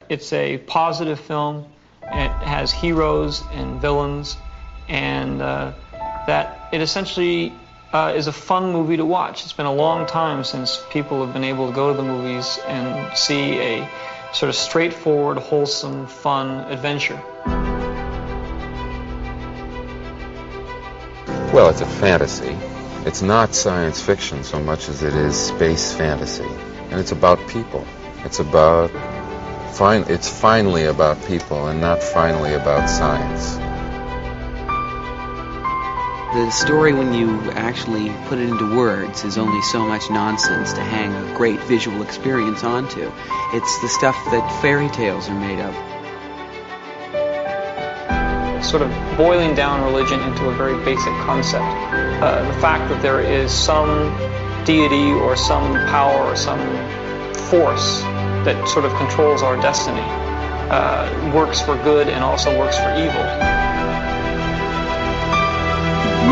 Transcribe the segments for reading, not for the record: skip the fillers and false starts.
It's a positive film. It has heroes and villains, and that it essentially is a fun movie to watch. It's been a long time since people have been able to go to the movies and see a sort of straightforward, wholesome, fun adventure. Well, it's a fantasy. It's not science fiction so much as it is space fantasy. And it's about people. It's finally about people and not finally about science. The story, when you actually put it into words, is only so much nonsense to hang a great visual experience onto. It's the stuff that fairy tales are made of. Sort of boiling down religion into a very basic concept. The fact that there is some deity or some power or some force that sort of controls our destiny works for good and also works for evil.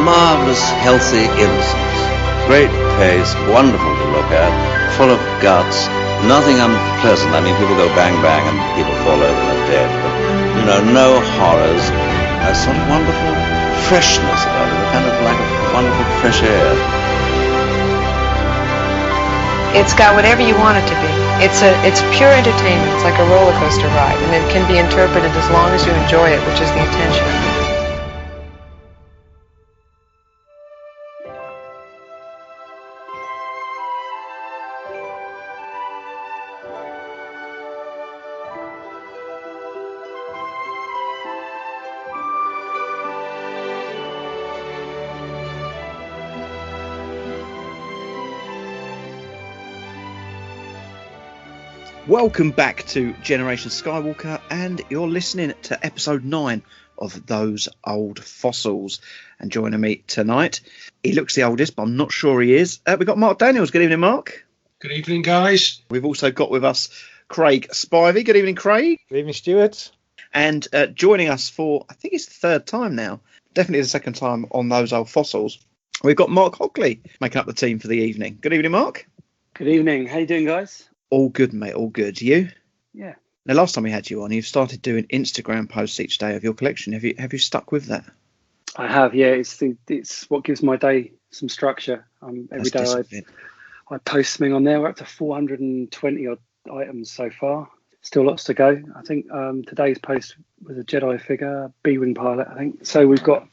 Marvellous, healthy innocence. Great pace, wonderful to look at, full of guts, nothing unpleasant. I mean, people go bang bang and people fall over and are dead, but, no horrors. A sort of wonderful freshness about it, a kind of like a wonderful fresh air. It's got whatever you want it to be. It's pure entertainment. It's like a roller coaster ride, and it can be interpreted as long as you enjoy it, which is the intention. Welcome back to Generation Skywalker, and you're listening to episode 9 of Those Old Fossils. And joining me tonight, he looks the oldest, but I'm not sure he is. We've got Mark Daniels. Good evening, Mark. Good evening, guys. We've also got with us Craig Spivey. Good evening, Craig. Good evening, Stuart. And joining us for, I think it's the third time now, definitely the second time on Those Old Fossils, we've got Marc Hockley making up the team for the evening. Good evening, Mark. Good evening. How you doing, guys? All good, mate. All good. You? Yeah. Now, last time we had you on, you've started doing Instagram posts each day of your collection. Have you stuck with that? I have. Yeah. It's what gives my day some structure. Every day I post something on there. We're up to 420 odd items so far. Still lots to go. I think today's post was a Jedi figure, B-wing pilot, I think. So we've got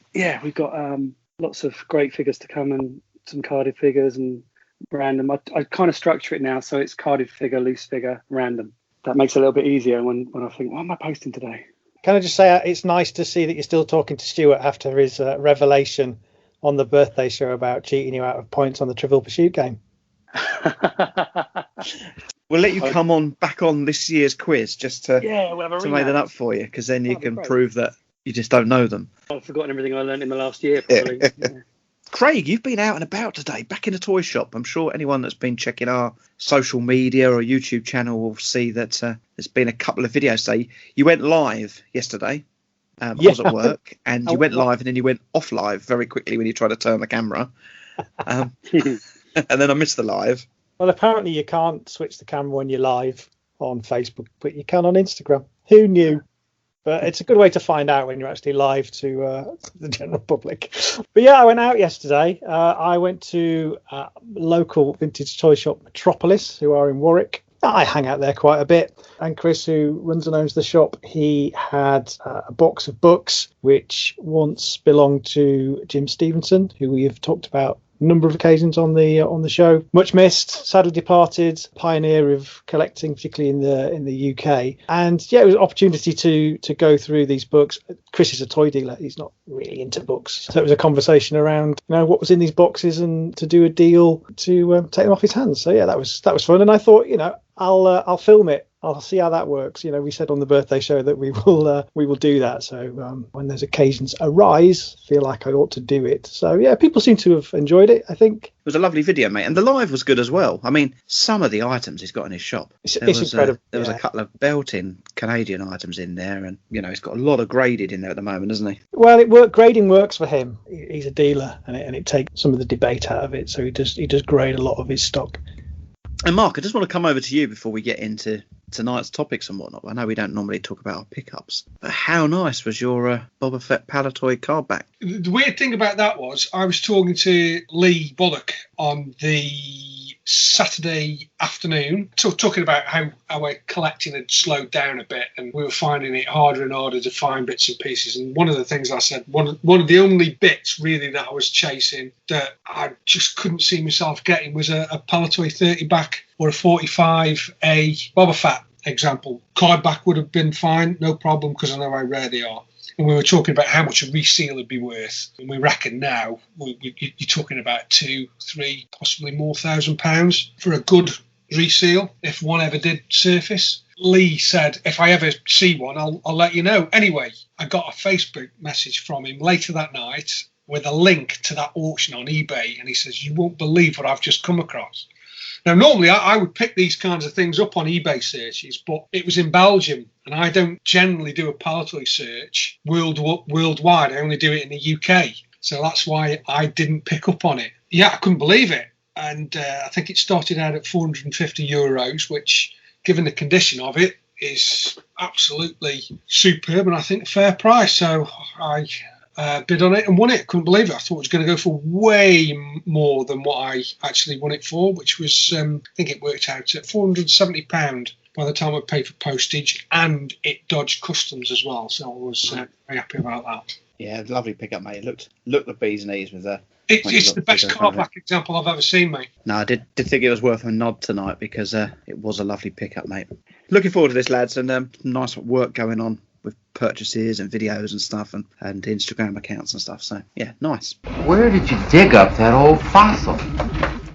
lots of great figures to come and some carded figures and random. I kind of structure it now so it's carded figure, loose figure, random. That makes it a little bit easier when I think, what am I posting today? Can I just say it's nice to see that you're still talking to Stuart after his revelation on the birthday show about cheating you out of points on the Trivial Pursuit game. We'll let you come back on this year's quiz just to make that up for you, because then you can prove that you just don't know them. I've forgotten everything I learned in the last year, probably. Yeah. Craig, you've been out and about today, back in the toy shop. I'm sure anyone that's been checking our social media or YouTube channel will see that there's been a couple of videos today. You went live yesterday. I was at work, and you went live and then you went off live very quickly when you tried to turn the camera. And then I missed the live. Well, apparently you can't switch the camera when you're live on Facebook, but you can on Instagram. Who knew? But it's a good way to find out when you're actually live to the general public. But yeah, I went out yesterday. I went to local vintage toy shop Metropolis, who are in Warwick. I hang out there quite a bit. And Chris, who runs and owns the shop, he had a box of books which once belonged to Jim Stevenson, who we have talked about number of occasions on the show. Much missed, sadly departed, pioneer of collecting, particularly in the UK. And yeah, it was an opportunity to go through these books. Chris is a toy dealer; he's not really into books, so it was a conversation around what was in these boxes and to do a deal to take them off his hands. So yeah, that was fun. And I thought, I'll film it. I'll see how that works. We said on the birthday show that we will do that. So when those occasions arise, I feel like I ought to do it. So yeah, people seem to have enjoyed it, I think. It was a lovely video, mate. And the live was good as well. I mean, some of the items he's got in his shop. It's incredible. There was a couple of belting Canadian items in there. And, he's got a lot of graded in there at the moment, hasn't he? Well, grading works for him. He's a dealer and it takes some of the debate out of it. So he does grade a lot of his stock. And Mark, I just want to come over to you before we get into tonight's topics and whatnot. I know we don't normally talk about our pickups, but how nice was your Boba Fett Palatoy card back? The weird thing about that was I was talking to Lee Bullock on the Saturday afternoon, talking about how our collecting had slowed down a bit, and we were finding it harder and harder to find bits and pieces. And one of the things I said, one of the only bits really that I was chasing that I just couldn't see myself getting was a Palatoy 30 back or a 45A Boba Fett example. Card back would have been fine, no problem, because I know how rare they are. And we were talking about how much a reseal would be worth. And we reckon now you're talking about £2,000, £3,000, possibly more £1,000 for a good reseal if one ever did surface. Lee said, if I ever see one, I'll let you know. Anyway, I got a Facebook message from him later that night with a link to that auction on eBay. And he says, you won't believe what I've just come across. Now, normally I would pick these kinds of things up on eBay searches, but it was in Belgium, and I don't generally do a Palatoy search worldwide. I only do it in the UK. So that's why I didn't pick up on it. Yeah, I couldn't believe it. And I think it started out at €450, which, given the condition of it, is absolutely superb, and I think a fair price. So I bid on it and won it. Couldn't believe it. I thought it was going to go for way more than what I actually won it for, which was, I think it worked out at £470 by the time I paid for postage, and it dodged customs as well. So I was very happy about that. Yeah, lovely pickup, mate. It looked the bee's knees with that. It's the best card back example I've ever seen, mate. No, I did think it was worth a nod tonight because it was a lovely pickup, mate. Looking forward to this, lads, and nice work going on with purchases and videos and stuff, and Instagram accounts and stuff. So yeah, nice. Where did you dig up that old fossil?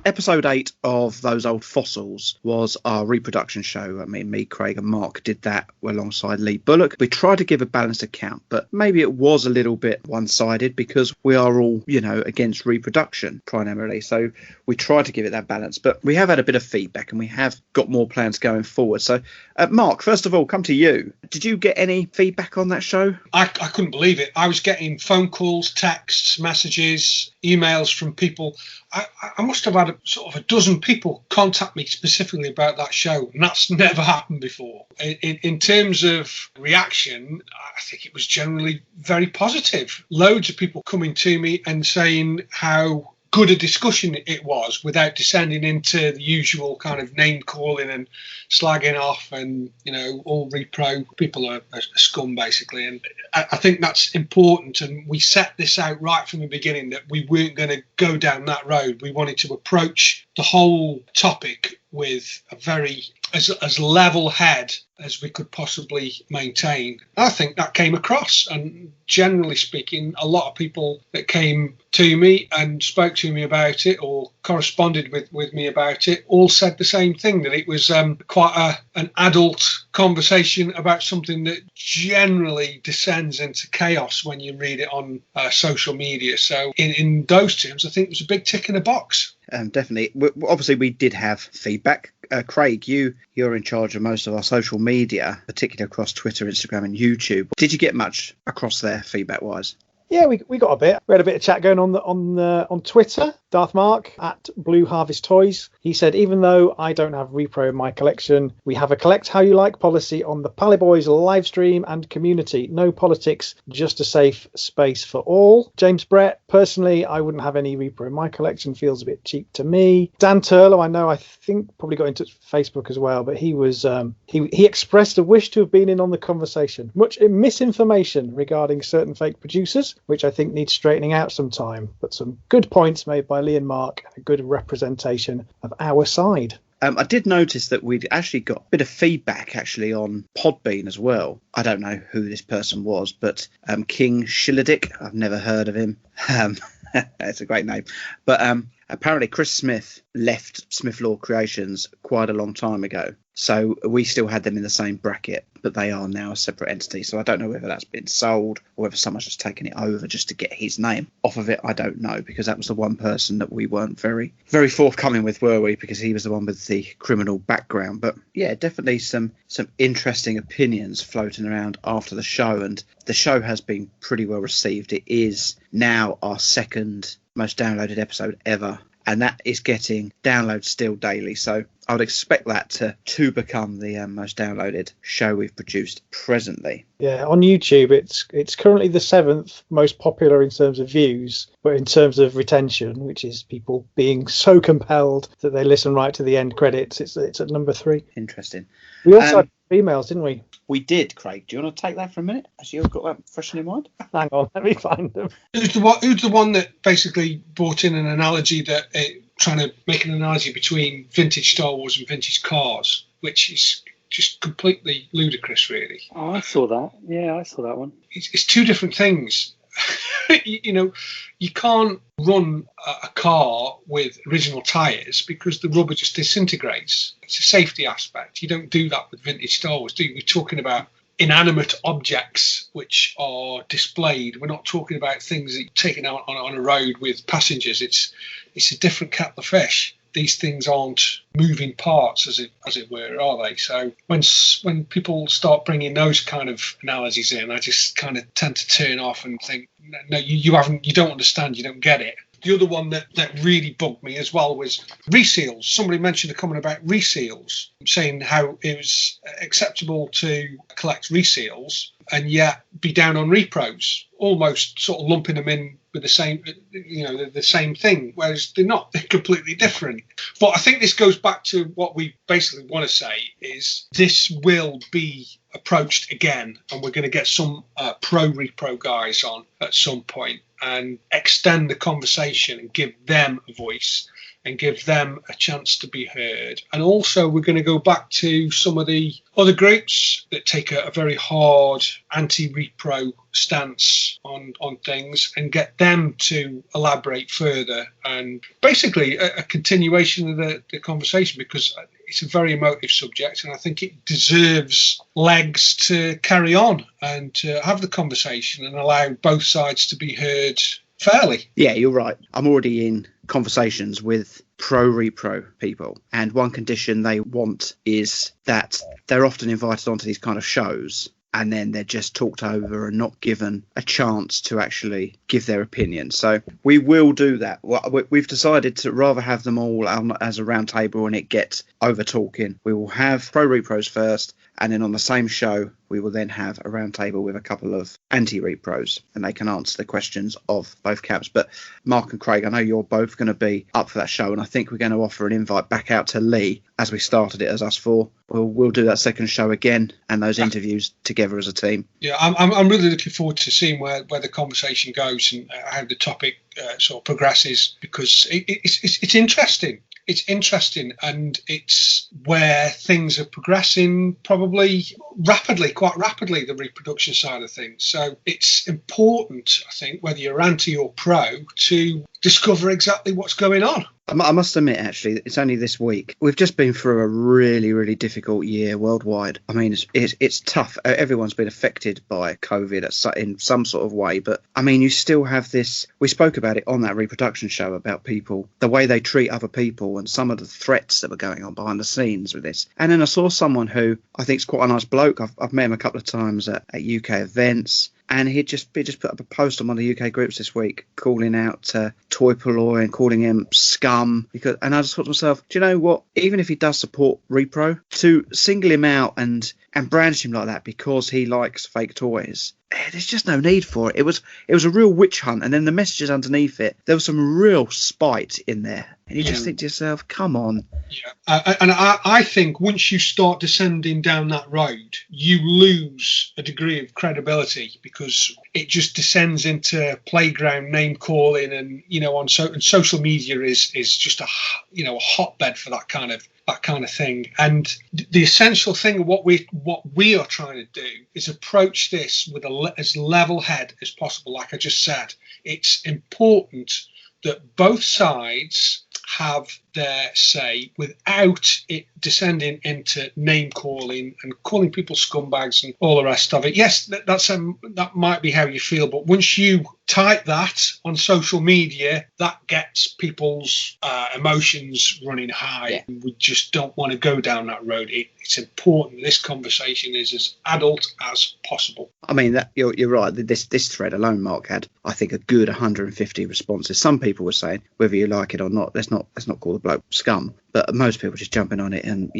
Episode 8 of Those Old Fossils was our reproduction show. I mean, me, Craig and Mark did that alongside Lee Bullock. We tried to give a balanced account, but maybe it was a little bit one-sided because we are all, against reproduction primarily. So we tried to give it that balance, but we have had a bit of feedback and we have got more plans going forward. So Mark, first of all, come to you. Did you get any feedback on that show? I couldn't believe it. I was getting phone calls, texts, messages, emails from people. I must have had sort of a dozen people contact me specifically about that show, and that's never happened before. In terms of reaction, I think it was generally very positive. Loads of people coming to me and saying how good a discussion it was without descending into the usual kind of name calling and slagging off and, all repro people are scum basically. And I think that's important. And we set this out right from the beginning that we weren't going to go down that road. We wanted to approach the whole topic with a very as level head as we could possibly maintain. I think that came across, and generally speaking, a lot of people that came to me and spoke to me about it or corresponded with me about it all said the same thing, that it was quite an adult conversation about something that generally descends into chaos when you read it on social media. So in those terms, I think it was a big tick in the box. Definitely. Obviously, we did have feedback. Craig, you're in charge of most of our social media, particularly across Twitter, Instagram and YouTube. Did you get much across there feedback-wise? Yeah, we got a bit. We had a bit of chat going on Twitter. Darth Mark at Blue Harvest Toys. He said, even though I don't have repro in my collection, we have a collect how you like policy on the Pally Boys live stream and community. No politics, just a safe space for all. James Brett, personally, I wouldn't have any repro in my collection. Feels a bit cheap to me. Dan Turlow, I think probably got into Facebook as well, but he was he expressed a wish to have been in on the conversation. Much misinformation regarding certain fake producers, which I think needs straightening out sometime. But some good points made by Lee and Mark, a good representation of our side. I did notice that we'd actually got a bit of feedback actually on Podbean as well. I don't know who this person was, but King Shiladick, I've never heard of him. That's a great name. But apparently Chris Smith left Smith Law Creations quite a long time ago. So we still had them in the same bracket, but they are now a separate entity. So I don't know whether that's been sold or whether someone's just taken it over just to get his name off of it. I don't know, because that was the one person that we weren't very, very forthcoming with, were we? Because he was the one with the criminal background. But yeah, definitely some interesting opinions floating around after the show. And the show has been pretty well received. It is now our second most downloaded episode ever. And that is getting downloads still daily. So I would expect that to become the most downloaded show we've produced presently. Yeah, on YouTube, it's currently the 7th most popular in terms of views, but in terms of retention, which is people being so compelled that they listen right to the end credits, it's at number 3. Interesting. We also had emails, didn't we? We did, Craig. Do you want to take that for a minute? Has you got that fresh in your mind? Hang on, let me find them. Who's the one that basically brought in an analogy trying to make an analogy between vintage Star Wars and vintage cars, which is just completely ludicrous, really. Oh, I saw that. Yeah, I saw that one. It's two different things. You can't run a car with original tyres because the rubber just disintegrates. It's a safety aspect. You don't do that with vintage Star Wars, do you? We're talking about inanimate objects which are displayed. We're not talking about things that you're taking out on a road with passengers. It's a different kettle of fish. These things aren't moving parts, as it were, are they? So when people start bringing those kind of analogies in, I just kind of tend to turn off and think, no, you don't understand, you don't get it. The other one that really bugged me as well was reseals. Somebody mentioned a comment about reseals, saying how it was acceptable to collect reseals and yet be down on repros, almost sort of lumping them in with the same, the same thing, whereas they're not. They're completely different. But I think this goes back to what we basically want to say is this will be approached again, and we're going to get some pro repro guys on at some point and extend the conversation and give them a voice and give them a chance to be heard. And also we're going to go back to some of the other groups that take a very hard anti-repro stance on things and get them to elaborate further, and basically a continuation of the conversation, because it's a very emotive subject and I think it deserves legs to carry on and to have the conversation and allow both sides to be heard fairly. Yeah, you're right. I'm already in conversations with pro-repro people, and one condition they want is that they're often invited onto these kind of shows and then they're just talked over and not given a chance to actually give their opinion. So we will do that. We've decided to rather have them all as a round table and it gets over talking. We will have pro repros first, and then on the same show we will then have a round table with a couple of anti-repros and they can answer the questions of both camps. But Mark and Craig, I know you're both going to be up for that show, and I think we're going to offer an invite back out to Lee as we started it as us four. We'll do that second show again and those interviews together as a team. Yeah, I'm really looking forward to seeing where the conversation goes and how the topic sort of progresses, because it's interesting. It's interesting, and it's where things are progressing probably quite rapidly, the reproduction side of things. So it's important, I think, whether you're anti or pro, to discover exactly what's going on. I must admit, actually, it's only this week. We've just been through a really, really difficult year worldwide. I mean, it's tough. Everyone's been affected by COVID in some sort of way. But, I mean, you still have this. We spoke about it on that reproduction show about people, the way they treat other people and some of the threats that were going on behind the scenes with this. And then I saw someone who I think is quite a nice bloke. I've met him a couple of times at UK events. And he just put up a post on one of the UK groups this week calling out Toy Polloi and calling him scum. And I just thought to myself, do you know what? Even if he does support repro, to single him out and brandish him like that because he likes fake toys, there's just no need for it. It was a real witch hunt, and then the messages underneath it, there was some real spite in there. And you just think to yourself, come on. Yeah, and I think once you start descending down that road, you lose a degree of credibility, because it just descends into playground name calling, and and social media is just a hotbed for that kind of thing. And the essential thing, what we are trying to do, is approach this with as level head as possible. Like I just said, it's important that both sides have their say without it descending into name calling and calling people scumbags and all the rest of it. Yes, that might be how you feel, but once you type that on social media, that gets people's emotions running high. Yeah. We just don't want to go down that road. It's important this conversation is as adult as possible. I mean, that you're right. This thread alone, Mark, had, I think, a good 150 responses. Some people were saying, whether you like it or not, let's not call the bloke scum, but most people just jumping on it and,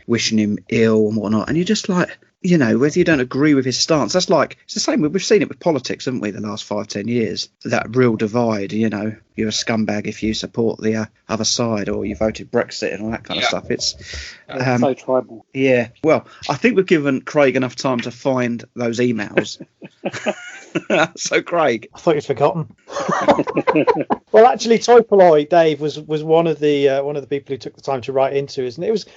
wishing him ill and whatnot. And you're just like, whether you don't agree with his stance, that's like, it's the same. We've seen it with politics, haven't we, the last 5-10 years? That real divide, you're a scumbag if you support the other side or you voted Brexit and all that kind of stuff. It's so tribal. Yeah. Well, I think we've given Craig enough time to find those emails. So, Craig. I thought you'd forgotten. Well, actually, Toy Poloi, Dave, was one of the people who took the time to write into us, and it was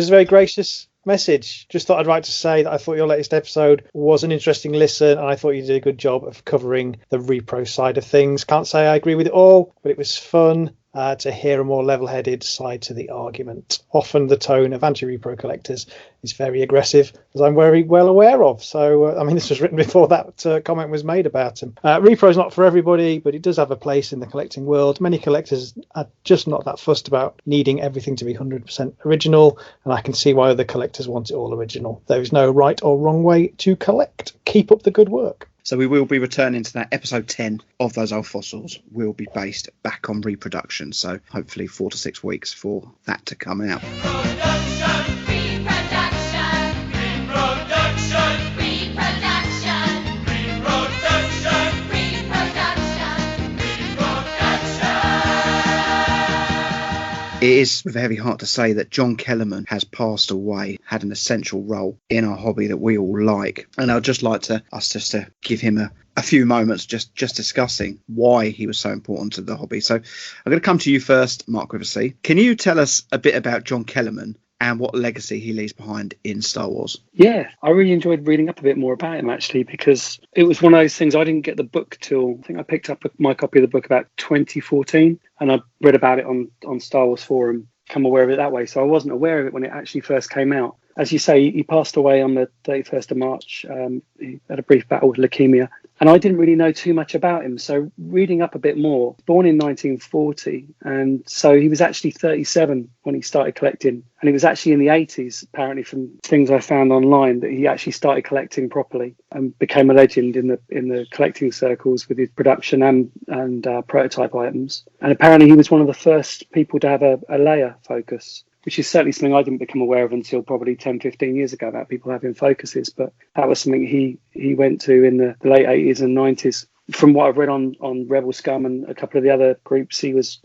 a very gracious message. Just thought I'd write to say that I thought your latest episode was an interesting listen, and I thought you did a good job of covering the repro side of things. Can't say I agree with it all, but it was fun to hear a more level-headed side to the argument. Often the tone of anti-repro collectors is very aggressive, as I'm very well aware of. So, this was written before that comment was made about him. Repro is not for everybody, but it does have a place in the collecting world. Many collectors are just not that fussed about needing everything to be 100% original, and I can see why other collectors want it all original. There is no right or wrong way to collect. Keep up the good work. So we will be returning to that. Episode 10 of Those Old Fossils will be based back on reproduction. So hopefully 4 to 6 weeks for that to come out. It is very hard to say that John Kellerman has passed away, had an essential role in our hobby that we all like. And I'd just like us to give him a few moments just discussing why he was so important to the hobby. So I'm going to come to you first, Marc with a C. Can you tell us a bit about John Kellerman and what legacy he leaves behind in Star Wars? Yeah, I really enjoyed reading up a bit more about him, actually, because it was one of those things. I didn't get the book till, I think I picked up my copy of the book about 2014, and I read about it on Star Wars Forum, become aware of it that way. So I wasn't aware of it when it actually first came out. As you say, he passed away on the 31st of March. He had a brief battle with leukemia. And I didn't really know too much about him. So reading up a bit more, born in 1940. And so he was actually 37 when he started collecting. And it was actually in the 80s, apparently, from things I found online, that he actually started collecting properly and became a legend in the collecting circles with his production and prototype items. And apparently he was one of the first people to have a Leia focus, which is certainly something I didn't become aware of until probably 10, 15 years ago, about people having focuses. But that was something he went to in the late 80s and 90s. From what I've read on Rebel Scum and a couple of the other groups, he was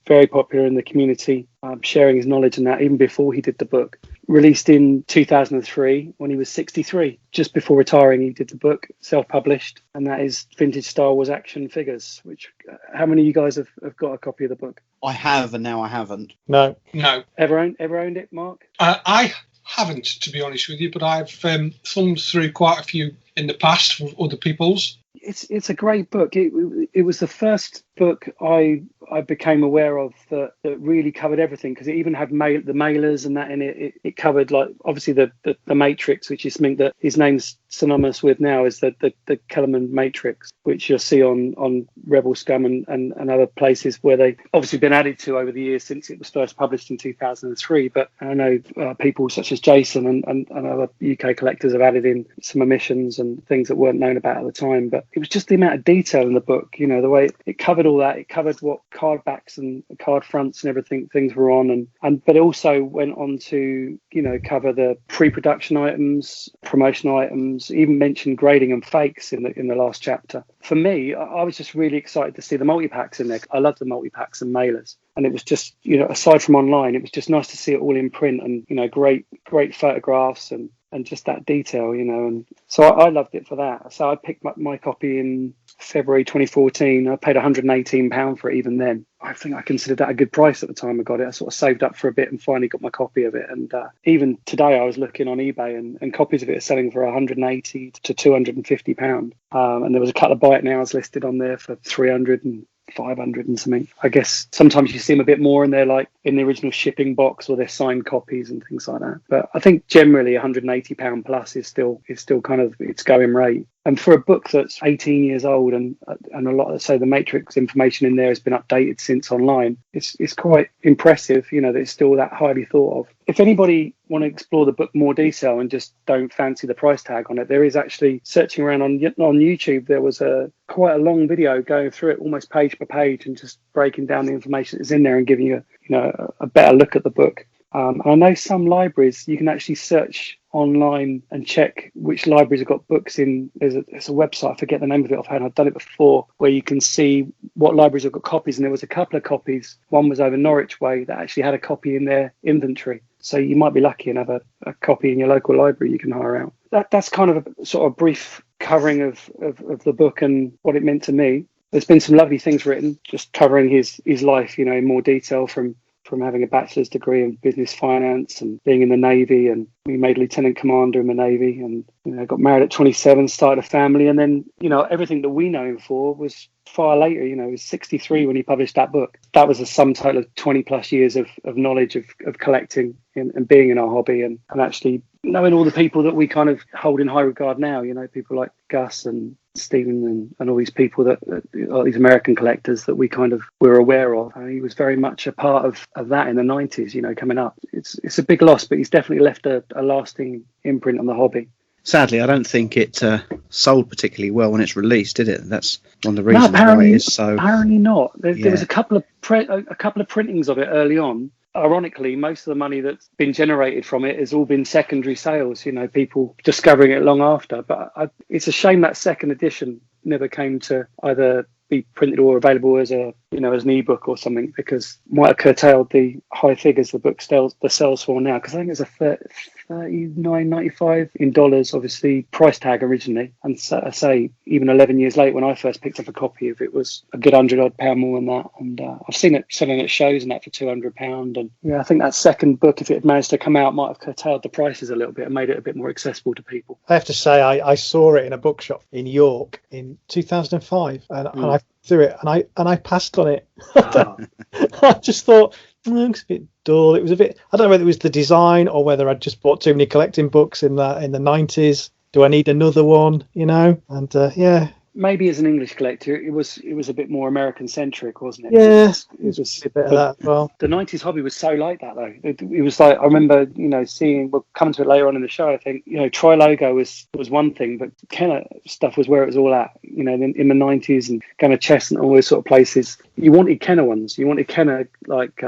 very popular in the community, sharing his knowledge and that even before he did the book. Released in 2003 when he was 63. Just before retiring, he did the book, self-published, and that is Vintage Star Wars Action Figures, which, how many of you guys have got a copy of the book? I have, and now I haven't. No. Ever owned it, Mark? I haven't, to be honest with you, but I've thumbed through quite a few in the past from other people's. It's a great book. It was the first book I became aware of that really covered everything, because it even had the mailers and that in it. It covered, like, obviously the Matrix, which is something that his name's synonymous with now, is the Kellerman Matrix, which you'll see on Rebel Scum and other places where they obviously been added to over the years since it was first published in 2003. But I know people such as Jason and other UK collectors have added in some omissions and things that weren't known about at the time. But it was just the amount of detail in the book, the way it covered all that. It covered what card backs and card fronts and everything things were on, but it also went on to cover the pre-production items, promotional items, even mentioned grading and fakes in the last chapter. For me, I was just really excited to see the multi-packs in there. I love the multi-packs and mailers, and it was just, aside from online, it was just nice to see it all in print and great photographs and just that detail, and so I loved it for that. So I picked up my copy in February 2014. I paid £118 for it even then. I think I considered that a good price at the time I got it. I sort of saved up for a bit and finally got my copy of it. And even today I was looking on eBay and copies of it are selling for £180 to £250. And there was a couple of bite nows listed on there for 300 and 500 and something. I guess sometimes you see them a bit more and they're like in the original shipping box or they're signed copies and things like that. But I think generally £180 plus is still kind of its going rate. And for a book that's 18 years old and a lot of, say, the Matrix information in there has been updated since online, it's quite impressive, that it's still that highly thought of. If anybody want to explore the book more detail and just don't fancy the price tag on it, there is actually, searching around on YouTube, there was quite a long video going through it almost page per page and just breaking down the information that's in there and giving you a better look at the book. I know some libraries you can actually search online and check which libraries have got books in. There's a website, I forget the name of it offhand, I've done it before, where you can see what libraries have got copies, and there was a couple of copies. One was over Norwich Way that actually had a copy in their inventory. So you might be lucky and have a copy in your local library you can hire out. That's kind of a sort of brief covering of the book and what it meant to me. There's been some lovely things written, just covering his life, in more detail, from having a bachelor's degree in business finance and being in the Navy, and we made lieutenant commander in the Navy, and got married at 27, started a family, and then everything that we know him for was far later. He was 63 when he published that book. That was a sum total of 20 plus years of knowledge of collecting and being in our hobby, and actually knowing all the people that we kind of hold in high regard now, people like Gus and Stephen and all these people that are these American collectors that we kind of were aware of. He was very much a part of that in the 90s, coming up. It's a big loss, but he's definitely left a lasting imprint on the hobby. Sadly, I don't think it sold particularly well when it's released, did it? That's one of the reasons why it is so. Apparently not. There was a couple of printings of it early on. Ironically, most of the money that's been generated from it has all been secondary sales, people discovering it long after. But it's a shame that second edition never came to either be printed or available as as an ebook or something, because it might have curtailed the high figures the book sells for now. Because I think it's a $39.95 in dollars, obviously price tag originally, and so, I say even 11 years later when I first picked up a copy of it was a good £100 more than that. And I've seen it selling at shows and that for £200. And I think that second book, if it had managed to come out, might have curtailed the prices a little bit and made it a bit more accessible to people. I have to say, I saw it in a bookshop in York in 2005, and I threw it and I passed on it. I just thought, it looks a bit dull. It was a bit, I don't know whether it was the design or whether I'd just bought too many collecting books in the 90s. Do I need another one? And maybe as an English collector, it was a bit more American centric, wasn't it? Yeah, it was a bit of that as well. The 90s hobby was so like that, though. It was like, I remember, seeing, we'll come to it later on in the show, I think, Tri-Logo was one thing, but Kenner stuff was where it was all at, in the 90s, and going to chess and all those sort of places. You wanted Kenner ones. You wanted Kenner, like,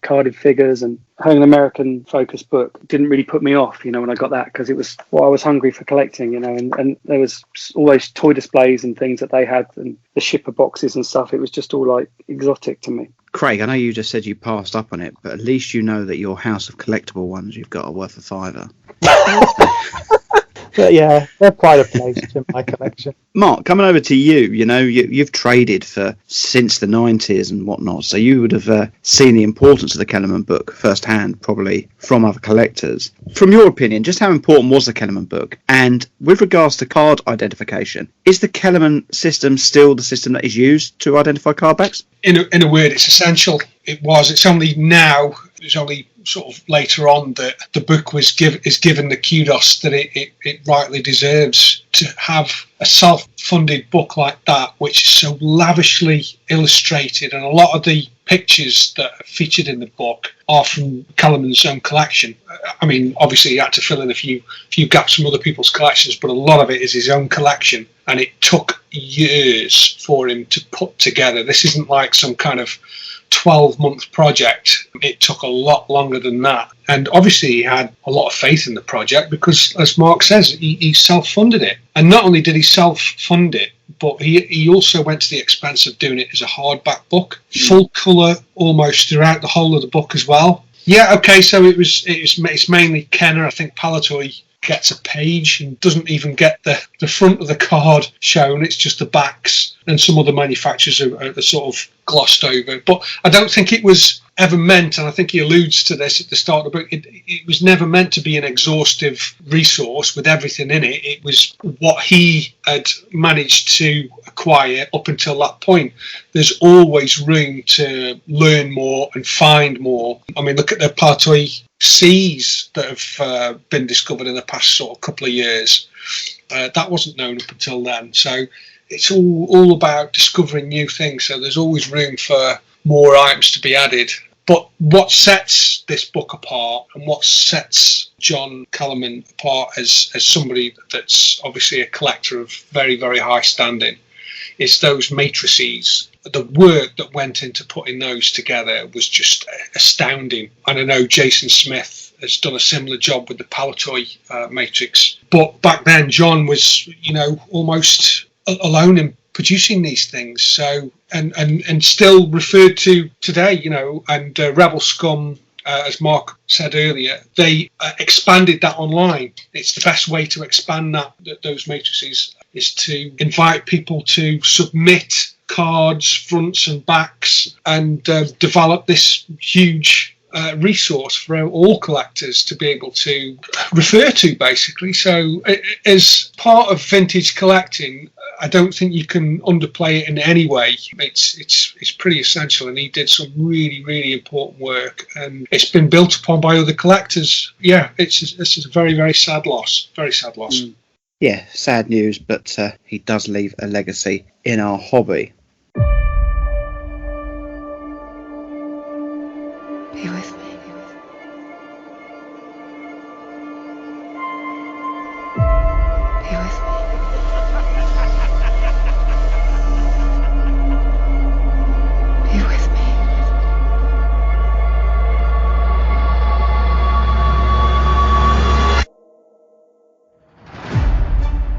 carded figures, and having an American focused book didn't really put me off, when I got that, because it was what I was hungry for collecting, and there was always toy displays and things that they had, and the shipper boxes and stuff. It was just all like exotic to me. Craig, I know you just said you passed up on it, but at least that your house of collectible ones you've got are worth a £5. But yeah, they're quite a place in my collection. Mark, coming over to you, you've traded since the 90s and whatnot, so you would have seen the importance of the Kellerman book firsthand, probably from other collectors. From your opinion, just how important was the Kellerman book? And with regards to card identification, is the Kellerman system still the system that is used to identify card backs? In a word, it's essential. It's only now, it's only sort of later on that the book is given the kudos that it rightly deserves, to have a self-funded book like that, which is so lavishly illustrated, and a lot of the pictures that are featured in the book are from Kellerman's own collection. I mean, obviously he had to fill in a few gaps from other people's collections, but a lot of it is his own collection, and it took years for him to put together. This isn't like some kind of 12-month project. It took a lot longer than that, and obviously he had a lot of faith in the project because, as Mark says, he self-funded it. And not only did he self-fund it, but he also went to the expense of doing it as a hardback book, full colour almost throughout the whole of the book as well. Yeah, okay, so it's mainly Kenner. I think Palatoy gets a page and doesn't even get the front of the card shown. It's just the backs, and some other manufacturers are sort of glossed over. But I don't think it was ever meant, and I think he alludes to this at the start of the book, it was never meant to be an exhaustive resource with everything in it. It was what he had managed to acquire up until that point. There's always room to learn more and find more. I mean, look at the Palatoy C's that have been discovered in the past sort of couple of years. That wasn't known up until then. So it's all about discovering new things. So there's always room for more items to be added. But what sets this book apart, and what sets John Kellerman apart as somebody that's obviously a collector of very, very high standing, is those matrices. the work that went into putting those together was just astounding. And I know Jason Smith has done a similar job with the Palatoy Matrix. But back then, John was, almost alone in producing these things. So, and still referred to today, and Rebel Scum, as Mark said earlier, they expanded that online. It's the best way to expand those matrices is to invite people to submit cards, fronts and backs, and develop this huge resource for all collectors to be able to refer to, basically. So as part of vintage collecting, I don't think you can underplay it in any way. It's pretty essential, and he did some really, really important work, and it's been built upon by other collectors. Yeah, it's a very, very sad loss. Very sad loss. Yeah, sad news, but he does leave a legacy in our hobby. Be with me. Be with me. Be with me.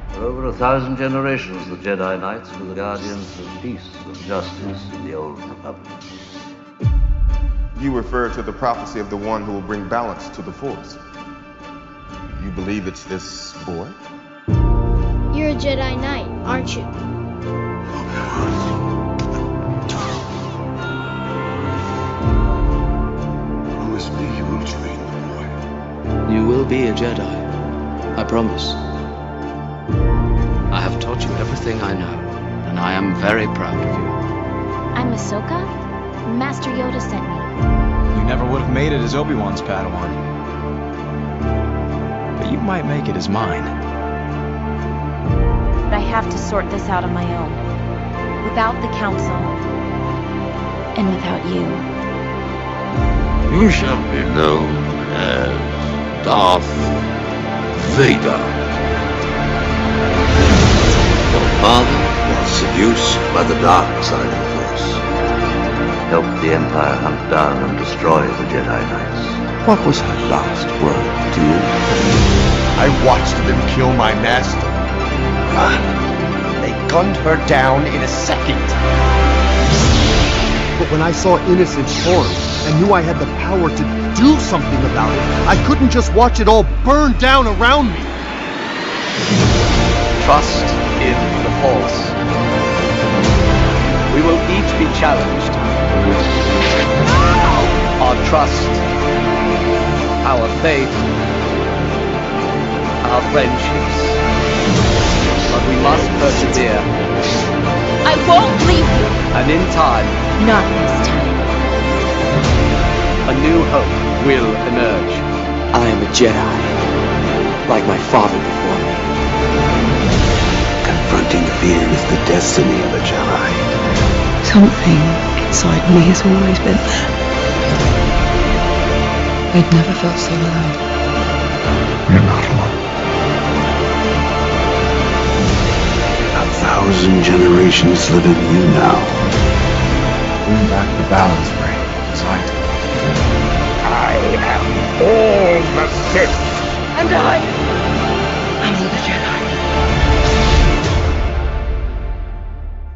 For over 1,000 generations, the Jedi Knights were the guardians of peace and justice in the Old Republic. You refer to the prophecy of the one who will bring balance to the Force. You believe it's this boy? You're a Jedi Knight, aren't you? Promise me you will train the boy. You will be a Jedi, I promise. I have taught you everything I know, and I am very proud of you. I'm Ahsoka. Master Yoda sent me. You never would have made it as Obi-Wan's Padawan. But you might make it as mine. But I have to sort this out on my own. Without the Council. And without you. You shall be known as Darth Vader. Your father was seduced by the dark side of the Force. Helped the Empire hunt down and destroy the Jedi Knights. What was her last word to you? I watched them kill my master. Run. They gunned her down in a second. But when I saw innocents harmed and knew I had the power to do something about it, I couldn't just watch it all burn down around me. Trust in the Force. We will each be challenged. Our trust, our faith, our friendships. But we must persevere. I won't leave you! And in time, not this time, a new hope will emerge. I am a Jedi, like my father before me. Confronting fear is the destiny of a Jedi. Something inside me has always been there. I'd never felt so alone. You're not alone. 1,000 generations live in you now. Bring back the balance, Ray. It's like I am all the Sith. And I'm all the Jedi.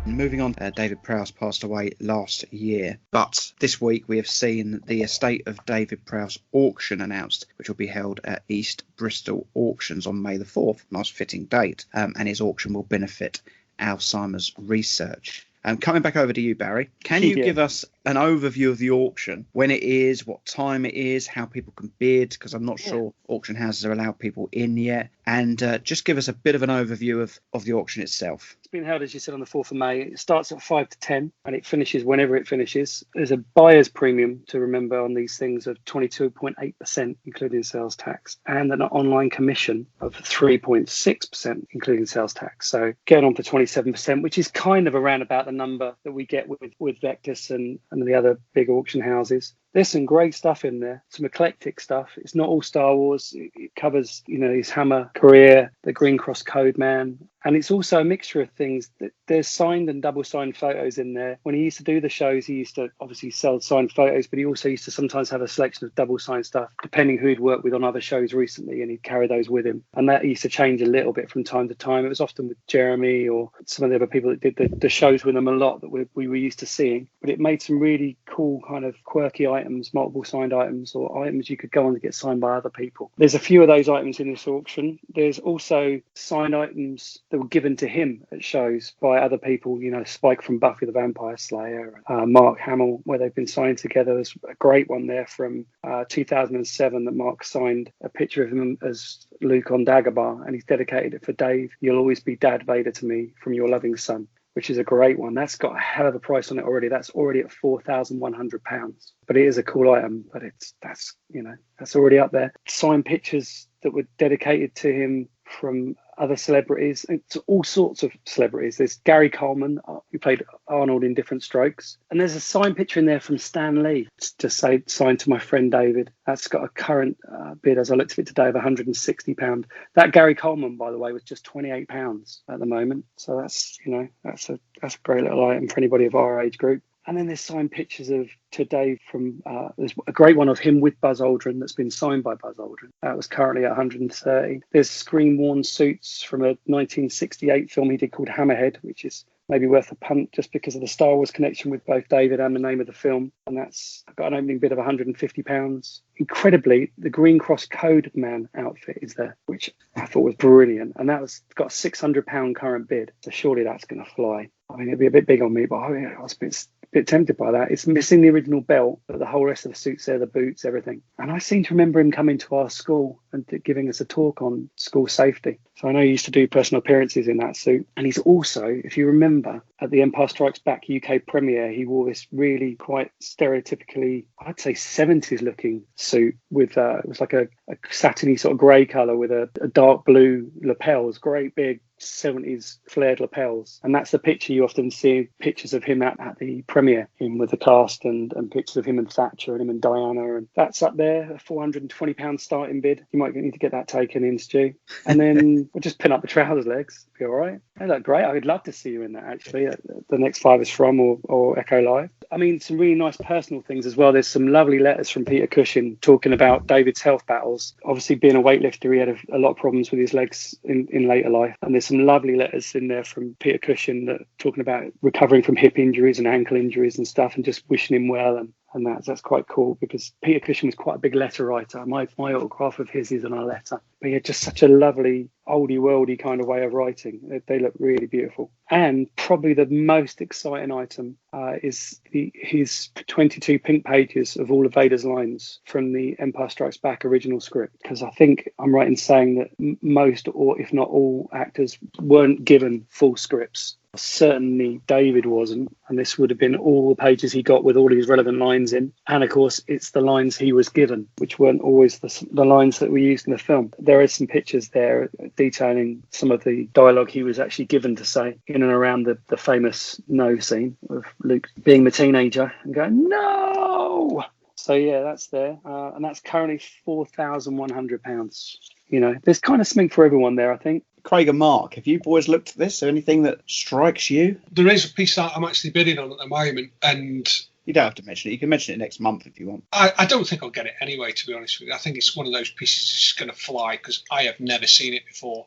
Moving on, David Prowse passed away last year, but this week we have seen the estate of David Prowse auction announced, which will be held at East Bristol Auctions on May the 4th. Nice fitting date, and his auction will benefit Alzheimer's research. Coming back over to you, Barry, can you give us an overview of the auction, when it is, what time it is, how people can bid, because I'm not sure auction houses are allowed people in yet, and just give us a bit of an overview of the auction itself. It's been held, as you said, on the 4th of May. It starts at 5 to 10 and it finishes whenever it finishes. There's a buyer's premium to remember on these things of 22.8%, including sales tax, and an online commission of 3.6%, including sales tax. So getting on for 27%, which is kind of around about the number that we get with Vectus and the other big auction houses. There's some great stuff in there, some eclectic stuff. It's not all Star Wars. It covers, his Hammer career, the Green Cross Code Man, and it's also a mixture of things. There's signed and double signed photos in there. When he used to do the shows, he used to obviously sell signed photos, but he also used to sometimes have a selection of double signed stuff, depending who he'd worked with on other shows recently, and he'd carry those with him. And that used to change a little bit from time to time. It was often with Jeremy or some of the other people that did the shows with him a lot that we were used to seeing. But it made some really cool kind of quirky items, multiple signed items, or items you could go on to get signed by other people. There's a few of those items in this auction. There's also signed items that were given to him at shows by other people, Spike from Buffy the Vampire Slayer, Mark Hamill, where they've been signed together. There's a great one there from 2007 that Mark signed a picture of him as Luke on Dagobah, and he's dedicated it for Dave. You'll always be Dad Vader to me, from your loving son, which is a great one. That's got a hell of a price on it already. That's already at £4,100. But it is a cool item, but that's already up there. Signed pictures that were dedicated to him from other celebrities, it's all sorts of celebrities. There's Gary Coleman, who played Arnold in Different Strokes, and there's a signed picture in there from Stan Lee, to say signed to my friend David. That's got a current bid, as I looked at it today, of £160. That Gary Coleman, by the way, was just £28 at the moment. So that's that's a great little item for anybody of our age group. And then there's signed pictures to Dave from, there's a great one of him with Buzz Aldrin that's been signed by Buzz Aldrin. That was currently at 130. There's screen-worn suits from a 1968 film he did called Hammerhead, which is maybe worth a punt just because of the Star Wars connection with both David and the name of the film. And that's got an opening bid of £150. Incredibly, the Green Cross Code Man outfit is there, which I thought was brilliant. And got a £600 current bid. So surely that's going to fly. I mean, it'd be a bit big on me, but I was a bit tempted by that. It's missing the original belt, but the whole rest of the suit's there, the boots, everything. And I seem to remember him coming to our school and giving us a talk on school safety. So I know he used to do personal appearances in that suit. And he's also, if you remember, at the Empire Strikes Back UK premiere, he wore this really quite stereotypically, I'd say 70s looking suit with, it was like a satiny sort of grey colour with a dark blue lapels, great big 70s flared lapels. And that's the picture you often see, pictures of him at the premiere, him with the cast, and pictures of him and Thatcher and him and Diana. And that's up there, a £420 starting bid. You might need to get that taken in, Stu. And then we'll just pin up the trousers legs. Be all right. They look great. I would love to see you in that, actually, at the next Five is From or Echo Live. I mean, some really nice personal things as well. There's some lovely letters from Peter Cushing talking about David's health battles. Obviously, being a weightlifter, he had a lot of problems with his legs in later life. And there's some lovely letters in there from Peter Cushing that talking about recovering from hip injuries and ankle injuries and stuff, and just wishing him well. And that's quite cool, because Peter Cushing was quite a big letter writer. My autograph of his is on a letter. But he had just such a lovely oldie worldy kind of way of writing. They look really beautiful. And probably the most exciting item is his 22 pink pages of all of Vader's lines from the Empire Strikes Back original script. Because I think I'm right in saying that most, or if not all, actors weren't given full scripts. Certainly David wasn't, and this would have been all the pages he got with all his relevant lines in. And of course, it's the lines he was given, which weren't always the lines that were used in the film. There are some pictures there detailing some of the dialogue he was actually given to say in and around the famous no scene of Luke being the teenager and going, no! So yeah, that's there. And that's currently £4,100. There's kind of something for everyone there, I think. Craig and Mark, have you boys looked at this? Is there anything that strikes you? There is a piece that I'm actually bidding on at the moment, and you don't have to mention it. You can mention it next month if you want. I don't think I'll get it anyway, to be honest with you. I think it's one of those pieces that's going to fly, because I have never seen it before.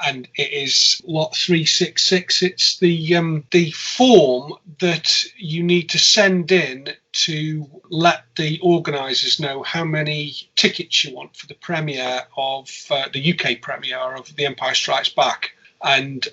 And it is lot 366. It's the form that you need to send in to let the organisers know how many tickets you want for the premiere of the UK premiere of The Empire Strikes Back. And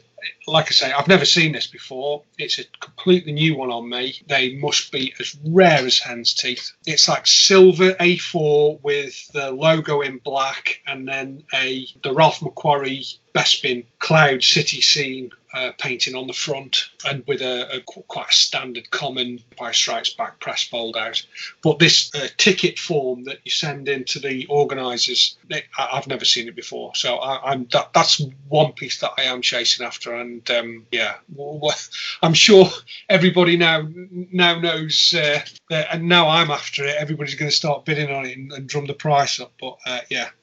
like I say, I've never seen this before. It's a completely new one on me. They must be as rare as hen's teeth. It's like silver A4 with the logo in black, and then the Ralph McQuarrie Bespin Cloud City scene painting on the front, and with a quite a standard common Empire Strikes Back press fold out. But this ticket form that you send in to the organisers, I've never seen it before. So that's one piece that I am chasing after. after, and I'm sure everybody now knows that, and now I'm after it. Everybody's going to start bidding on it and drum the price up. But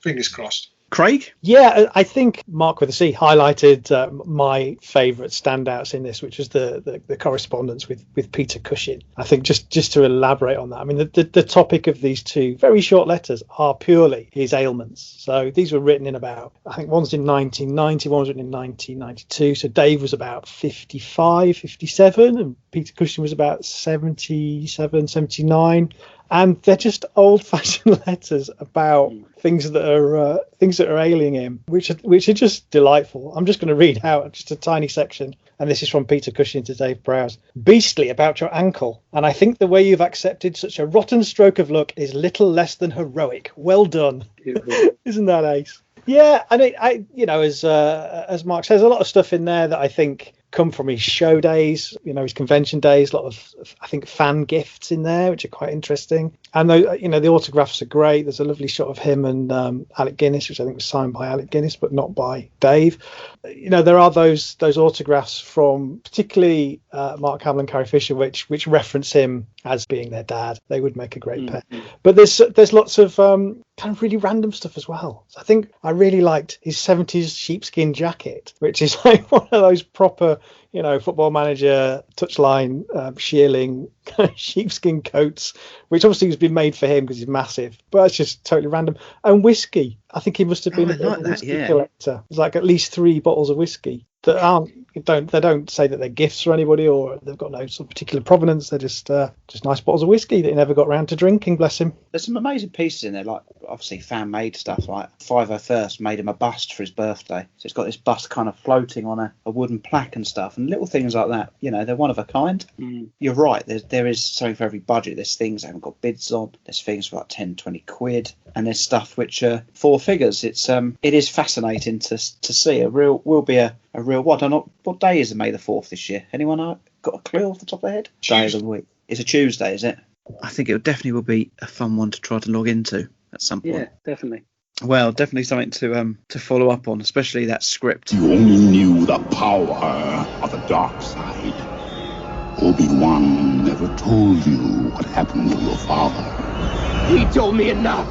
fingers crossed. Craig? Yeah, I think Mark with a C highlighted my favourite standouts in this, which was the correspondence with Peter Cushing. I think just to elaborate on that, I mean, the topic of these two very short letters are purely his ailments. So these were written in about, I think one's in 1990, one's written in 1992. So Dave was about 55, 57, and Peter Cushing was about 77, 79. And they're just old-fashioned letters about things that are ailing him, which are just delightful. I'm just going to read out just a tiny section, and this is from Peter Cushing to Dave Prowse. Beastly about your ankle, and I think the way you've accepted such a rotten stroke of luck is little less than heroic. Well done. Isn't that ace? Yeah, and as Mark says, a lot of stuff in there that I think come from his show days, his convention days. A lot of, I think, fan gifts in there, which are quite interesting. And the autographs are great. There's a lovely shot of him and Alec Guinness, which I think was signed by Alec Guinness, but not by Dave. There are those autographs from particularly Mark Hamill and Carrie Fisher, which reference him as being their dad. They would make a great pair. But there's lots of kind of really random stuff as well. So I think I really liked his 70s sheepskin jacket, which is like one of those proper, Football Manager touchline shearling sheepskin coats, which obviously has been made for him because he's massive, but it's just totally random. And whiskey. I think he must have been a whiskey collector. There's like at least 3 bottles of whiskey that don't say that they're gifts for anybody or they've got no sort of particular provenance. They're just nice bottles of whiskey that he never got round to drinking, bless him. There's some amazing pieces in there, like obviously fan made stuff. Like 501st made him a bust for his birthday, so it's got this bust kind of floating on a wooden plaque and stuff, and little things like that. They're one of a kind. You're right, there is something for every budget. There's things I haven't got bids on, there's things for like 10-20 quid, and there's stuff which are 4 figures. It is fascinating to see. A real what? I don't know, what day is it, May the 4th this year? Anyone got a clue off the top of their head? Day of the week. It's a Tuesday, is it? I think it definitely will be a fun one to try to log into at some point. Yeah, definitely. Well, definitely something to follow up on, especially that script. You only knew the power of the dark side. Obi-Wan never told you what happened to your father. He told me enough.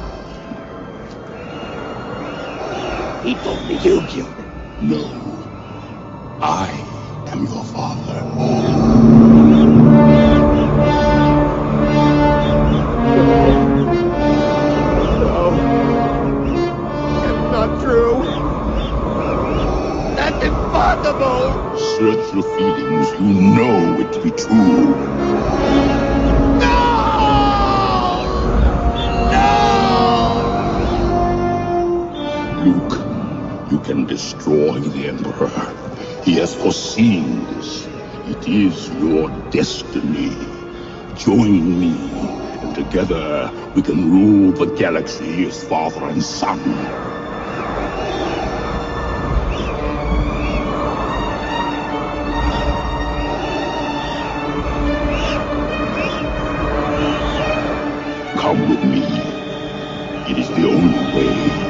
He told me you killed him. No. I am your father. That's not true. That's impossible. Search your feelings. You know it to be true. Luke, you can destroy the Emperor. He has foreseen this. It is your destiny. Join me, and together we can rule the galaxy as father and son. Come with me. It is the only way.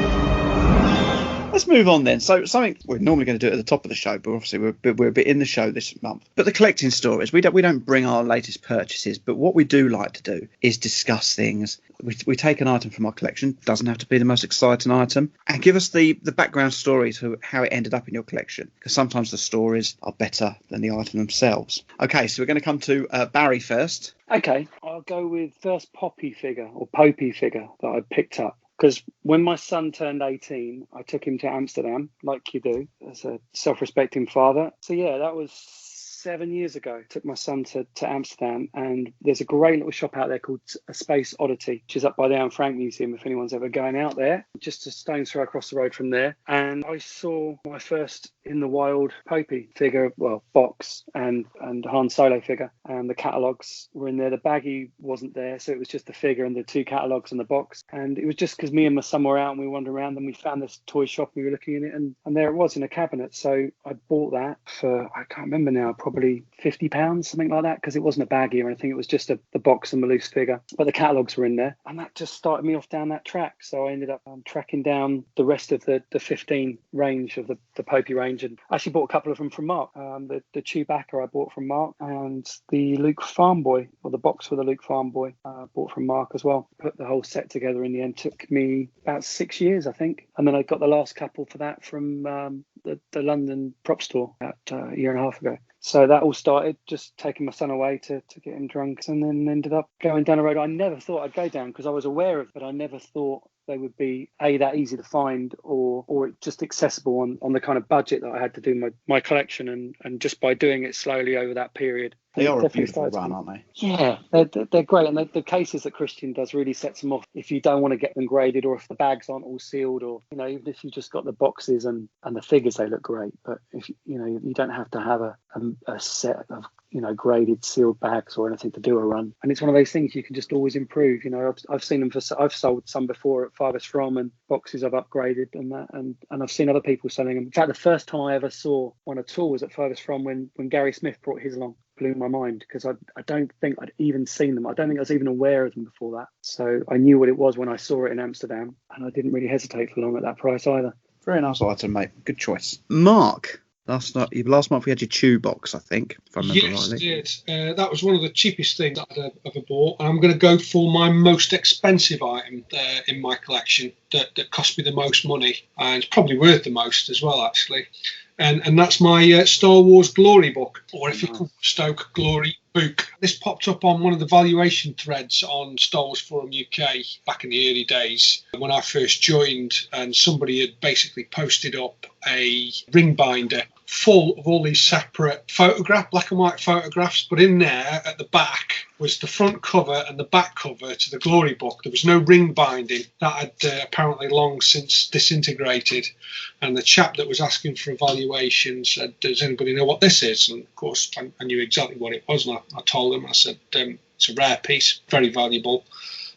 Let's move on then. So something we're normally going to do at the top of the show, but obviously we're a bit in the show this month. But the collecting stories, we don't bring our latest purchases, but what we do like to do is discuss things. We take an item from our collection, doesn't have to be the most exciting item, and give us the background story to how it ended up in your collection, because sometimes the stories are better than the item themselves. Okay, so we're going to come to Barry first. Okay, I'll go with first Poppy figure or Popey figure that I picked up. Because when my son turned 18, I took him to Amsterdam, like you do, as a self-respecting father. So yeah, that was 7 years ago. Took my son to Amsterdam, and there's a great little shop out there called A Space Oddity, which is up by the Anne Frank Museum if anyone's ever going out there. Just a stone's throw across the road from there. And I saw my first in the wild Popey figure, well, box and Han Solo figure. And the catalogues were in there. The baggie wasn't there, so it was just the figure and the 2 catalogues and the box. And it was just because me and my son were out and we wandered around and we found this toy shop. We were looking in it, and there it was in a cabinet. So I bought that for, I can't remember now, probably probably £50, something like that, because it wasn't a baggie or anything. It was just the box and the loose figure. But the catalogues were in there, and that just started me off down that track. So I ended up tracking down the rest of the 15 range of the Popey range, and actually bought a couple of them from Marc. The Chewbacca I bought from Marc, and the Luke Farm Boy, or the box for the Luke Farm Boy, bought from Marc as well. Put the whole set together in the end. Took me about 6 years, I think. And then I got the last couple for that from the London prop store about a year and a half ago. So that all started just taking my son away to get him drunk, and then ended up going down a road I never thought I'd go down, because I was aware of it, but I never thought they would be that easy to find or just accessible on the kind of budget that I had to do my collection, and just by doing it slowly over that period. They are a beautiful run, aren't they? Yeah, they're great, and the cases that Christian does really sets them off. If you don't want to get them graded, or if the bags aren't all sealed, or even if you just got the boxes and the figures, they look great. But if you don't have to have a set of graded sealed bags or anything to do a run, and it's one of those things you can just always improve. I've seen them I've sold some before at Farthest From, and boxes I've upgraded and that, and I've seen other people selling them. In fact, the first time I ever saw one at all was at Farthest From when Gary Smith brought his along. Blew my mind, because I don't think I'd even seen them. I don't think I was even aware of them before that. So I knew what it was when I saw it in Amsterdam, and I didn't really hesitate for long at that price either. Very nice item, mate. Good choice. Marc, last month we had your chew box, I think, if I remember rightly. Yes, it did. That was one of the cheapest things I'd ever bought. And I'm going to go for my most expensive item in my collection that cost me the most money, and it's probably worth the most as well, actually. And that's my Star Wars Glory book, or if you call it Stoke Glory book. This popped up on one of the valuation threads on Star Wars Forum UK back in the early days when I first joined, and somebody had basically posted up a ring binder full of all these separate black and white photographs, but in there at the back was the front cover and the back cover to the Glory book. There was no ring binding. That had apparently long since disintegrated, and the chap that was asking for a valuation said, does anybody know what this is? And of course I knew exactly what it was, and I told him, I said, it's a rare piece, very valuable.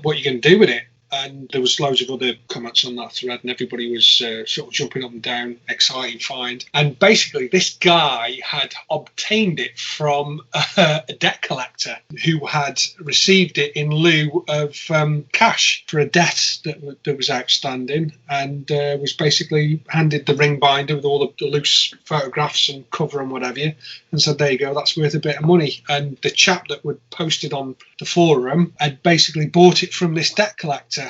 What are you going to do with it? And there was loads of other comments on that thread, and everybody was sort of jumping up and down, exciting find. And basically, this guy had obtained it from a debt collector who had received it in lieu of cash for a debt that was outstanding, and was basically handed the ring binder with all the loose photographs and cover and whatever, and said, there you go, that's worth a bit of money. And the chap that would posted on the forum had basically bought it from this debt collector,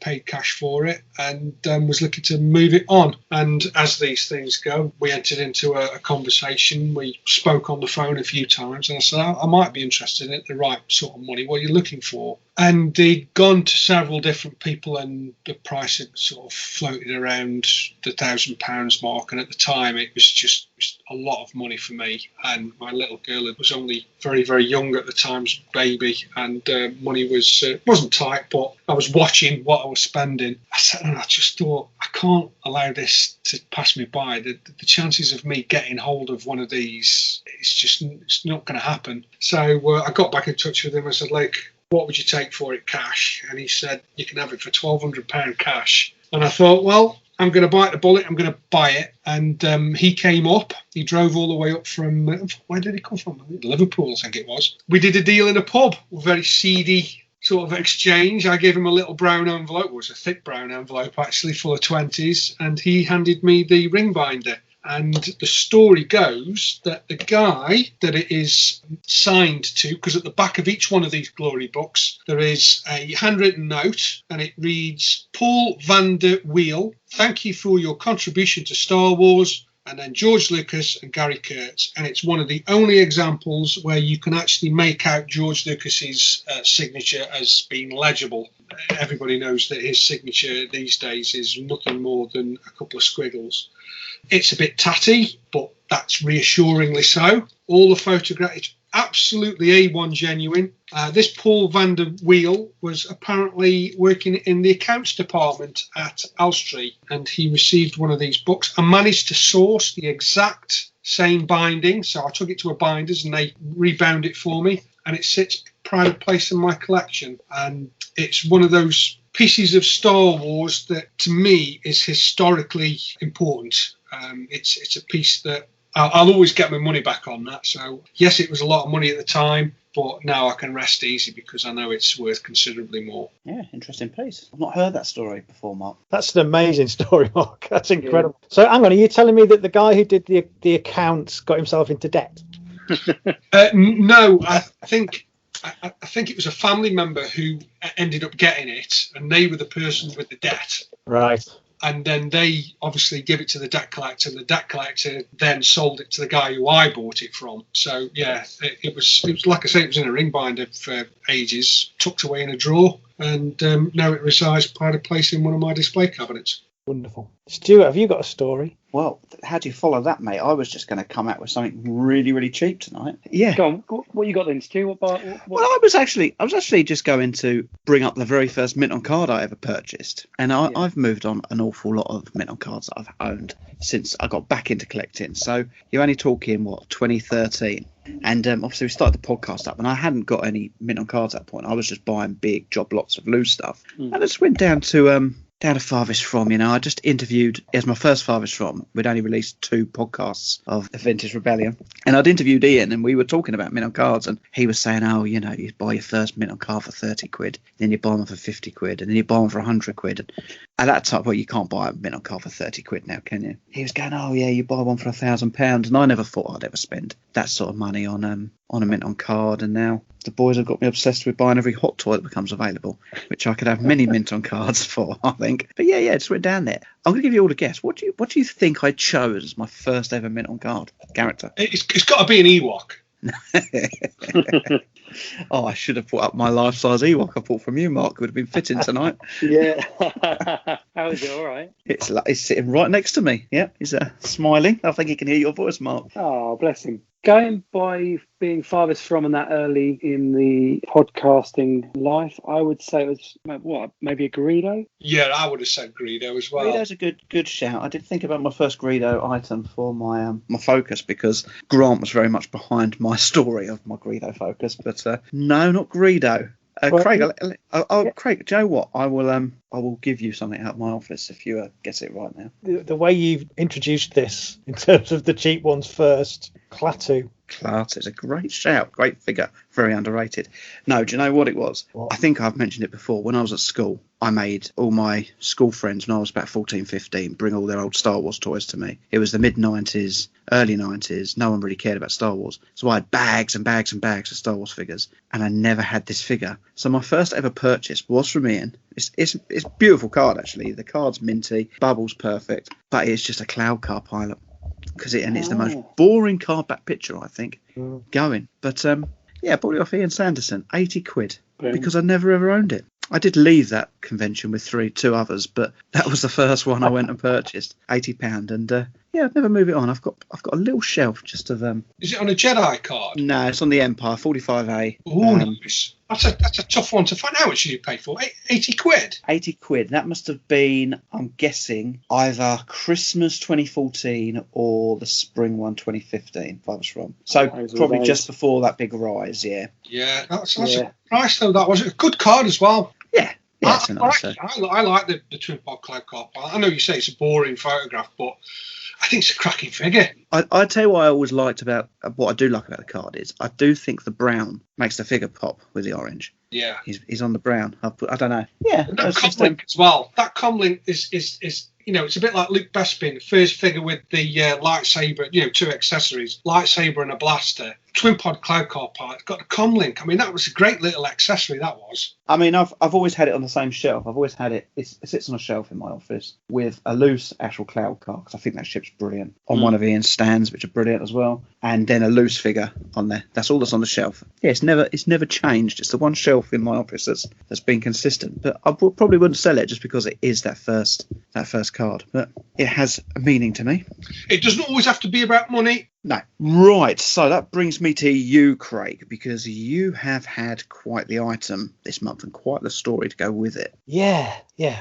paid cash for it, and was looking to move it on. And as these things go, we entered into a conversation. We spoke on the phone a few times, and I said, I might be interested in it, the right sort of money. What are you looking for? And he'd gone to several different people, and the price had sort of floated around the £1,000 mark. And at the time, it was just a lot of money for me. And my little girl was only very, very young at the time, baby, and money wasn't tight, but I was watching what I was spending. I just thought, I can't allow this to pass me by. The chances of me getting hold of one of these, it's not going to happen. So I got back in touch with him. I said, like, what would you take for it cash? And he said, you can have it for £1,200 cash. And I thought, well, I'm going to bite the bullet. I'm going to buy it. And he came up. He drove all the way up from, where did he come from? Liverpool, I think it was. We did a deal in a pub, a very seedy sort of exchange. I gave him a little brown envelope. It was a thick brown envelope, actually, full of 20s. And he handed me the ring binder. And the story goes that the guy that it is signed to, because at the back of each one of these Glory books, there is a handwritten note, and it reads, Paul van der Wiel, thank you for your contribution to Star Wars, and then George Lucas and Gary Kurtz. And it's one of the only examples where you can actually make out George Lucas's signature as being legible. Everybody knows that his signature these days is nothing more than a couple of squiggles. It's a bit tatty, but that's reassuringly so. All the photographs, it's absolutely A1 genuine. This Paul van der Wiel was apparently working in the accounts department at Elstree, and he received one of these books and managed to source the exact same binding. So I took it to a binder's and they rebound it for me, and it sits pride of place in my collection. And it's one of those pieces of Star Wars that to me is historically important. It's a piece that I'll always get my money back on that. So yes, it was a lot of money at the time, but now I can rest easy because I know it's worth considerably more. Yeah, interesting piece. I've not heard that story before, Mark. That's an amazing story, Mark. That's incredible. Yeah. So hang on, are you telling me that the guy who did the accounts got himself into debt? No, I think it was a family member who ended up getting it, and they were the person with the debt. Right. And then they obviously give it to the debt collector, and the debt collector then sold it to the guy who I bought it from. So yeah, it was like I say, it was in a ring binder for ages, tucked away in a drawer, and now it resides pride of place in one of my display cabinets. Wonderful. Stuart, have you got a story? Well, how do you follow that, mate? I was just going to come out with something really, really cheap tonight. Yeah. Go on. What you got then, Stu? What? Well, I was actually just going to bring up the very first mint on card I ever purchased, and I've moved on an awful lot of mint on cards that I've owned since I got back into collecting. So you're only talking 2013. And obviously we started the podcast up, and I hadn't got any mint on cards at that point. I was just buying big job lots of loose stuff, and I just went down to Farthest From. I just interviewed, as my first Farthest From, we'd only released 2 podcasts of the Vintage Rebellion, and I'd interviewed Ian, and we were talking about mint on cards, and he was saying, you buy your first mint on card for 30 quid, then you buy them for 50 quid, and then you buy them for 100 quid. And at that time, well, you can't buy a mint on card for 30 quid now, can you? He was going, oh yeah, you buy one for £1,000, and I never thought I'd ever spend that sort of money on a mint on card, and now the boys have got me obsessed with buying every hot toy that becomes available, which I could have many mint on cards for, I think. But yeah, just went down there. I'm going to give you all a guess. What do you think I chose as my first ever mint on card character? It's got to be an Ewok. Oh, I should have put up my life-size Ewok I bought from you, Mark. It would have been fitting tonight. Yeah. How is it? All right. It's sitting right next to me. Yeah, he's smiling. I think he can hear your voice, Mark. Oh, bless him. Going by being farthest from and that early in the podcasting life, I would say it was, maybe a Greedo? Yeah, I would have said Greedo as well. Greedo's a good shout. I did think about my first Greedo item for my Focus, because Grant was very much behind my story of my Greedo Focus, but no, not Greedo. Craig, Craig, do you know what? I will give you something out of my office if you guess it right now. The way you've introduced this in terms of the cheap ones first, Klaatu. Klaatu is a great shout, great figure, very underrated. No, do you know what it was? What? I think I've mentioned it before. When I was at school, I made all my school friends, when I was about 14, 15, bring all their old Star Wars toys to me. It was the mid-90s, early 90s. No one really cared about Star Wars. So I had bags and bags and bags of Star Wars figures, and I never had this figure. So my first ever purchase was from Ian. It's a beautiful card, actually. The card's minty, bubbles perfect, but it's just a cloud car pilot. It's the most boring card back picture, I think, going. But I bought it off Ian Sanderson, 80 quid, because I never ever owned it. I did leave that convention with 2 others, but that was the first one I went and purchased, £80, and I'd never move it on. I've got a little shelf just of Is it on a Jedi card? No, it's on the Empire 45A. Oh, nice. That's a tough one to find. How much did you pay for? 80 quid. 80 quid. That must have been, I'm guessing, either Christmas 2014 or the spring one 2015. If I was wrong. So probably just before that big rise. Yeah. Yeah, that's a price though. That was a good card as well. Yeah. Yeah, I like the twin pod cloud card. I know you say it's a boring photograph, but I think it's a cracking figure. I tell you what I always liked about what I do like about the card is I do think the brown makes the figure pop with the orange. Yeah, he's on the brown. I don't know. Yeah, that comlink as well. That comlink is it's a bit like Luke Bespin, first figure with the lightsaber, 2 accessories, lightsaber and a blaster. Twin pod cloud car part, got the comlink. I mean, that was a great little accessory, that was. I mean, I've always had it on the same shelf. I've always had it. It sits on a shelf in my office with a loose actual cloud car, because I think that ship's brilliant. On one of Ian's stands, which are brilliant as well, and then a loose figure on there. That's all that's on the shelf. Yeah, it's never changed. It's the one shelf in my office that's been consistent. But I probably wouldn't sell it just because it is that first card. But it has a meaning to me. It doesn't always have to be about money. No. Right, so that brings me to you, Craig, because you have had quite the item this month and quite the story to go with it. Yeah.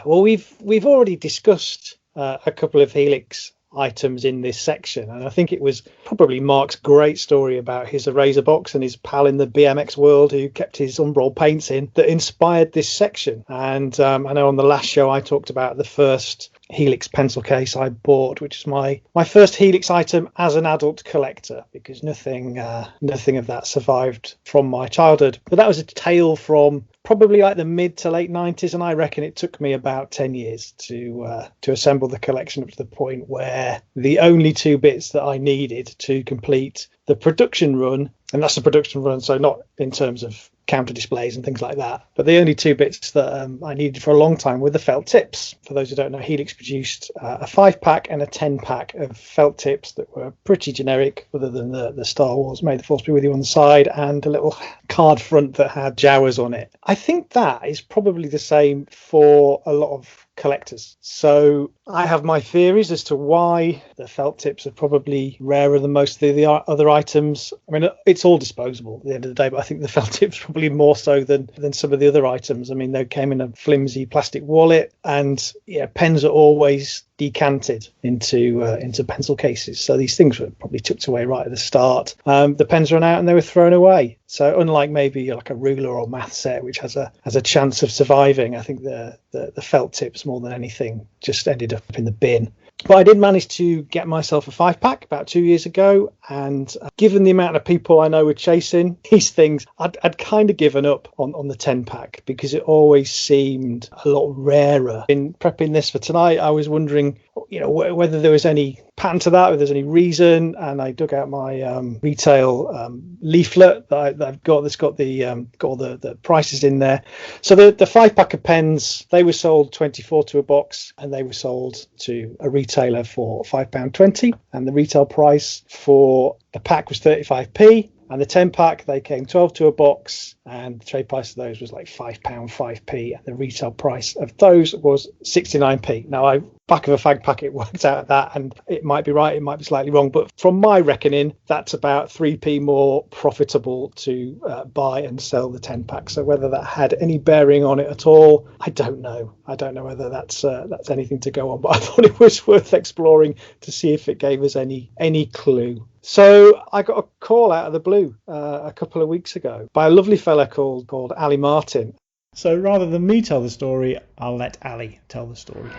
Well, we've already discussed a couple of Helix items in this section, and I think it was probably Mark's great story about his eraser box and his pal in the BMX world who kept his Umbral paints in that inspired this section. And I know on the last show I talked about the first Helix pencil case I bought, which is my first Helix item as an adult collector, because nothing of that survived from my childhood. But that was a tale from probably like the mid to late 90s, and I reckon it took me about 10 years to assemble the collection up to the point where the only two bits that I needed to complete the production run, and that's the production run, so not in terms of counter displays and things like that, but the only two bits that I needed for a long time were the felt tips. For those who don't know, Helix produced a 5-pack and a 10-pack of felt tips that were pretty generic, other than the Star Wars May the Force Be With You on the side and a little card front that had Jawas on it. I think that is probably the same for a lot of collectors. So I have my theories as to why the felt tips are probably rarer than most of the other items. I mean, it's all disposable at the end of the day, but I think the felt tips probably more so than some of the other items. I mean, they came in a flimsy plastic wallet, and pens are always decanted into pencil cases, so these things were probably tucked away right at the start. The pens ran out and they were thrown away. So unlike maybe like a ruler or math set, which has a chance of surviving, I think the felt tips more than anything just ended up in the bin. But I did manage to get myself a 5-pack about 2 years ago, and given the amount of people I know were chasing these things, I'd kind of given up on the 10-pack because it always seemed a lot rarer. In prepping this for tonight, I was wondering, whether there was any pattern to that, whether there's any reason, and I dug out my retail leaflet that I've got that's got all the prices in there. So the 5-pack of pens, they were sold 24 to a box, and they were sold to a retailer for £5.20, and the retail price for a pack was 35p. And the 10-pack, they came 12 to a box, and the trade price of those was like £5, 5p, and the retail price of those was 69p. Now, back of a fag packet worked out at that, and it might be right, it might be slightly wrong, but from my reckoning, that's about 3p more profitable to buy and sell the 10-pack. So whether that had any bearing on it at all, I don't know. I don't know whether that's anything to go on, but I thought it was worth exploring to see if it gave us any clue. So I got a call out of the blue a couple of weeks ago by a lovely fella called Ali Martin. So rather than me tell the story, I'll let Ali tell the story.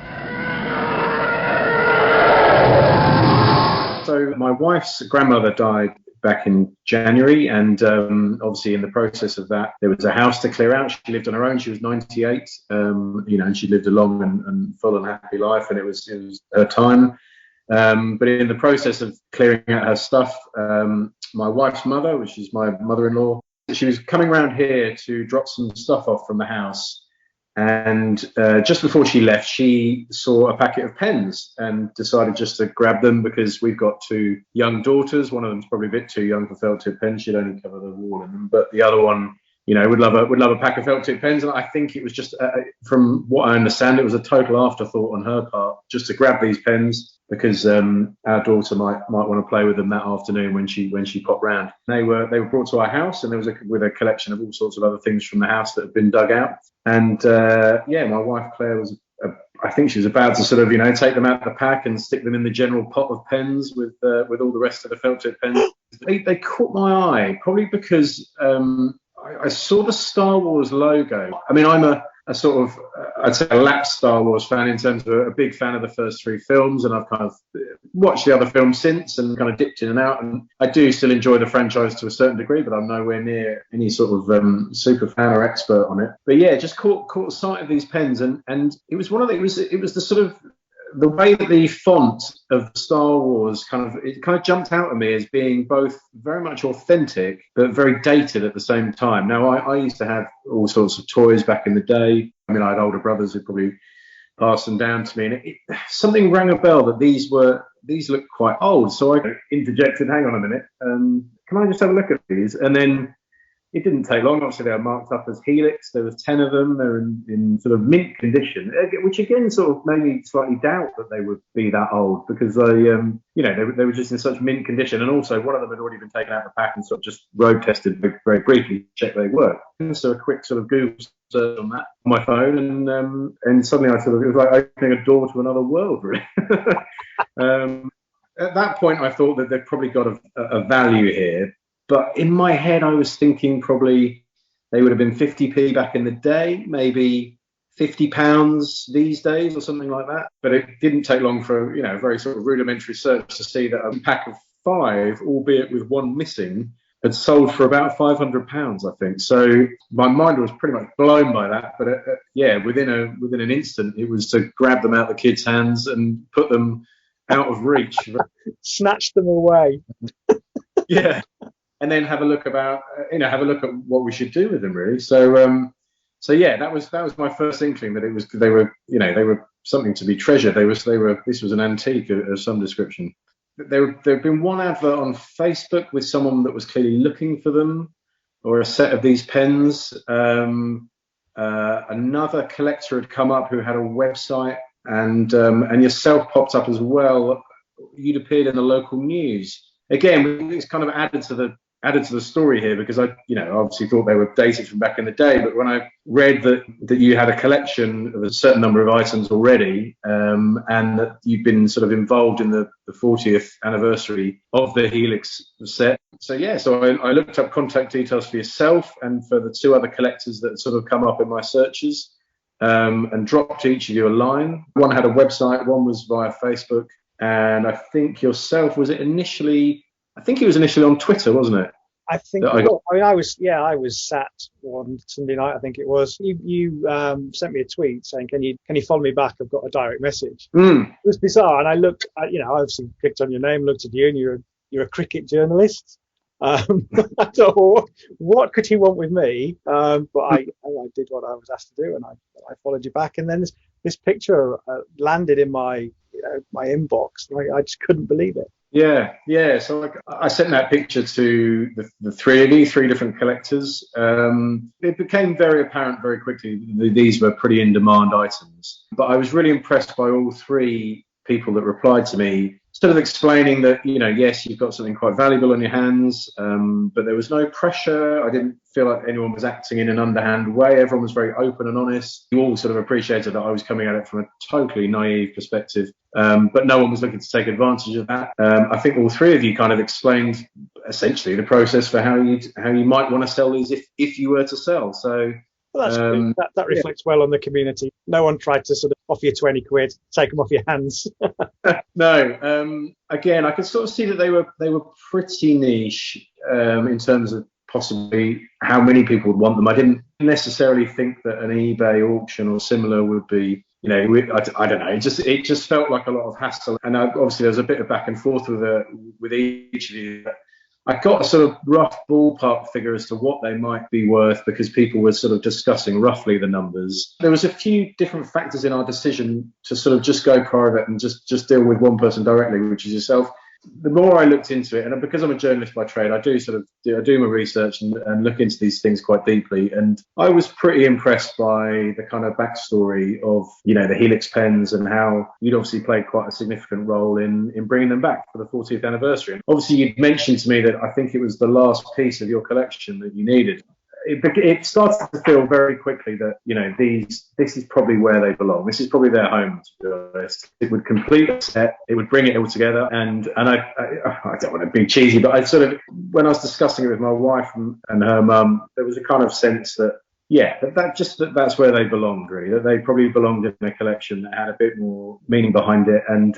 So my wife's grandmother died back in January, and obviously in the process of that, there was a house to clear out. She lived on her own. She was 98, and she lived a long and full and happy life, and it was her time. But in the process of clearing out her stuff, my wife's mother, which is my mother-in-law, she was coming around here to drop some stuff off from the house. And just before she left, she saw a packet of pens and decided just to grab them because we've got 2 young daughters. One of them's probably a bit too young for felt tip pens. She'd only cover the wall in them. But the other one, would love a pack of felt tip pens. And I think it was just, from what I understand, it was a total afterthought on her part just to grab these pens because our daughter might want to play with them that afternoon when she popped round. They were brought to our house, and there was with a collection of all sorts of other things from the house that had been dug out. And my wife Claire was, I think she was about to sort of take them out of the pack and stick them in the general pot of pens with all the rest of the felt tip pens. They caught my eye probably because I saw the Star Wars logo. I mean, I'm a sort of, I'd say a lapsed Star Wars fan in terms of a big fan of the first 3 films, and I've kind of watched the other films since and kind of dipped in and out, and I do still enjoy the franchise to a certain degree, but I'm nowhere near any sort of super fan or expert on it. But yeah, just caught sight of these pens, and it was it was the sort of the way that the font of Star Wars kind of jumped out at me as being both very much authentic but very dated at the same time. Now, I used to have all sorts of toys back in the day. I mean, I had older brothers who probably passed them down to me, and something rang a bell that these look quite old. So I interjected, hang on a minute, can I just have a look at these? And then it didn't take long. Obviously, they were marked up as Helix. There was 10 of them. They're in sort of mint condition, which again sort of made me slightly doubt that they would be that old because they were just in such mint condition. And also, one of them had already been taken out of the pack and sort of just road tested very, very briefly to check they work. And so a quick sort of Google search on that on my phone, and suddenly it was like opening a door to another world, really. At that point, I thought that they've probably got a value here. But in my head, I was thinking probably they would have been 50p back in the day, maybe £50 these days or something like that. But it didn't take long for, a very sort of rudimentary search to see that a pack of 5, albeit with one missing, had sold for about £500, I think. So my mind was pretty much blown by that. But within an instant, it was to grab them out of the kids' hands and put them out of reach. Snatch them away. Yeah. And then have a look at what we should do with them, really. So that was my first inkling that they were something to be treasured. This was an antique of some description. There had been one advert on Facebook with someone that was clearly looking for them, or a set of these pens. Another collector had come up who had a website, and yourself popped up as well. You'd appeared in the local news. Again, it's kind of added to the story here, because I obviously thought they were dated from back in the day, but when I read that you had a collection of a certain number of items already, and that you've been sort of involved in the 40th anniversary of the Helix set. So I looked up contact details for yourself and for the 2 other collectors that sort of come up in my searches, and dropped each of you a line. One had a website, one was via Facebook, and I think yourself, it was initially on Twitter, wasn't it? I think. I was sat one Sunday night. I think it was. You sent me a tweet saying, "Can you follow me back? I've got a direct message." It was bizarre, and I looked. I obviously clicked on your name, looked at you, and you're a cricket journalist. I thought, what could he want with me? But I did what I was asked to do, and I followed you back. And then this picture landed in my my inbox. I just couldn't believe it. Yeah. So I sent that picture to the 3 of you, 3 different collectors. It became very apparent very quickly that these were pretty in-demand items. But I was really impressed by all 3 people that replied to me, sort of explaining that, yes, you've got something quite valuable on your hands, but there was no pressure. I didn't feel like anyone was acting in an underhand way. Everyone was very open and honest. You all sort of appreciated that I was coming at it from a totally naive perspective, but no one was looking to take advantage of that. I think all 3 of you kind of explained essentially the process for how you might want to sell these if you were to sell. So. Well, that's good. That reflects well on the community. No one tried to sort of offer you 20 quid, take them off your hands. No. Again, I could sort of see that they were pretty niche in terms of possibly how many people would want them. I didn't necessarily think that an eBay auction or similar would be. I don't know. It just felt like a lot of hassle, and obviously there was a bit of back and forth with each of you. I got a sort of rough ballpark figure as to what they might be worth, because people were sort of discussing roughly the numbers. There was a few different factors in our decision to sort of just go private and just deal with one person directly, which is yourself. The more I looked into it, and because I'm a journalist by trade, I do my research and look into these things quite deeply. And I was pretty impressed by the kind of backstory of, the Helix pens, and how you'd obviously played quite a significant role in bringing them back for the 40th anniversary. And obviously, you'd mentioned to me that I think it was the last piece of your collection that you needed. It started to feel very quickly that, this is probably where they belong. This is probably their home, to be honest. It would complete a set, it would bring it all together. And I don't want to be cheesy, but I sort of, when I was discussing it with my wife and her mum, there was a kind of sense that, that's where they belonged, really. That they probably belonged in a collection that had a bit more meaning behind it. And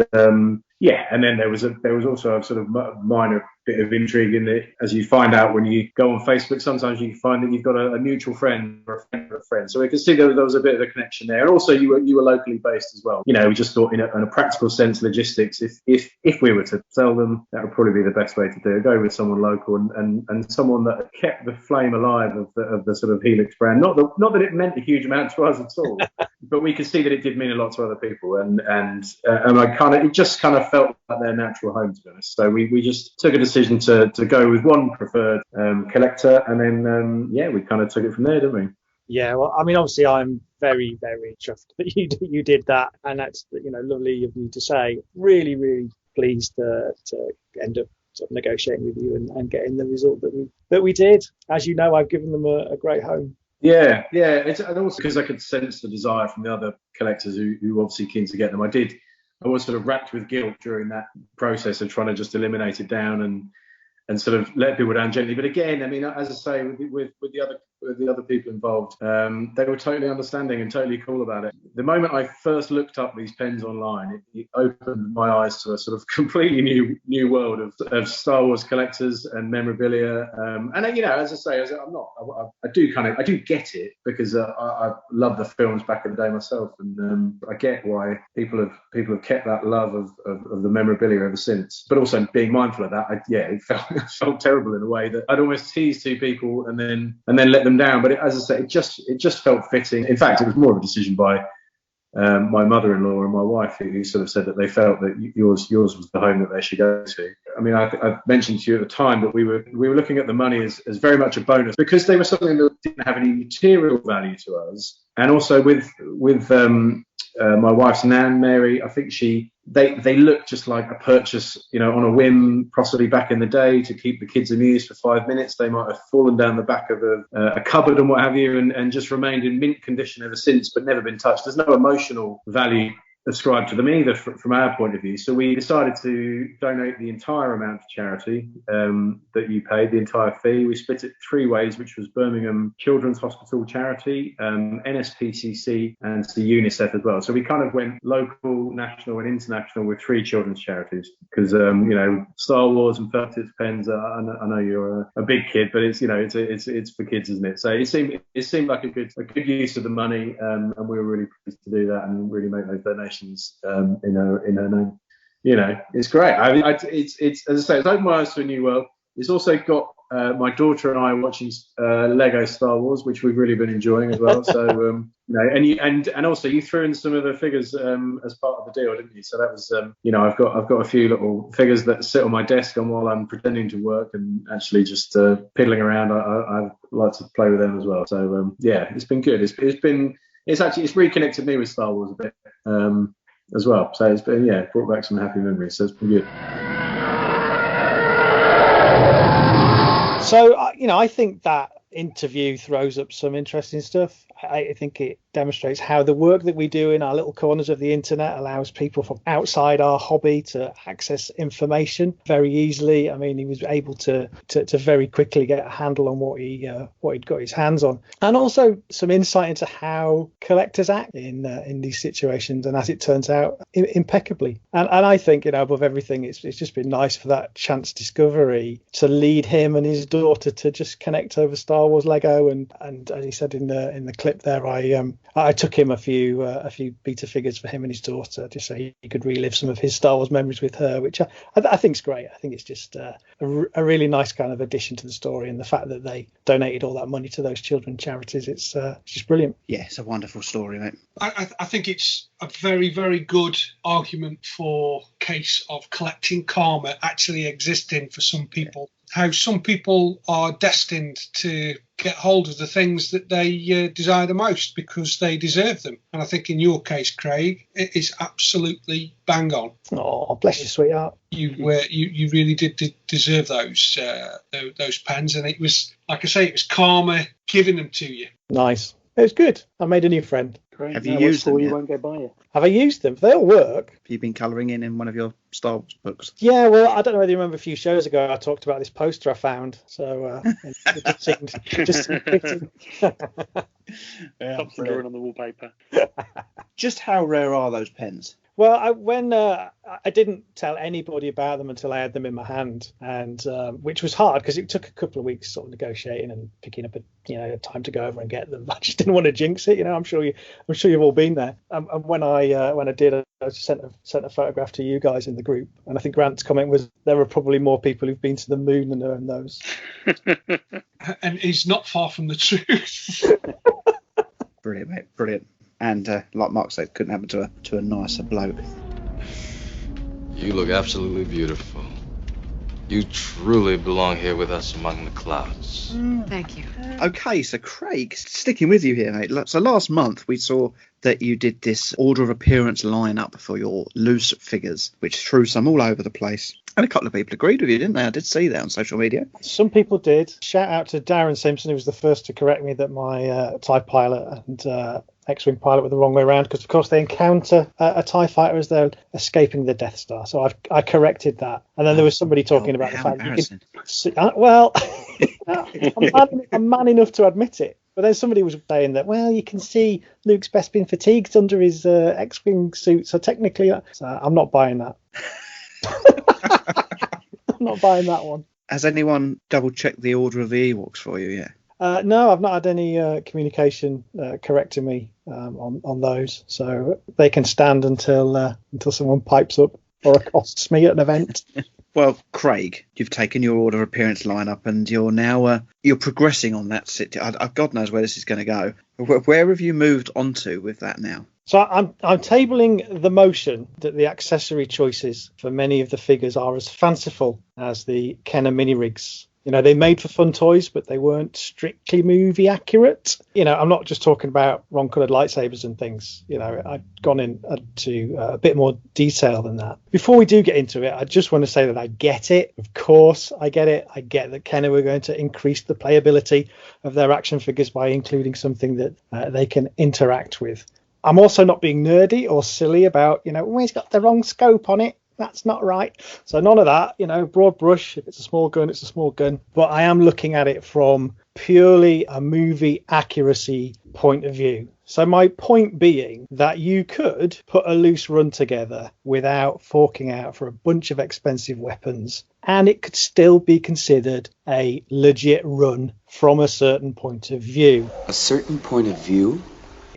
and then there was also a sort of minor bit of intrigue in it, as you find out when you go on Facebook. Sometimes you find that you've got a mutual friend or a friend of a friend. So we could see there was a bit of a connection there. And also you were locally based as well. We just thought in a practical sense, logistics, if we were to sell them, that would probably be the best way to do it. Go with someone local and someone that kept the flame alive of the sort of Helix brand. Not that it meant a huge amount to us at all, but we could see that it did mean a lot to other people. And it just kind of felt like their natural home, to be honest. So we just took a decision to go with one preferred collector, and then we kind of took it from there, didn't we? Yeah, well, I mean, obviously I'm very, very chuffed that you did that, and that's lovely of you to say. Really, really pleased to end up sort of negotiating with you and getting the result that we did. As you know, I've given them a great home. Yeah, and also because I could sense the desire from the other collectors who were obviously keen to get them. I was sort of racked with guilt during that process of trying to just eliminate it down and sort of let people down gently. But again, I mean, as I say, with the other the other people involved, they were totally understanding and totally cool about it. The moment I first looked up these pens online, it opened my eyes to a sort of completely new world of Star Wars collectors and memorabilia. And as I say, I do get it, because I love the films back in the day myself, and I get why people have kept that love of the memorabilia ever since. But also being mindful of that, it felt terrible in a way that I'd almost tease two people and then let them down. But as I say, it just felt fitting. In fact, it was more of a decision by my mother-in-law and my wife, who sort of said that they felt that yours was the home that they should go to. I mean, I mentioned to you at the time that we were looking at the money as very much a bonus, because they were something that didn't have any material value to us. And also with my wife's nan, Mary, I think they look just like a purchase, on a whim, possibly back in the day, to keep the kids amused for 5 minutes. They might have fallen down the back of a cupboard and what have you, and just remained in mint condition ever since, but never been touched. There's no emotional value ascribed to them either from our point of view. So we decided to donate the entire amount to charity that you paid, the entire fee. We split it 3 ways, which was Birmingham Children's Hospital Charity, NSPCC, and to UNICEF as well. So we kind of went local, national and international with 3 children's charities, because Star Wars and felt tips pens, I know you're a big kid, but it's it's for kids, isn't it? So it seemed like a good use of the money, and we were really pleased to do that and really make those donations in her name. It's great. It's as I say, it's opened my eyes to a new world. It's also got my daughter and I watching Lego Star Wars, which we've really been enjoying as well. So and also you threw in some of the figures as part of the deal, didn't you? So that was I've got a few little figures that sit on my desk, and while I'm pretending to work and actually just piddling around, I like to play with them as well. So it's been good. It's reconnected me with Star Wars a bit as well. So it's been brought back some happy memories. So it's been good. So I think that interview throws up some interesting stuff. I think it demonstrates how the work that we do in our little corners of the internet allows people from outside our hobby to access information very easily. I mean, he was able to very quickly get a handle on what he'd got his hands on, and also some insight into how collectors act in these situations, and as it turns out, impeccably. And I think above everything, it's just been nice for that chance discovery to lead him and his daughter to just connect over Star Wars Lego, and as he said in the clip there, I took him a few beta figures for him and his daughter, just so he could relive some of his Star Wars memories with her, which I think is great. I think it's just a really nice kind of addition to the story, and the fact that they donated all that money to those children's charities, it's just brilliant. Yeah, it's a wonderful story, mate. I think it's a very, very good argument for case of collecting karma actually existing for some people. How some people are destined to get hold of the things that they desire the most because they deserve them. And I think in your case, Craig, it is absolutely bang on. Oh, bless you, sweetheart. You really did deserve those pens, and it was, like I say, it was karma giving them to you. Nice. It was good. I made a new friend. Great. Have you used them? You won't go buy it. Have I used them? They all work. Have you been colouring in one of your Star Wars books? Yeah, well, I don't know whether you remember a few shows ago I talked about this poster I found. So just Stop drawing on the wallpaper. Just how rare are those pens? Well, I didn't tell anybody about them until I had them in my hand, and which was hard because it took a couple of weeks sort of negotiating and picking up a time to go over and get them. I just didn't want to jinx it, I'm sure you've all been there. And when I did, I sent a photograph to you guys in the group, and I think Grant's comment was there were probably more people who've been to the moon than own those. And he's not far from the truth. Brilliant, mate. Brilliant. And like Mark said, couldn't happen to a nicer bloke. You look absolutely beautiful. You truly belong here with us among the clouds. Thank you. Okay, so Craig, sticking with you here, mate. So last month we saw that you did this order of appearance lineup for your loose figures, which threw some all over the place. And a couple of people agreed with you, didn't they? I did see that on social media. Some people did. Shout out to Darren Simpson, who was the first to correct me that my TIE pilot and X-Wing pilot were the wrong way around, because of course they encounter a TIE fighter as they're escaping the Death Star. So I corrected that. And then there was somebody talking about the fact you can see, well, I'm man enough to admit it. But then somebody was saying that, well, you can see Luke's best been fatigued under his X-Wing suit, so technically, I'm not buying that. I'm not buying that one. Has anyone double-checked the order of the Ewoks for you yet? No, I've not had any communication correcting me on those, so they can stand until someone pipes up or accosts me at an event. Well, Craig, you've taken your order of appearance lineup, and you're now you're progressing on that. God knows where this is going to go. Where have you moved on to with that now? So I'm tabling the motion that the accessory choices for many of the figures are as fanciful as the Kenner mini rigs. You know, they made for fun toys, but they weren't strictly movie accurate. You know, I'm not just talking about wrong-coloured lightsabers and things. You know, I've gone into a bit more detail than that. Before we do get into it, I just want to say that I get it. Of course, I get it. I get that Kenner were going to increase the playability of their action figures by including something that they can interact with. I'm also not being nerdy or silly about, well, he's got the wrong scope on it. That's not right. So none of that, broad brush. If it's a small gun, it's a small gun. But I am looking at it from purely a movie accuracy point of view. So my point being that you could put a loose run together without forking out for a bunch of expensive weapons, and it could still be considered a legit run from a certain point of view. A certain point of view?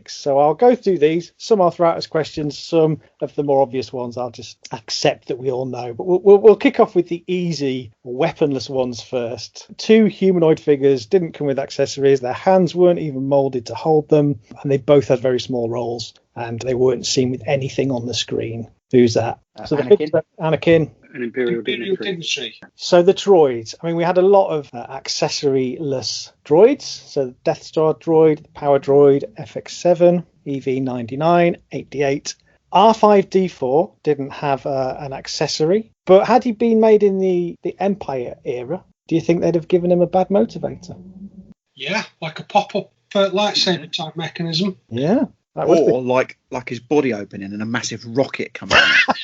So I'll go through these. Some I'll throw out as questions. Some of the more obvious ones I'll just accept that we all know. But we'll kick off with the easy, weaponless ones first. 2 humanoid figures didn't come with accessories. Their hands weren't even moulded to hold them. And they both had very small roles. And they weren't seen with anything on the screen. Who's that? So the figures, Anakin. An Imperial Dignitary. So the droids. I mean, we had a lot of accessory-less droids. So the Death Star droid, the Power droid, FX7, EV99, 88. R5-D4 didn't have an accessory. But had he been made in the Empire era, do you think they'd have given him a bad motivator? Yeah, like a pop-up lightsaber type mechanism. Yeah. Or like his body opening and a massive rocket coming out.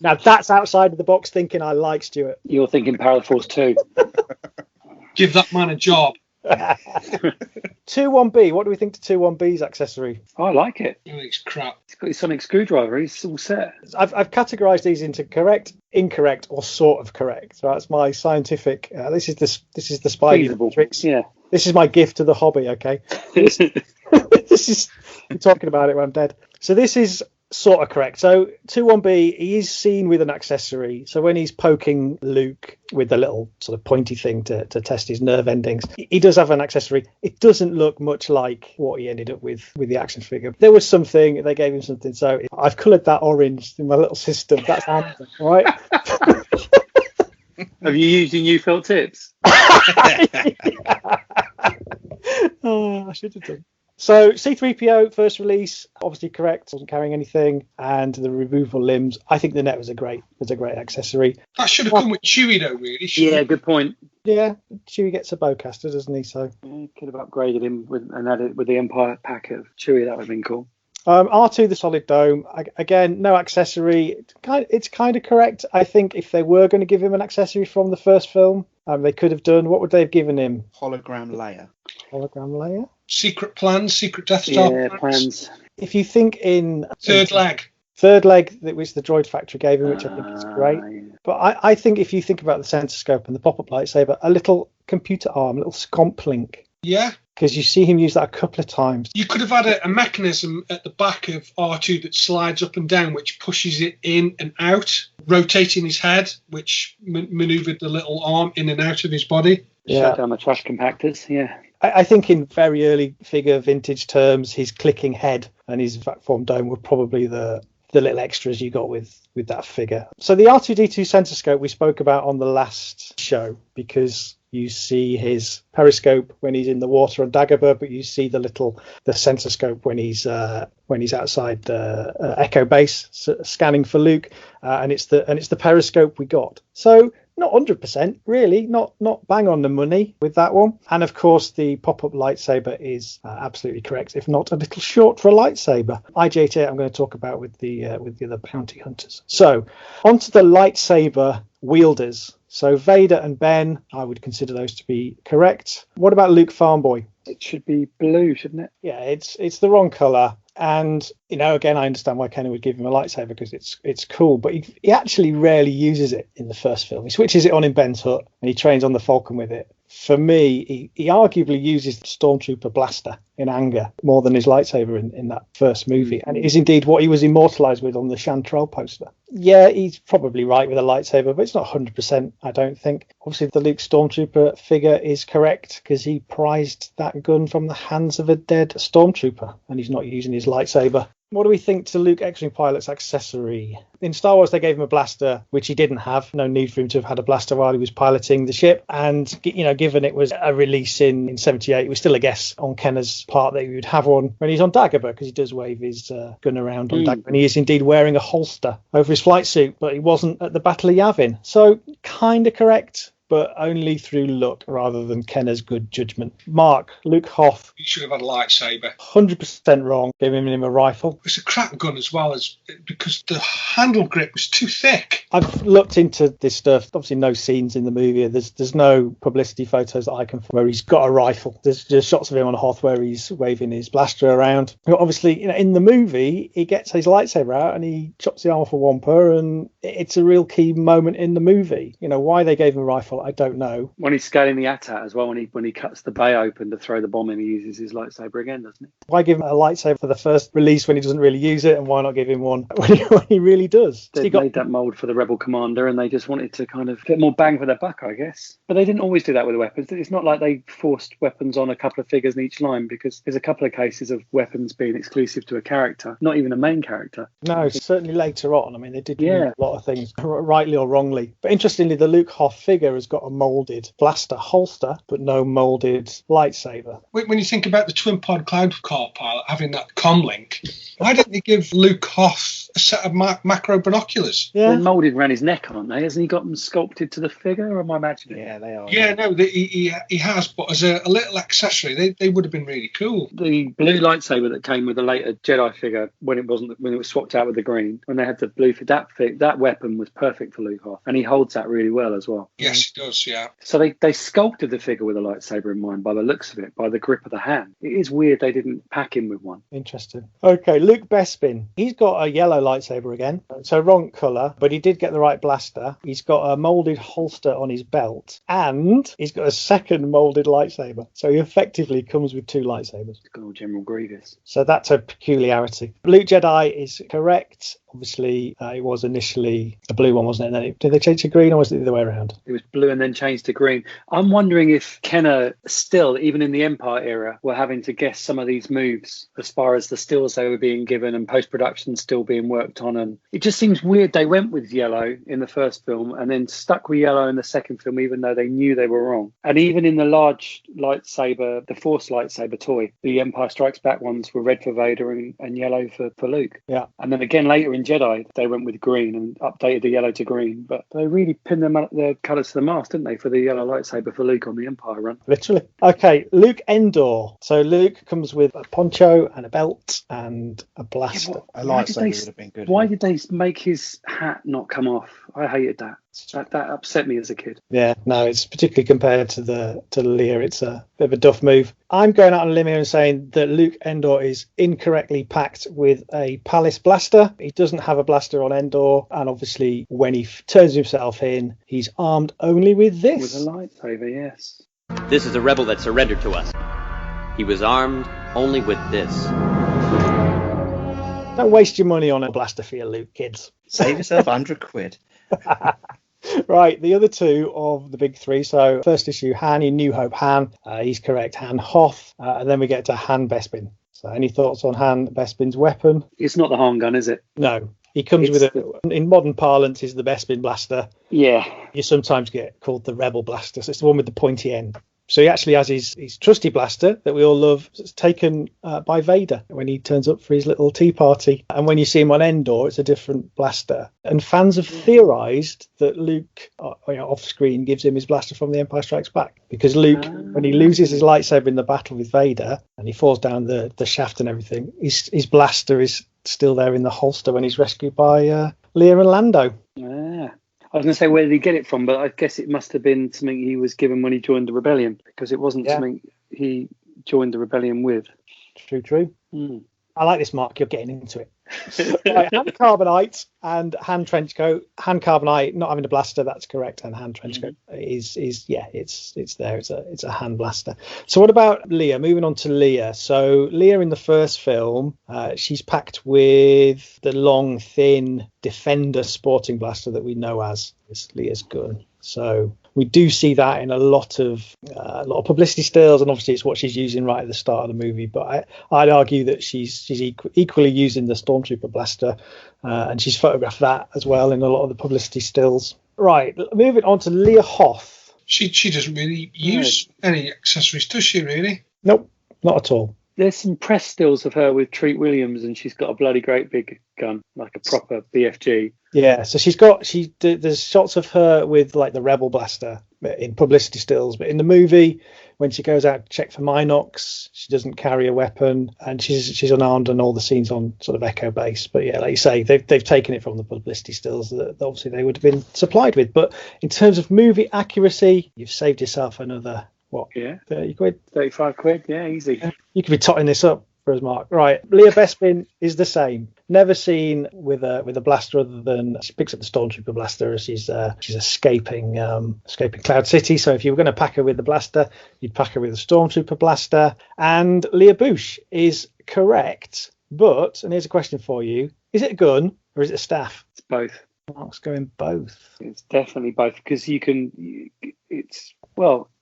Now that's outside of the box thinking I like, Stuart. You're thinking Power Force 2. Give that man a job. 2-1B. What do we think to 2-1B's accessory? I like it. Oh, it's crap. He's got his sonic screwdriver. He's all set. I've categorised these into correct, incorrect, or sort of correct. So that's my scientific. This is the Spidey matrix. Yeah. This is my gift to the hobby. Okay. This is. I'm talking about it when I'm dead. So this is sort of correct. So 2-1B, he is seen with an accessory. So when he's poking Luke with the little sort of pointy thing to test his nerve endings, he does have an accessory. It doesn't look much like what he ended up with the action figure. There was something, they gave him something. So I've coloured that orange in my little system. That's handy, right? Have you used your new felt tips? Oh, I should have done. So C-3PO first release, obviously correct, wasn't carrying anything, and the removable limbs. I think the net was a great accessory. That should have come with Chewie though, really. Yeah, good point. Yeah, Chewie gets a bowcaster, doesn't he? So could have upgraded him and added with the Empire pack of Chewie. That would have been cool. R2, the solid dome. Again, no accessory. It's kind of correct. I think if they were going to give him an accessory from the first film, they could have done. What would they have given him? Hologram layer. Hologram layer. Secret plans, secret Death Star plans. If you think in third leg, which the Droid Factory gave him, which I think is great. But I think if you think about the sensor scope and the pop-up lightsaber, a little computer arm, a little scomp link. Yeah. Because you see him use that a couple of times. You could have had a mechanism at the back of R2 that slides up and down, which pushes it in and out, rotating his head, which manoeuvred the little arm in and out of his body. Shut down the trash compactors, yeah. I think in very early figure vintage terms, his clicking head and his vac form dome were probably the little extras you got with that figure. So the R2-D2 sensor scope we spoke about on the last show, because you see his periscope when he's in the water on Dagobah, but you see the sensor scope when he's outside Echo Base scanning for Luke, and it's the periscope we got. So not 100%, really, not bang on the money with that one. And of course, the pop-up lightsaber is absolutely correct, if not a little short for a lightsaber. IG-88 I'm going to talk about with the other bounty hunters. So, onto the lightsaber wielders. So Vader and Ben, I would consider those to be correct. What about Luke Farmboy? It should be blue, shouldn't it? Yeah, it's the wrong colour. And, you know, again, I understand why Kenner would give him a lightsaber because it's cool, but he actually rarely uses it in the first film. He switches it on in Ben's hut and he trains on the Falcon with it. For me, he arguably uses the Stormtrooper blaster in anger more than his lightsaber in that first movie. And it is indeed what he was immortalised with on the Chantrell poster. Yeah, he's probably right with a lightsaber, but it's not 100%, I don't think. Obviously, the Luke Stormtrooper figure is correct because he prized that gun from the hands of a dead Stormtrooper and he's not using his lightsaber. What do we think to Luke X-Wing Pilot's accessory? In Star Wars, they gave him a blaster, which he didn't have. No need for him to have had a blaster while he was piloting the ship. And, you know, given it was a release in 78, it was still a guess on Kenner's part that he would have one when he's on Dagobah, because he does wave his gun around on Dagobah. And he is indeed wearing a holster over his flight suit, but he wasn't at the Battle of Yavin. So, kind of correct, but only through luck rather than Kenner's good judgment. Mark, Luke Hoth. He should have had a lightsaber. 100% wrong, giving him a rifle. It's a crap gun as well, as because the handle grip was too thick. I've looked into this stuff. Obviously, no scenes in the movie. There's no publicity photos that I can find where he's got a rifle. There's just shots of him on Hoth where he's waving his blaster around. But obviously, you know, in the movie, he gets his lightsaber out and he chops the arm off a Wampa, and it's a real key moment in the movie. You know, why they gave him a rifle, I don't know. When he's scaling the AT-AT as well, when he cuts the bay open to throw the bomb in, he uses his lightsaber again, doesn't he? Why give him a lightsaber for the first release when he doesn't really use it, and why not give him one when he really does? They made that mould for the Rebel Commander, and they just wanted to kind of get more bang for their buck, I guess. But they didn't always do that with the weapons. It's not like they forced weapons on a couple of figures in each line, because there's a couple of cases of weapons being exclusive to a character, not even a main character. No, certainly later on. I mean, they did do a lot of things, rightly or wrongly. But interestingly, the Luke Hoth figure has got a moulded blaster holster, but no moulded lightsaber. When you think about the twin pod cloud car pilot having that comlink, why didn't they give Luke Hoth a set of macro binoculars? Yeah. They're moulded around his neck, aren't they? Hasn't he got them sculpted to the figure, or am I imagining? Yeah, they are. Yeah, no, he has, but as a little accessory, they would have been really cool. The blue lightsaber that came with the later Jedi figure, when it was swapped out with the green, when they had the blue for that weapon was perfect for Luke Hoth, and he holds that really well as well. Yes, he does, yeah. So they sculpted the figure with a lightsaber in mind by the looks of it, by the grip of the hand. It is weird they didn't pack him with one. Interesting. Okay, Luke Bespin. He's got a yellow lightsaber again, so wrong colour, but he did get the right blaster. He's got a moulded holster on his belt, and he's got a second moulded lightsaber. So he effectively comes with two lightsabers. Good old General Grievous. So that's a peculiarity. Luke Jedi is correct. Obviously, it was initially a blue one, wasn't it? And then did they change to green, or was it the other way around? It was blue and then changed to green. I'm wondering if Kenner still, even in the Empire era, were having to guess some of these moves as far as the stills they were being given and post-production still being worked on. And it just seems weird they went with yellow in the first film and then stuck with yellow in the second film, even though they knew they were wrong. And even in the large lightsaber, the Force lightsaber toy, the Empire Strikes Back ones were red for Vader and yellow for Luke. Yeah. And then again later in Jedi, they went with green and updated the yellow to green, but they really pinned their colours to the mast, didn't they, for the yellow lightsaber for Luke on the Empire run? Literally. Okay, Luke Endor. So Luke comes with a poncho and a belt and a blaster. A lightsaber would have been good. Why did they make his hat not come off? I hated that. That upset me as a kid. Yeah, no, it's particularly compared to the Leia, it's a bit of a duff move. I'm going out on a limb here and saying that Luke Endor is incorrectly packed with a Palace blaster. He doesn't have a blaster on Endor, and obviously when he turns himself in, he's armed only with this. With a lightsaber, yes. This is a rebel that surrendered to us. He was armed only with this. Don't waste your money on a blaster for your Luke, kids. Save yourself £100. Right, the other two of the big three. So first issue, Han in New Hope Han. He's correct, Han Hoth. And then we get to Han Bespin. So any thoughts on Han Bespin's weapon? It's not the Han gun, is it? No. He comes with in modern parlance, is the Bespin blaster. Yeah. You sometimes get called the Rebel blaster. So it's the one with the pointy end. So he actually has his trusty blaster that we all love. It's taken by Vader when he turns up for his little tea party. And when you see him on Endor, it's a different blaster. And fans have theorized that Luke, off screen, gives him his blaster from The Empire Strikes Back. Because Luke, when he loses his lightsaber in the battle with Vader and he falls down the shaft and everything, his blaster is still there in the holster when he's rescued by Leia and Lando. Yeah. I was going to say, where did he get it from? But I guess it must have been something he was given when he joined the rebellion, because it wasn't something he joined the rebellion with. True. I like this, Mark. You're getting into it. Right, hand carbonite and hand trench coat. Hand carbonite, not having a blaster, that's correct. And hand trench coat is it's there. It's a hand blaster. So what about Leia? Moving on to Leia. So Leia in the first film, she's packed with the long, thin Defender sporting blaster that we know as Leia's gun. So we do see that in a lot of publicity stills, and obviously it's what she's using right at the start of the movie. But I'd argue that she's equally using the Stormtrooper blaster, and she's photographed that as well in a lot of the publicity stills. Right, moving on to Leia Hoth. She doesn't really use any accessories, does she? Really? Nope, not at all. There's some press stills of her with Treat Williams, and she's got a bloody great big gun, like a proper BFG. Yeah, so there's shots of her with like the Rebel blaster in publicity stills, but in the movie, when she goes out to check for Minox, she doesn't carry a weapon, and she's unarmed, and all the scenes on sort of Echo Base. But yeah, like you say, they've taken it from the publicity stills that obviously they would have been supplied with. But in terms of movie accuracy, you've saved yourself another, what? Yeah, 30 quid? 35 quid, yeah, easy. You could be totting this up for us, Mark. Right, Leia Bespin is the same. Never seen with a blaster other than she picks up the Stormtrooper blaster as she's escaping Cloud City. So if you were going to pack her with the blaster, you'd pack her with a Stormtrooper blaster. And Leia Bouche is correct, but, and here's a question for you, is it a gun or is it a staff? It's both. Mark's going both. It's definitely both, because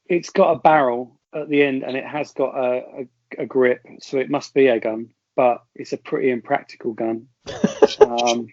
it's got a barrel at the end and it has got a grip, so it must be a gun, but it's a pretty impractical gun.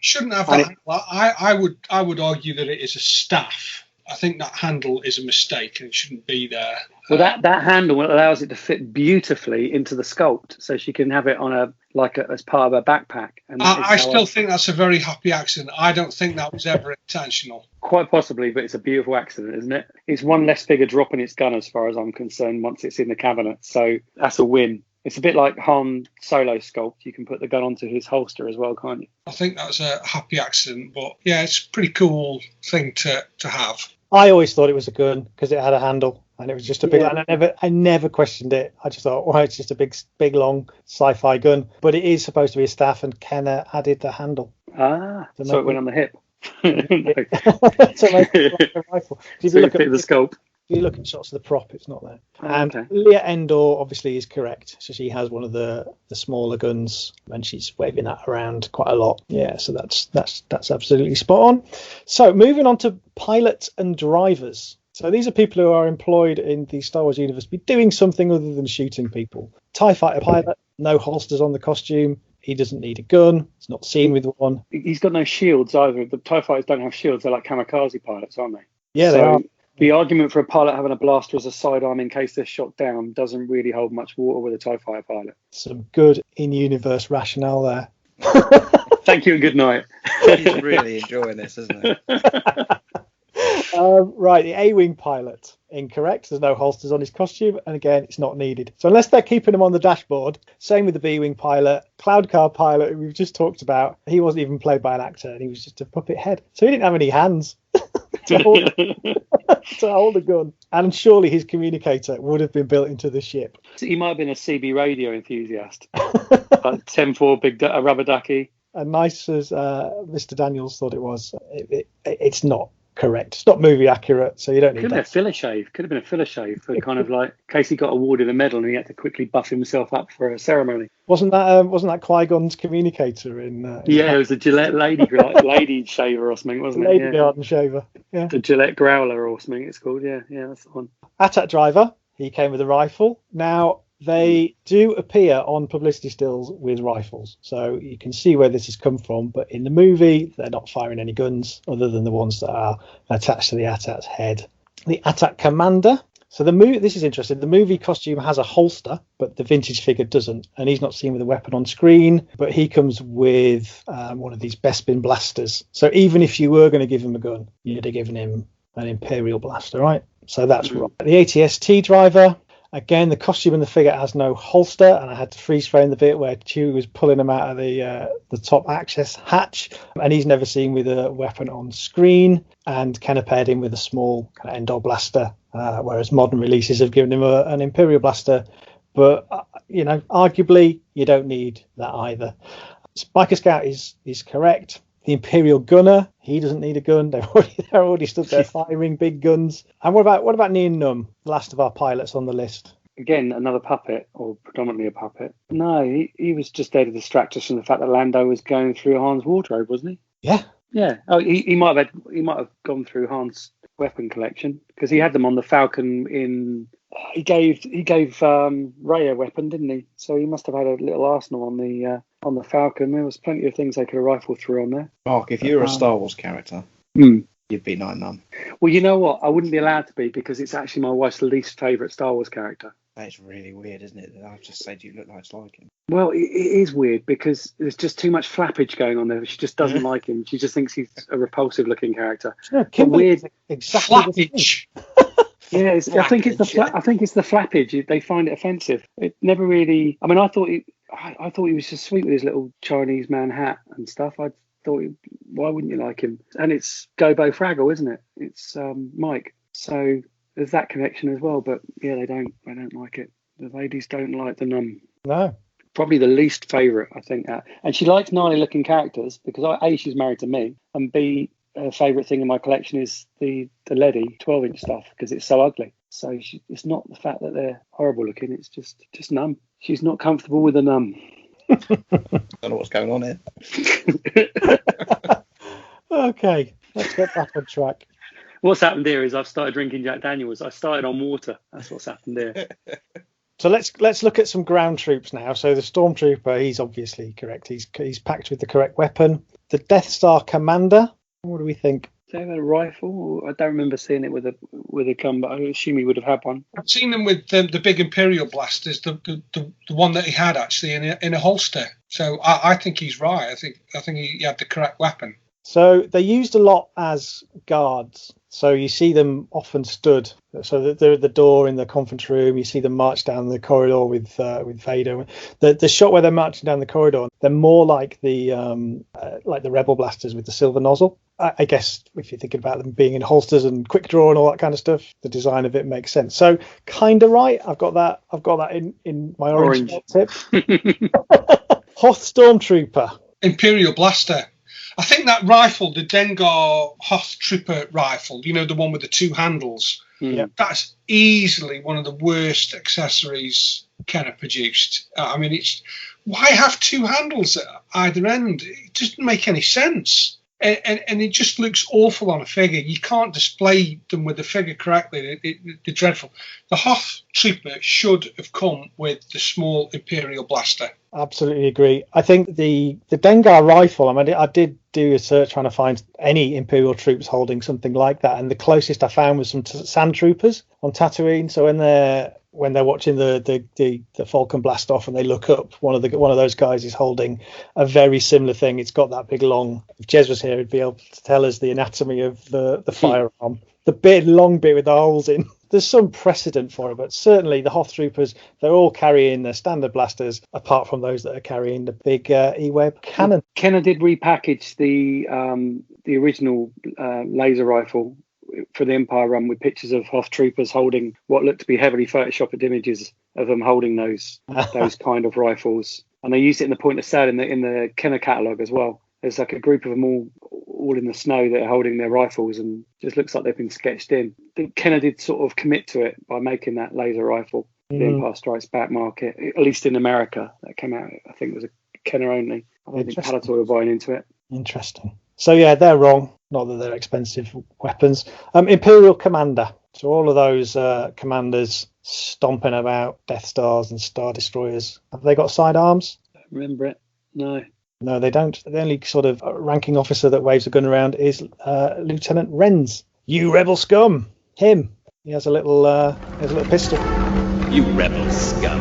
Shouldn't have that. I would argue that it is a staff. I think that handle is a mistake and it shouldn't be there. Well, that handle allows it to fit beautifully into the sculpt, so she can have it on as part of her backpack. And I still think that's a very happy accident. I don't think that was ever intentional. Quite possibly, but it's a beautiful accident, isn't it? It's one less figure dropping its gun, as far as I'm concerned, once it's in the cabinet. So that's a win. It's a bit like Han Solo sculpt. You can put the gun onto his holster as well, can't you? I think that's a happy accident, but yeah, it's a pretty cool thing to have. I always thought it was a gun because it had a handle and it was just a big. And I never questioned it. I just thought, well, it's just a big long sci-fi gun, but it is supposed to be a staff, and Kenner added the handle. So it went on the hip. To make it like a rifle. If you look at the scope. If you look at shots of the prop, it's not there. And Leia Endor obviously is correct. So she has one of the smaller guns, and she's waving that around quite a lot. Yeah, so that's absolutely spot on. So moving on to pilots and drivers. So these are people who are employed in the Star Wars universe, be doing something other than shooting people. TIE fighter pilot, no holsters on the costume. He doesn't need a gun. He's not seen with one. He's got no shields either. The TIE fighters don't have shields. They're like kamikaze pilots, aren't they? Yeah, they are. The argument for a pilot having a blaster as a sidearm in case they're shot down doesn't really hold much water with a TIE fighter pilot. Some good in-universe rationale there. Thank you and good night. He's really enjoying this, isn't he? Right, the A-Wing pilot. Incorrect. There's no holsters on his costume, and again, it's not needed. So unless they're keeping him on the dashboard, same with the B-Wing pilot. Cloud car pilot, who we've just talked about, he wasn't even played by an actor, and he was just a puppet head. So he didn't have any hands to hold a gun. And surely his communicator would have been built into the ship. He might have been a CB radio enthusiast. Like 10-4 a rubber ducky. And nice as Mr. Daniels thought it was, it's not correct. It's not movie accurate, so you don't need that. Could have been a filler shave for kind of like, in case he got awarded a medal and he had to quickly buff himself up for a ceremony. Wasn't that Qui-Gon's communicator in it was a Gillette lady shaver or something, wasn't it? Lady garden shaver. Yeah. The Gillette growler or something it's called. Yeah, that's the one. AT-AT driver, he came with a rifle. Now, they do appear on publicity stills with rifles, so you can see where this has come from. But in the movie, they're not firing any guns other than the ones that are attached to the AT-AT's head. The AT-AT commander. So this is interesting. The movie costume has a holster, but the vintage figure doesn't, and he's not seen with a weapon on screen. But he comes with one of these Bespin blasters. So even if you were going to give him a gun, you'd have given him an Imperial blaster, right? So that's right. The AT-ST driver. Again, the costume and the figure has no holster, and I had to freeze frame the bit where Chewie was pulling him out of the top access hatch, and he's never seen with a weapon on screen. And Kenner paired him with a small kind of Endor blaster, whereas modern releases have given him an Imperial blaster. But arguably, you don't need that either. Biker Scout is correct. The Imperial Gunner, he doesn't need a gun. They're already stood there firing big guns. And what about Nien Nunb, the last of our pilots on the list? Again, another puppet, or predominantly a puppet. No, he was just there to distract us from the fact that Lando was going through Han's wardrobe, wasn't he? Yeah. Yeah. Oh, he might have gone through Han's weapon collection because he had them on the Falcon in. He gave Rey a weapon, didn't he? So he must have had a little arsenal on the Falcon. There was plenty of things they could have rifled through on there. Mark, if you were a Star Wars character, you'd be Nien Nunb. Well, you know what? I wouldn't be allowed to be because it's actually my wife's least favourite Star Wars character. That's really weird, isn't it? I've just said you look like him. Well, it is weird because there's just too much flappage going on there. She just doesn't like him. She just thinks he's a repulsive-looking character. No, weird. Exactly. Flappage. Yeah, I think it's the flappage. They find it offensive. It never really. I mean, I thought he was just sweet with his little Chinese man hat and stuff. I thought, why wouldn't you like him? And it's Gobo Fraggle, isn't it? It's Mike. So there's that connection as well. But yeah, they don't like it. The ladies don't like the Nunb. No. Probably the least favourite, I think. And she likes gnarly-looking characters because A, she's married to me, and B, her favourite thing in my collection is the Ledy 12-inch stuff because it's so ugly. So it's not the fact that they're horrible looking, it's just Nunb. She's not comfortable with a Nunb. Don't know what's going on here. Okay, let's get back on track. What's happened here is I've started drinking Jack Daniels. I started on water. That's what's happened here. So let's look at some ground troops now. So the Stormtrooper, he's obviously correct. He's packed with the correct weapon. The Death Star Commander, what do we think? Do they have a rifle? I don't remember seeing it with a gun, but I assume he would have had one. I've seen them with the big Imperial blasters, the one that he had actually in a holster. So I think he's right. I think he had the correct weapon. So they're used a lot as guards. So you see them often stood. So they're at the door in the conference room. You see them march down the corridor with Vader. The shot where they're marching down the corridor, they're more like the Rebel blasters with the silver nozzle. I guess if you're thinking about them being in holsters and quick draw and all that kind of stuff, the design of it makes sense. So kind of right. I've got that in my orange tip. Hoth Stormtrooper. Imperial blaster. I think that rifle, the Dengar Hoth Trooper rifle, the one with the two handles, that's easily one of the worst accessories Kenner produced. I mean, why have two handles at either end? It doesn't make any sense. And it just looks awful on a figure. You can't display them with the figure correctly. They're dreadful. The Hoth Trooper should have come with the small Imperial blaster. Absolutely agree. I think the Dengar rifle, I did do a search trying to find any Imperial troops holding something like that, and the closest I found was some sand troopers on Tatooine. So when they're watching the Falcon blast off and they look up, one of those guys is holding a very similar thing. It's got that big long. If Jez was here, he'd be able to tell us the anatomy of the firearm. The long bit with the holes in. There's some precedent for it, but certainly the Hoth Troopers, they're all carrying their standard blasters, apart from those that are carrying the big E-Web cannon. Kenner did repackage the original laser rifle for the Empire run with pictures of Hoth Troopers holding what looked to be heavily photoshopped images of them holding those kind of rifles, and they used it in the point of sale in the Kenner catalogue as well. There's like a group of them all in the snow that are holding their rifles, and just looks like they've been sketched in. I think Kenner did sort of commit to it by making that laser rifle for the Empire Strikes Back market, at least in America. That came out, I think it was a Kenner only. I don't think Palatoy were buying into it. Interesting. So yeah, they're wrong. Not that they're expensive weapons. Imperial Commander. So all of those commanders stomping about Death Stars and Star Destroyers. Have they got sidearms? Don't remember it. No, they don't. The only sort of ranking officer that waves a gun around is Lieutenant Renz. You rebel scum! Him. He has a little pistol. You rebel scum.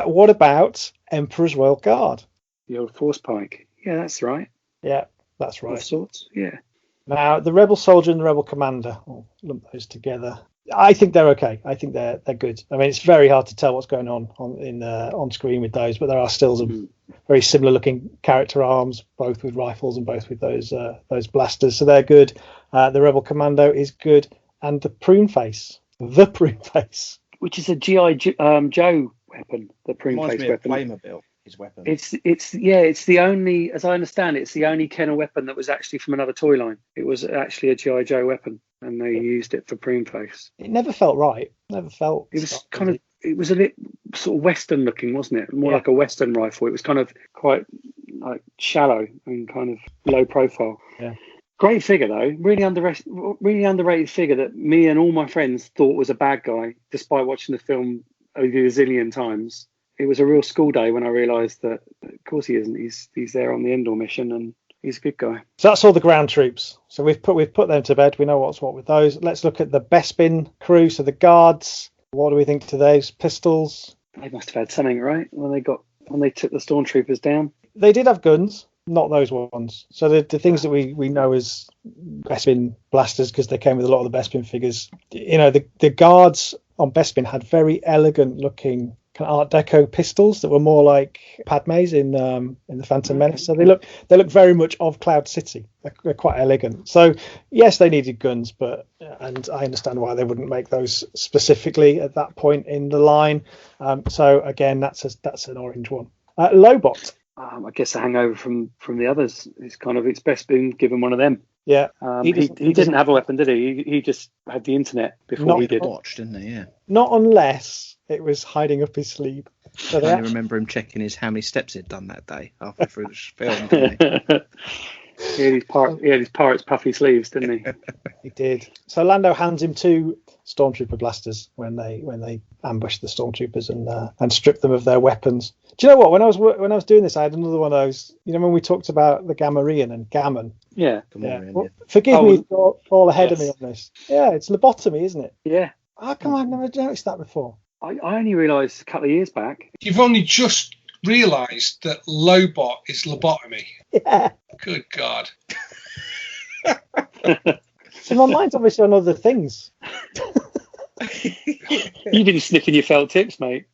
What about Emperor's Royal Guard? The old force pike. Yeah, that's right. Yeah, that's right. Of sorts. Yeah. Now, the Rebel Soldier and the Rebel Commander, I'll lump those together. I think they're okay. I think they're good. I mean, it's very hard to tell what's going on screen with those, but there are still some very similar looking character arms, both with rifles and both with those blasters. So they're good. The Rebel Commando is good, and the prune face, which is a GI Joe weapon. The prune face weapon. Playmobil. His weapon. It's the only, as I understand it, it's the only Kenner weapon that was actually from another toy line. It was actually a GI Joe weapon, and they used it for prune face. It never felt right. Never felt. It was it was a bit sort of Western looking, wasn't it? More like a Western rifle. It was kind of quite like shallow and kind of low profile. Yeah. Great figure though. Really underrated figure that me and all my friends thought was a bad guy, despite watching the film over a zillion times. It was a real school day when I realised that, of course, he isn't. He's there on the Endor mission, and he's a good guy. So that's all the ground troops. So we've put them to bed. We know what's what with those. Let's look at the Bespin crew. So the guards. What do we think to those pistols? They must have had something, right? When they took the stormtroopers down. They did have guns, not those ones. So the things that we know as Bespin blasters, because they came with a lot of the Bespin figures. You know, the guards on Bespin had very elegant looking kind of Art Deco pistols that were more like Padme's in the Phantom Menace. So they look very much of Cloud City. They're quite elegant. So yes, they needed guns, and I understand why they wouldn't make those specifically at that point in the line. So again, that's an orange one. Lobot. I guess a hangover from the others. It's best been given one of them. Yeah. He didn't have a weapon, did he? He just had the internet before we did. Watched, didn't he? Yeah. Not unless it was hiding up his sleeve. So I only remember him checking how many steps he'd done that day halfway through the film. Didn't he? He had his pirate's puffy sleeves, didn't he? He did. So Lando hands him two stormtrooper blasters when they ambush the stormtroopers and strip them of their weapons. Do you know what? When I was doing this, I had another one of those. You know, when we talked about the Gamorrean and Gammon. Yeah. Well, forgive me, all ahead of me on this. Yeah, it's lobotomy, isn't it? Yeah. How come I've never noticed that before? I only realised a couple of years back. You've only just realised that Lobot is lobotomy. Yeah. Good God. So my mind's obviously on other things. You've been sniffing your felt tips, mate.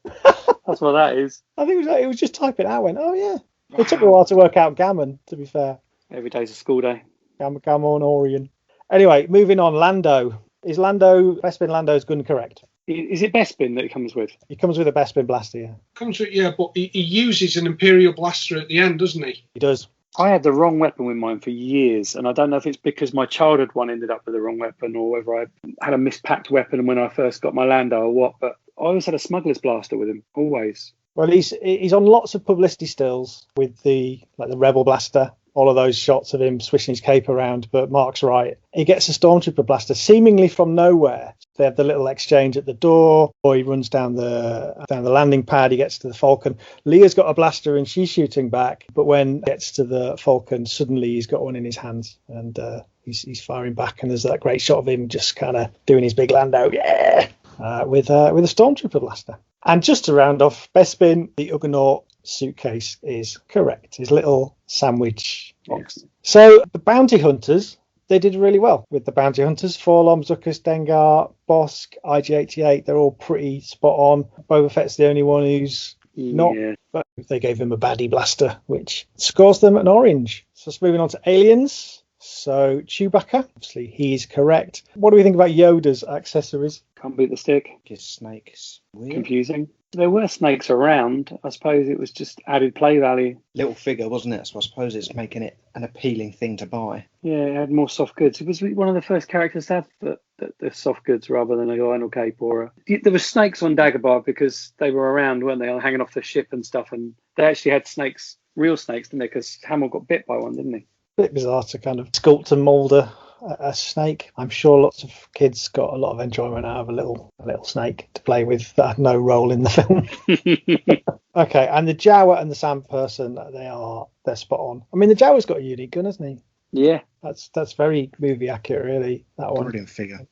That's what that is. I think it was just typing it out. I went, oh yeah. It took me a while to work out Gammon, to be fair. Every day's a school day. Gammon. Anyway, moving on. Lando. Is Bespin Lando's gun correct? Is it Bespin that it comes with? He comes with a Bespin blaster, yeah. Comes with, yeah, but he uses an Imperial blaster at the end, doesn't he? He does. I had the wrong weapon with mine for years, and I don't know if it's because my childhood one ended up with the wrong weapon or whether I had a mispacked weapon when I first got my Lando or what, but I always had a smuggler's blaster with him, always. Well, he's on lots of publicity stills with the Rebel blaster, all of those shots of him swishing his cape around, but Mark's right. He gets a stormtrooper blaster seemingly from nowhere. They have the little exchange at the door, or he runs down the landing pad, he gets to the Falcon. Leah's got a blaster and she's shooting back, but when he gets to the Falcon, suddenly he's got one in his hands and he's firing back, and there's that great shot of him just kind of doing his big Lando, with a stormtrooper blaster. And just to round off, Bespin, the Ugonaut suitcase is correct. His little sandwich box. Yeah. So the bounty hunters, they did really well with the bounty hunters. Forlom, Zuckuss, Dengar, Bosk, IG-88, they're all pretty spot on. Boba Fett's the only one who's not, but they gave him a baddie blaster, which scores them an orange. So it's moving on to aliens. So Chewbacca, obviously he's correct. What do we think about Yoda's accessories? Can't beat the stick. Just snakes. Weird. Confusing. There were snakes around. I suppose it was just added play value. Little figure, wasn't it? So I suppose it's making it an appealing thing to buy. Yeah, it had more soft goods. It was one of the first characters to have the soft goods rather than a vinyl cape or there were snakes on Dagobah because they were around, weren't they, hanging off the ship and stuff. And they actually had snakes, real snakes, didn't they? Because Hamill got bit by one, didn't he? Bit bizarre to kind of sculpt and mould a snake. I'm sure lots of kids got a lot of enjoyment out of a little snake to play with that had no role in the film. Okay, and the Jawa and the Sand Person, they're spot on. I mean, the Jawa's got a unique gun, hasn't he? Yeah, that's very movie accurate, really. That one. Brilliant figure.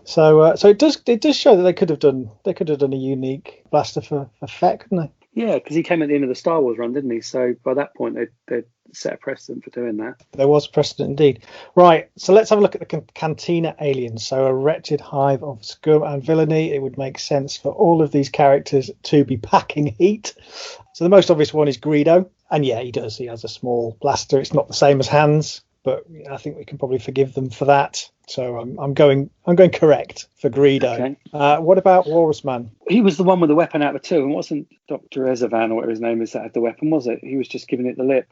So it does show that they could have done a unique blaster for Fett, couldn't they? Yeah, because he came at the end of the Star Wars run, didn't he? So by that point, they'd set a precedent for doing that. There was precedent indeed. Right, so let's have a look at the Cantina aliens. So a wretched hive of scum and villainy. It would make sense for all of these characters to be packing heat. So the most obvious one is Greedo. And yeah, he does. He has a small blaster. It's not the same as Hans, but I think we can probably forgive them for that. So I'm going correct for Greedo. Okay. What about Walrus Man? He was the one with the weapon out of the two, and wasn't Dr. Ezevan or whatever his name is that had the weapon, was it? He was just giving it the lip.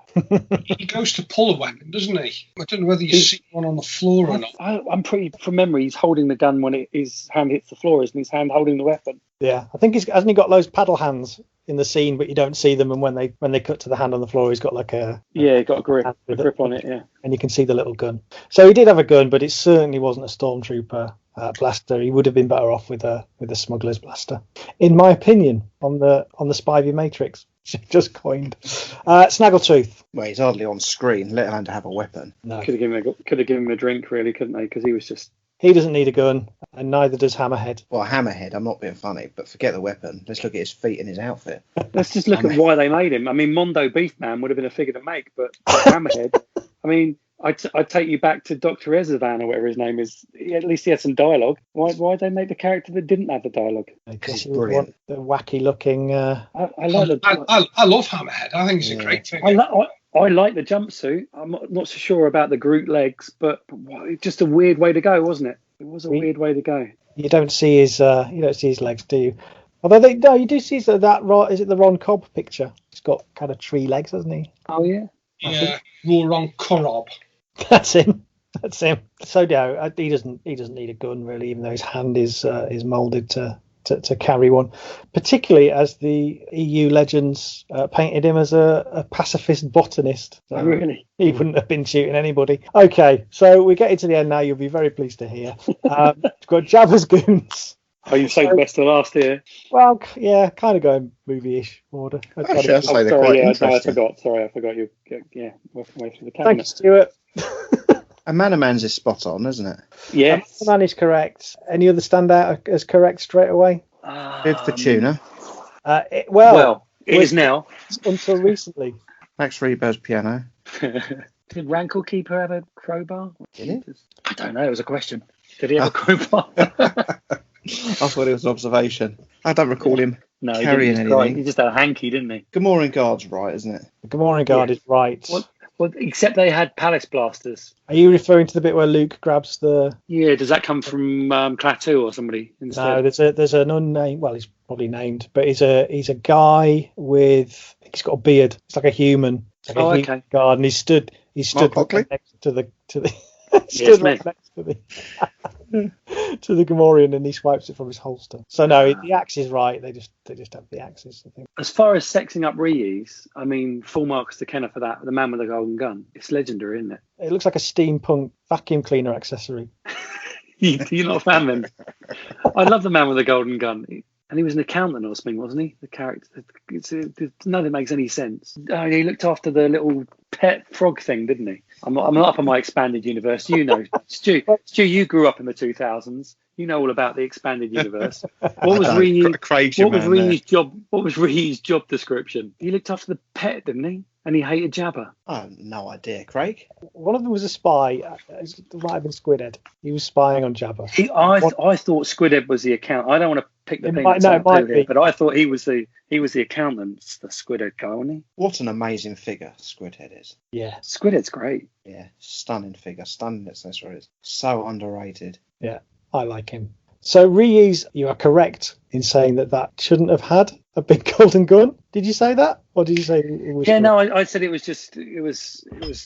He goes to pull a weapon, doesn't he? I don't know whether you see one on the floor or not. I'm pretty, from memory, he's holding the gun when his hand hits the floor, isn't his hand holding the weapon? Yeah, I think hasn't he got those paddle hands in the scene, but you don't see them, and when they cut to the hand on the floor, he's got like he got a grip on it, yeah, and you can see the little gun. So he did have a gun, but it certainly wasn't a stormtrooper blaster. He would have been better off with a smuggler's blaster, in my opinion, on the Spivey Matrix. Just coined. Snaggletooth. Well, he's hardly on screen, let alone to have a weapon. No. Could have given him a drink, really, couldn't they? Because he was just. He doesn't need a gun, and neither does Hammerhead. Well, Hammerhead, I'm not being funny, but forget the weapon. Let's look at his feet and his outfit. Let's just look at why they made him. I mean, Mondo Beefman would have been a figure to make, but Hammerhead, I mean, I'd take you back to Dr. Ezevan or whatever his name is. At least he had some dialogue. Why'd they make the character that didn't have the dialogue? Because he's brilliant. The wacky looking. I love Hammerhead. I think he's a great figure. I like the jumpsuit. I'm not so sure about the Groot legs, but just a weird way to go, wasn't it? It was a weird way to go. You don't see his legs, do you? Although you do see that. Is it the Ron Cobb picture? He's got kind of tree legs, hasn't he? Oh yeah. Yeah, Ron Cobb. That's him. So yeah, he doesn't need a gun really, even though his hand is moulded to carry one. Particularly as the EU legends painted him as a pacifist botanist. So really? He wouldn't have been shooting anybody. Okay, so we get into the end now. You'll be very pleased to hear. We've got Jabba's goons. Oh, you saved the best to last here. Well, yeah, kind of going movie-ish order. I forgot. Sorry, I forgot you. Yeah, working way through the cabinet. Thank you, Stuart. And Manaman's is spot on, isn't it? Yes. Man is correct. Any other stand out as correct straight away? Viv the Tuner. It is now. Until recently. Max Reber's piano. Did Rankle Keeper have a crowbar? Did he? I don't know. It was a question. Did he have a crowbar? I thought it was an observation. I don't recall him carrying anything. He just had a hanky, didn't he? Gamorrean Guard's right, isn't it? The Gamorrean Guard is right. Well, except they had palace blasters. Are you referring to the bit where Luke grabs the? Yeah. Does that come from Klaatu or somebody instead? No, there's an unnamed. Well, he's probably named, but he's a guy with. I think he's got a beard. It's like a human. Like a human guard, and he stood Marc Hockley? Right next to the right next to the to the Gamorrean, and he swipes it from his holster. So no, the axe is right. They just have the axes, I think. As far as sexing up reuse, I mean, full marks to Kenner for that. The man with the golden gun. It's legendary, isn't it? It looks like a steampunk vacuum cleaner accessory. You're not a fan then? I love the man with the golden gun. And he was an accountant or something, wasn't he? The character. None of it makes any sense. Oh, he looked after the little pet frog thing, didn't he? I'm not up on my expanded universe. You know, Stu, you grew up in the 2000s. You know all about the expanded universe. What was Ree's job description? He looked after the pet, didn't he? And he hated Jabba. I have no idea, Craig. One of them was a spy. It might have been Squidhead. He was spying on Jabba. I thought Squidhead was the accountant. I don't want to pick the peanuts out of here, but I thought he was the accountant, the Squidhead guy, wasn't he? What an amazing figure Squidhead is. Yeah. Squidhead's great. Yeah, stunning figure, stunning accessories. So underrated. Yeah, I like him. So reuse, you are correct in saying that shouldn't have had a big golden gun. Did you say that, or did you say it was? Yeah, no, I said it was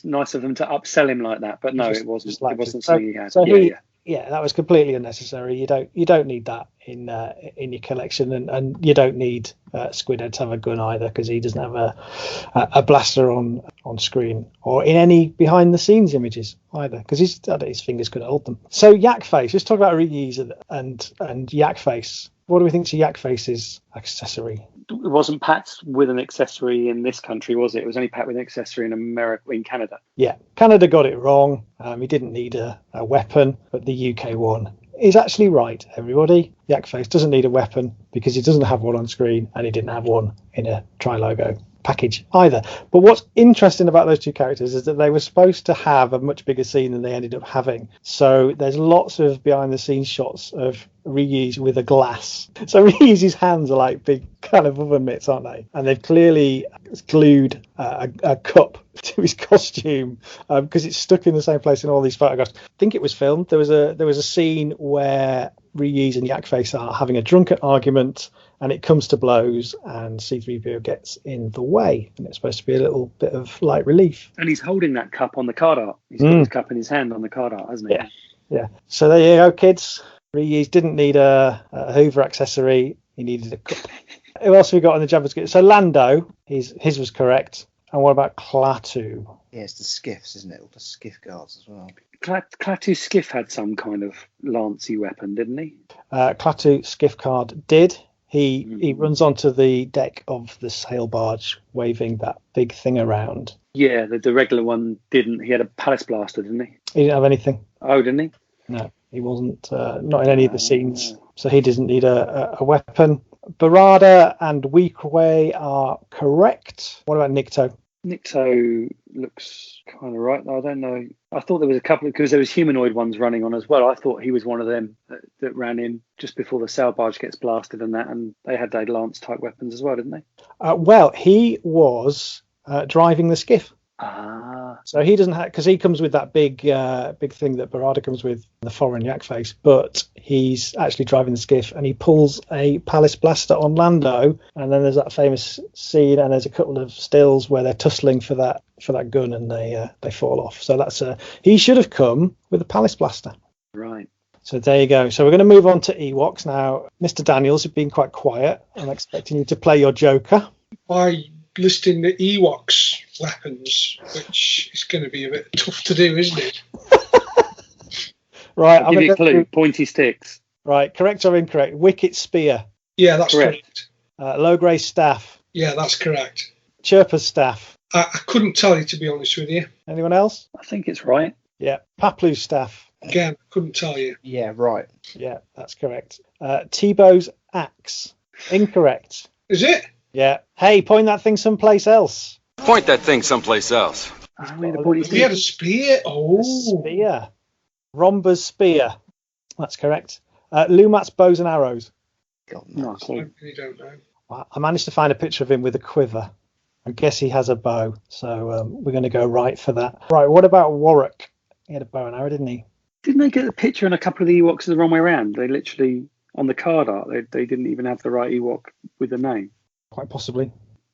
nice of them to upsell him like that, but no, it wasn't. It wasn't something he had. So yeah, that was completely unnecessary. You don't need that in your collection, and you don't need Squidhead to have a gun either, because he doesn't have a blaster on screen or in any behind the scenes images either, because his fingers couldn't hold them. So Yak Face, let's talk about reuse and Yak Face. What do we think to Yak Face's accessory? wasn't packed with an accessory in this country, was it? It was only packed with an accessory in Canada. Yeah, Canada got it wrong. He didn't need a weapon, but the UK one is actually right, everybody. Yak Face doesn't need a weapon because he doesn't have one on screen, and he didn't have one in a Tri-Logo package either. But what's interesting about those two characters is that they were supposed to have a much bigger scene than they ended up having. So there's lots of behind the scenes shots of Ryu's with a glass. So Ryu's hands are like big kind of oven mitts, aren't they? And they've clearly glued a cup to his costume because it's stuck in the same place in all these photographs. I think it was filmed. There was a scene where Ryu's and Yak Face are having a drunken argument, and it comes to blows, and C-3PO gets in the way, and it's supposed to be a little bit of light relief. And he's holding that cup on the card art. He's got his cup in his hand on the card art, hasn't he? Yeah. So there you go, kids. Ryu's didn't need a Hoover accessory. He needed a cup. Who else have we got in the Jabba's kit? So Lando, his was correct. And what about Klaatu? Yeah, it's the skiffs, isn't it? All the skiff guards as well. Klaatu's skiff had some kind of lancey weapon, didn't he? Klaatu skiff card did. He runs onto the deck of the sail barge, waving that big thing around. Yeah, the regular one didn't. He had a palace blaster, didn't he? He didn't have anything. Oh, didn't he? No, he wasn't. Not in any of the scenes. So he doesn't need a weapon. Barada and Weequay are correct. What about Nikto? Nikto looks kind of right. I don't know. I thought there was a couple, because there was humanoid ones running on as well. I thought he was one of them that ran in just before the sail barge gets blasted and that, and they had their lance type weapons as well, didn't they? Well, he was driving the skiff. So he doesn't have, because he comes with that big thing that Barada comes with, the foreign Yak Face, but he's actually driving the skiff, and he pulls a palace blaster on Lando, and then there's that famous scene, and there's a couple of stills where they're tussling for that gun, and they fall off. So that's he should have come with a palace blaster. Right. So there you go. So we're going to move on to Ewoks now. Mr. Daniels, you've been quite quiet. I'm expecting you to play your Joker. By listing the Ewoks weapons, which is going to be a bit tough to do, isn't it? Right, I'll give you a clue. Pointy sticks. Right, correct or incorrect? Wicket spear. Yeah, that's correct. Logray staff. Yeah, that's correct. Chirpa's staff. I couldn't tell you, to be honest with you. Anyone else? I think it's right. Yeah, Paplu's staff. Again, couldn't tell you. Yeah, right. Yeah, that's correct. Tebow's axe. Incorrect. Is it? Yeah. Hey, point that thing someplace else. Point that thing someplace else. We had a spear. Oh. A spear. Romba's spear. That's correct. Lumat's bows and arrows. God, no. I really don't know. I managed to find a picture of him with a quiver. I guess he has a bow, so we're going to go right for that. Right, what about Warwick? He had a bow and arrow, didn't he? Didn't they get the picture and a couple of the Ewoks the wrong way around? They literally, on the card art, they didn't even have the right Ewok with the name. Quite possibly.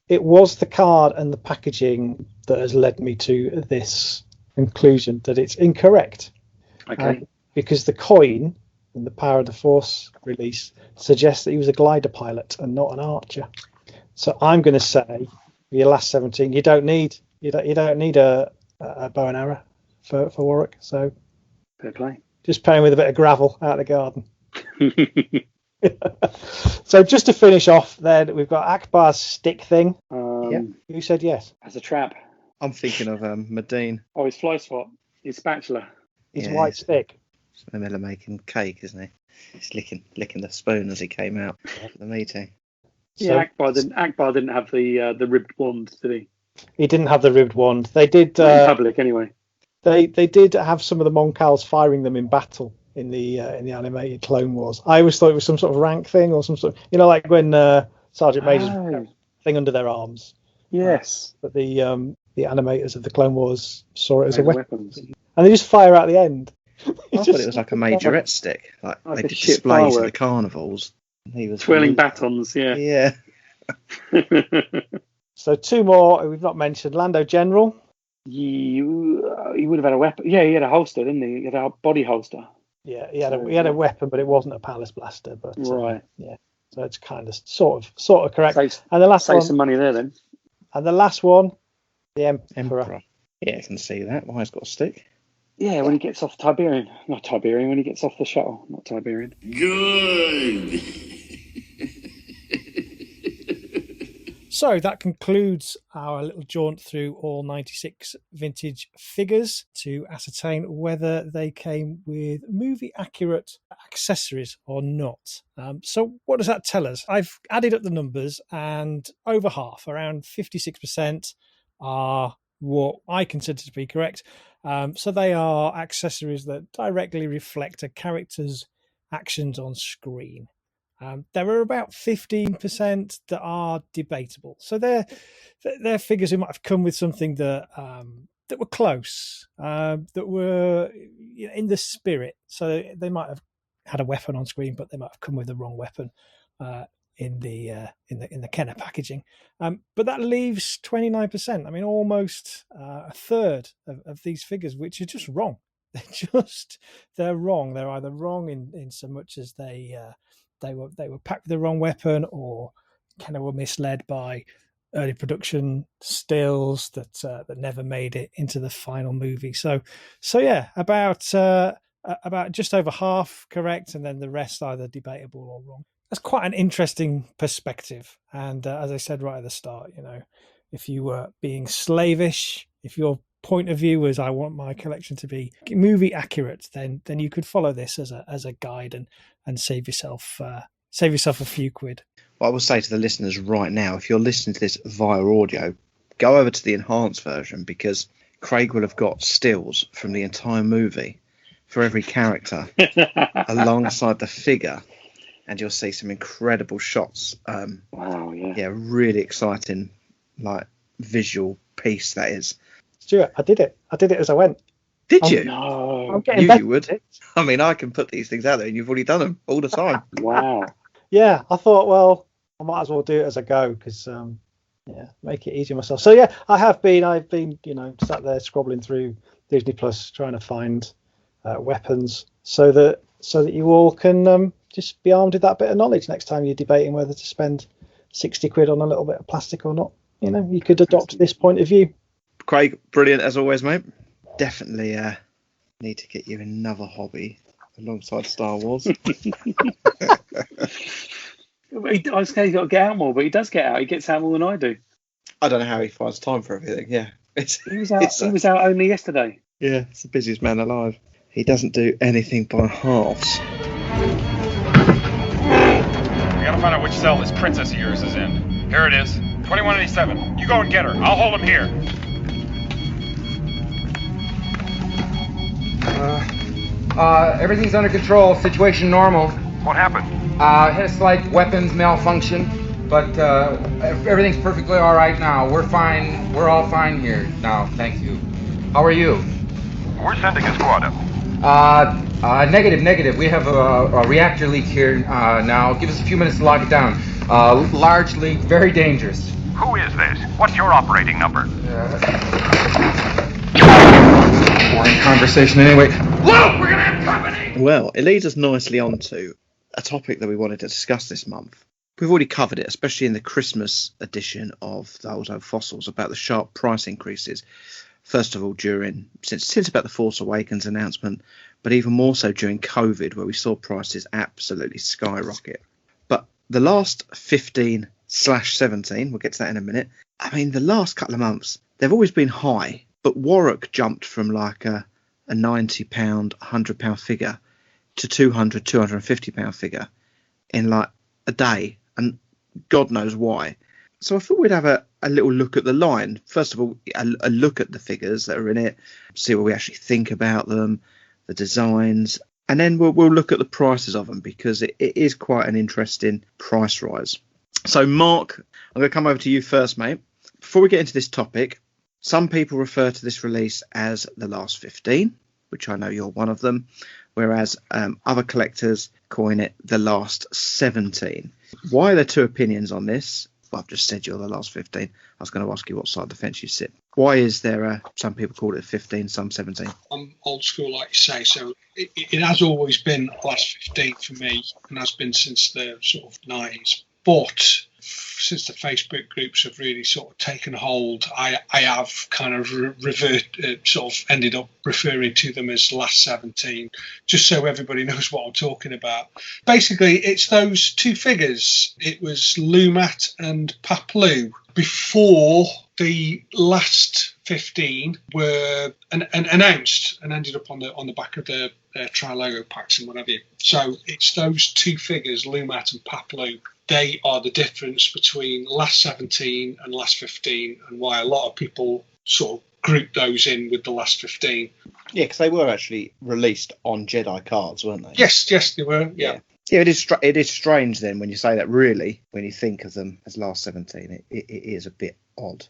It was the card and the packaging that has led me to this conclusion that it's incorrect. Okay. Because the coin in the Power of the Force release suggests that he was a glider pilot and not an archer. So I'm going to say, for your last 17, you don't need a bow and arrow for Warwick. So fair play. Just pair him with a bit of gravel out of the garden. So just to finish off, then we've got Akbar's stick thing. Who said yes? As a trap. I'm thinking of Medine. Oh, his fly swap. His spatula. His white stick. Miller making cake, isn't he? He's licking the spoon as he came out of the meeting. Yeah, Akbar didn't have the ribbed wand, did he? He didn't have the ribbed wand. They did in public anyway. They did have some of the Moncals firing them in battle in the animated Clone Wars. I always thought it was some sort of rank thing or some sort of, like when Sergeant Major's thing under their arms. Yes. But the animators of the Clone Wars saw it as a weapon. And they just fire out the end. I thought it was like a majorette stick. Like they did displays at the carnivals. He was twirling batons, yeah. Yeah. So two more we've not mentioned. Lando General. He would have had a weapon. Yeah, he had a holster, didn't he? He had a body holster. Yeah, he had a weapon, but it wasn't a palace blaster. But right. Yeah. So it's kind of sort of correct. And the last save one. Some money there then. And the last one, the Emperor. Yeah, I can see that. Why he's got a stick. Yeah, when he gets off Tiberian. Not Tiberian, when he gets off the shuttle. Not Tiberian. Good. So that concludes our little jaunt through all 96 vintage figures to ascertain whether they came with movie accurate accessories or not. So what does that tell us? I've added up the numbers, and over half, around 56%, are what I consider to be correct. So they are accessories that directly reflect a character's actions on screen. There are about 15% that are debatable. So they're figures who might have come with something that were close, that were in the spirit. So they might have had a weapon on screen, but they might have come with the wrong weapon in the Kenner packaging. But that leaves 29%. I mean, almost a third of these figures, which are just wrong. They're wrong. They're either wrong in so much as they were packed with the wrong weapon, or kind of were misled by early production stills that never made it into the final movie. So yeah, about just over half correct, and then the rest either debatable or wrong. That's quite an interesting perspective. And as I said right at the start, if you were being slavish, if your point of view was I want my collection to be movie accurate, then you could follow this as a guide and save yourself a few quid. Well, I will say to the listeners right now, if you're listening to this via audio, go over to the enhanced version, because Craig will have got stills from the entire movie for every character alongside the figure, and you'll see some incredible shots. Wow, yeah, really exciting, visual piece that is. Stuart, I did it as I went. Did you? No. I'm getting better. You would. I mean, I can put these things out there, and you've already done them all the time. Wow. Yeah, I thought, well, I might as well do it as I go, because make it easier myself. So yeah, I've been sat there scrobbling through Disney Plus trying to find weapons so that you all can just be armed with that bit of knowledge next time you're debating whether to spend 60 quid on a little bit of plastic or not. You could adopt this point of view. Craig, brilliant as always, mate. Definitely need to get you another hobby alongside Star Wars. I was saying he's got to get out more, but he does get out. He gets out more than I do. I don't know how he finds time for everything. Yeah, he was out only yesterday. Yeah, it's the busiest man alive. He doesn't do anything by halves. We gotta find out which cell this princess of yours is in. Here it is, 2187. You go and get her. I'll hold him here. Everything's under control. Situation normal. What happened? Had a slight weapons malfunction, but everything's perfectly all right now. We're fine. We're all fine here now. Thank you. How are you? We're sending a squad up. Negative. We have a reactor leak here now. Give us a few minutes to lock it down. Large leak, very dangerous. Who is this? What's your operating number? Boring conversation anyway. Look, we're gonna have company! Well, it leads us nicely on to a topic that we wanted to discuss this month. We've already covered it, especially in the Christmas edition of Those Old Fossils, about the sharp price increases. First of all, since about the Force Awakens announcement, but even more so during COVID, where we saw prices absolutely skyrocket. But the last 15/17, we'll get to that in a minute. I mean, the last couple of months, they've always been high, but Warwick jumped from like a £90, £100 figure to £200, £250 figure in like a day, and God knows why. So I thought we'd have a little look at the line. First of all, a look at the figures that are in it, see what we actually think about them, the designs, and then we'll look at the prices of them, because it is quite an interesting price rise. So Mark, I'm going to come over to you first, mate. Before we get into this topic, some people refer to this release as the last 15, which I know you're one of them, whereas other collectors coin it the last 17. Why are there two opinions on this? Well, I've just said you're the last 15. I was going to ask you what side of the fence you sit. Why is there some people call it 15, some 17? I'm old school, like you say, so it has always been last 15 for me, and has been since the sort of 90s. But since the Facebook groups have really sort of taken hold, I have kind of sort of ended up referring to them as Last 17, just so everybody knows what I'm talking about. Basically, it's those two figures. It was Lumat and Paplu before the last 15 were announced and ended up on the back of the Tri-Logo packs and whatever. So it's those two figures, Lumat and Paplu. They are the difference between Last 17 and Last 15, and why a lot of people sort of group those in with the Last 15. Yeah, because they were actually released on Jedi cards, weren't they? Yes, they were. Yeah. Yeah, it is strange then when you say that. Really, when you think of them as Last 17, it is a bit odd.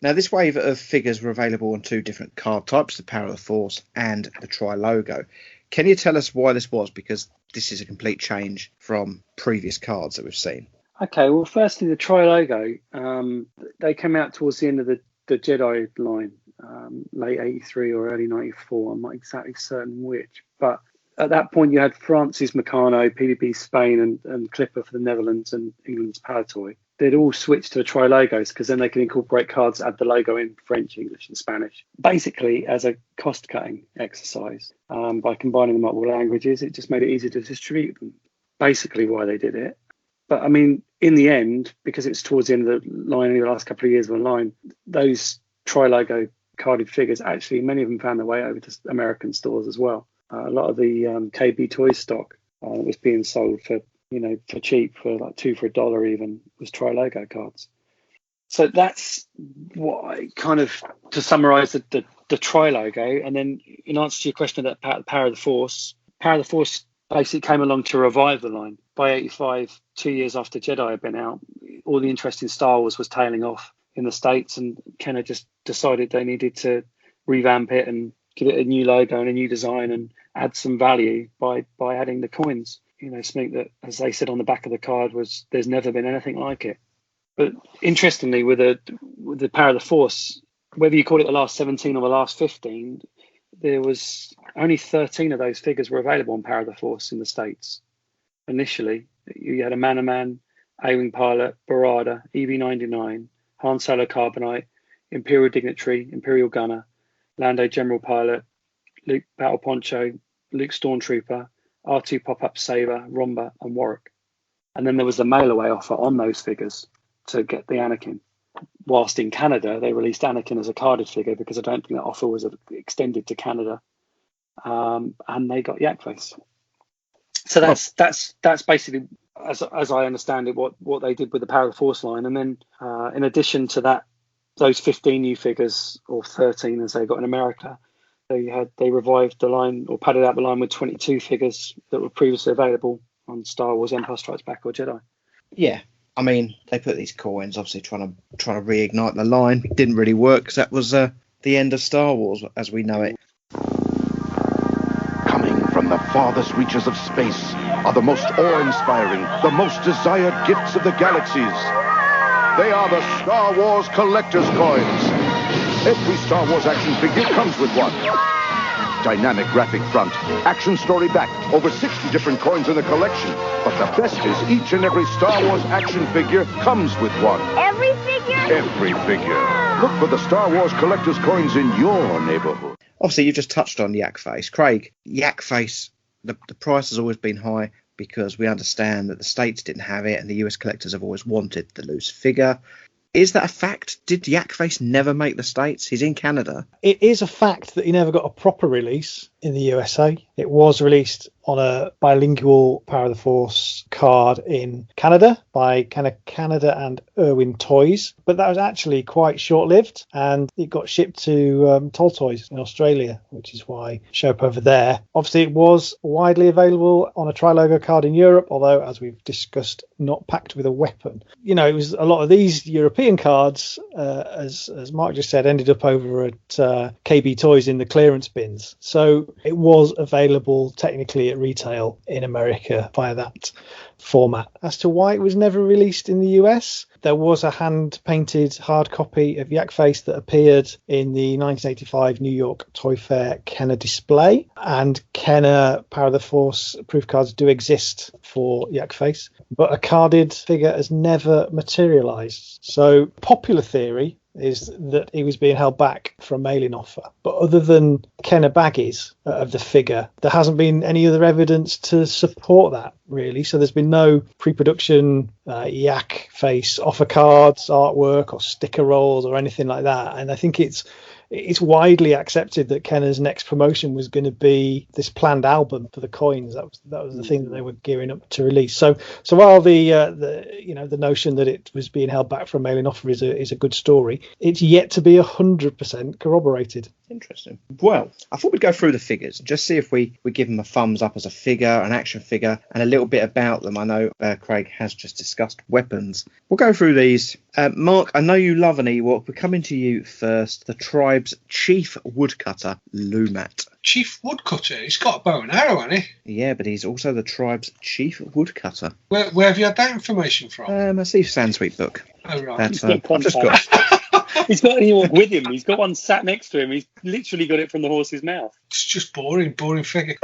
Now, this wave of figures were available on two different card types, the Power of the Force and the Tri-Logo. Can you tell us why this was? Because this is a complete change from previous cards that we've seen. Okay, well, firstly, the Tri-Logo, they came out towards the end of the Jedi line, late 83 or early 94. I'm not exactly certain which. But at that point, you had Francis Meccano, PvP Spain, and Clipper for the Netherlands, and England's Palatoy. They'd all switched to the Tri-Logos because then they can incorporate cards that have the logo in French, English, and Spanish. Basically, as a cost-cutting exercise, by combining the multiple languages, it just made it easier to distribute them. Basically why they did it. But I mean, in the end, because it's towards the end of the line, in the last couple of years of the line, those Tri-Logo carded figures, actually, many of them found their way over to American stores as well. A lot of the KB Toys stock that was being sold for cheap, for like $2 for $1 even, was Tri-Logo cards. So that's what I kind of, to summarize the Tri-Logo. And then in answer to your question about Power of the Force basically came along to revive the line. By 85, 2 years after Jedi had been out, all the interest in Star Wars was tailing off in the States, and Kenner just decided they needed to revamp it and give it a new logo and a new design and add some value by adding the coins. Something that, as they said on the back of the card, was there's never been anything like it. But interestingly, with the Power of the Force, whether you call it the last 17 or the last 15, there was only 13 of those figures were available on Power of the Force in the States. Initially, you had a Man-O-Man, A-Wing Pilot, Barada, EV-99, Han Solo Carbonite, Imperial Dignitary, Imperial Gunner, Lando General Pilot, Luke Battle Poncho, Luke Stormtrooper, R2 Pop-Up Saber, Romba, and Warwick. And then there was the mail-away offer on those figures to get the Anakin. Whilst in Canada, they released Anakin as a carded figure because I don't think that offer was extended to Canada. And they got Yak Face. So that's basically, as I understand it, what they did with the Power of the Force line. And then in addition to that, those 15 new figures, or 13 as they got in America, they revived the line, or padded out the line, with 22 figures that were previously available on Star Wars Empire Strikes Back or Jedi. Yeah, I mean, they put these coins, obviously trying to reignite the line. It didn't really work because that was the end of Star Wars as we know it. Coming from the farthest reaches of space are the most awe-inspiring, the most desired gifts of the galaxies. They are the Star Wars collector's coins. Every Star Wars action figure comes with one. Dynamic graphic front, action story back, over 60 different coins in the collection. But the best is each and every Star Wars action figure comes with one. Every figure? Every figure. Look for the Star Wars collector's coins in your neighborhood. Obviously, you just touched on Yak Face. Craig, Yak Face, the price has always been high because we understand that the States didn't have it and the US collectors have always wanted the loose figure. Is that a fact? Did Yak Face never make the States? He's in Canada. It is a fact that he never got a proper release in the USA. It was released on a bilingual Power of the Force card in Canada by Canada and Irwin Toys, but that was actually quite short-lived, and it got shipped to Toll Toys in Australia, which is why it showed up over there. Obviously, it was widely available on a Tri-Logo card in Europe, although, as we've discussed, not packed with a weapon. It was a lot of these European cards, as Mark just said, ended up over at KB Toys in the clearance bins. So it was available technically at retail in America via that format. As to why it was never released in the US, there was a hand-painted hard copy of Yak Face that appeared in the 1985 New York Toy Fair Kenner display, and Kenner Power of the Force proof cards do exist for Yak Face, but a carded figure has never materialized. So popular theory is that he was being held back for a mailing offer. But other than Kenner baggies of the figure, there hasn't been any other evidence to support that, really. So there's been no pre-production Yak Face offer cards, artwork, or sticker rolls or anything like that. And I think it's widely accepted that Kenner's next promotion was going to be this planned album for the coins. That was the thing that they were gearing up to release. So while the notion that it was being held back for a mailing offer is a good story, it's yet to be 100% corroborated. Interesting. Well, I thought we'd go through the figures and just see if we give them a thumbs up as a figure, an action figure, and a little bit about them. I know Craig has just discussed weapons. We'll go through these. Mark, I know you love an Ewok. We're coming to you first. The tribe's chief woodcutter, Lumat. Chief woodcutter? He's got a bow and arrow, hasn't he? Yeah, but he's also the tribe's chief woodcutter. Where have you had that information from? I see Sansweet book. Oh, right. That's, I've just got... He's got an Ewok with him. He's got one sat next to him. He's literally got it from the horse's mouth. It's just boring figure.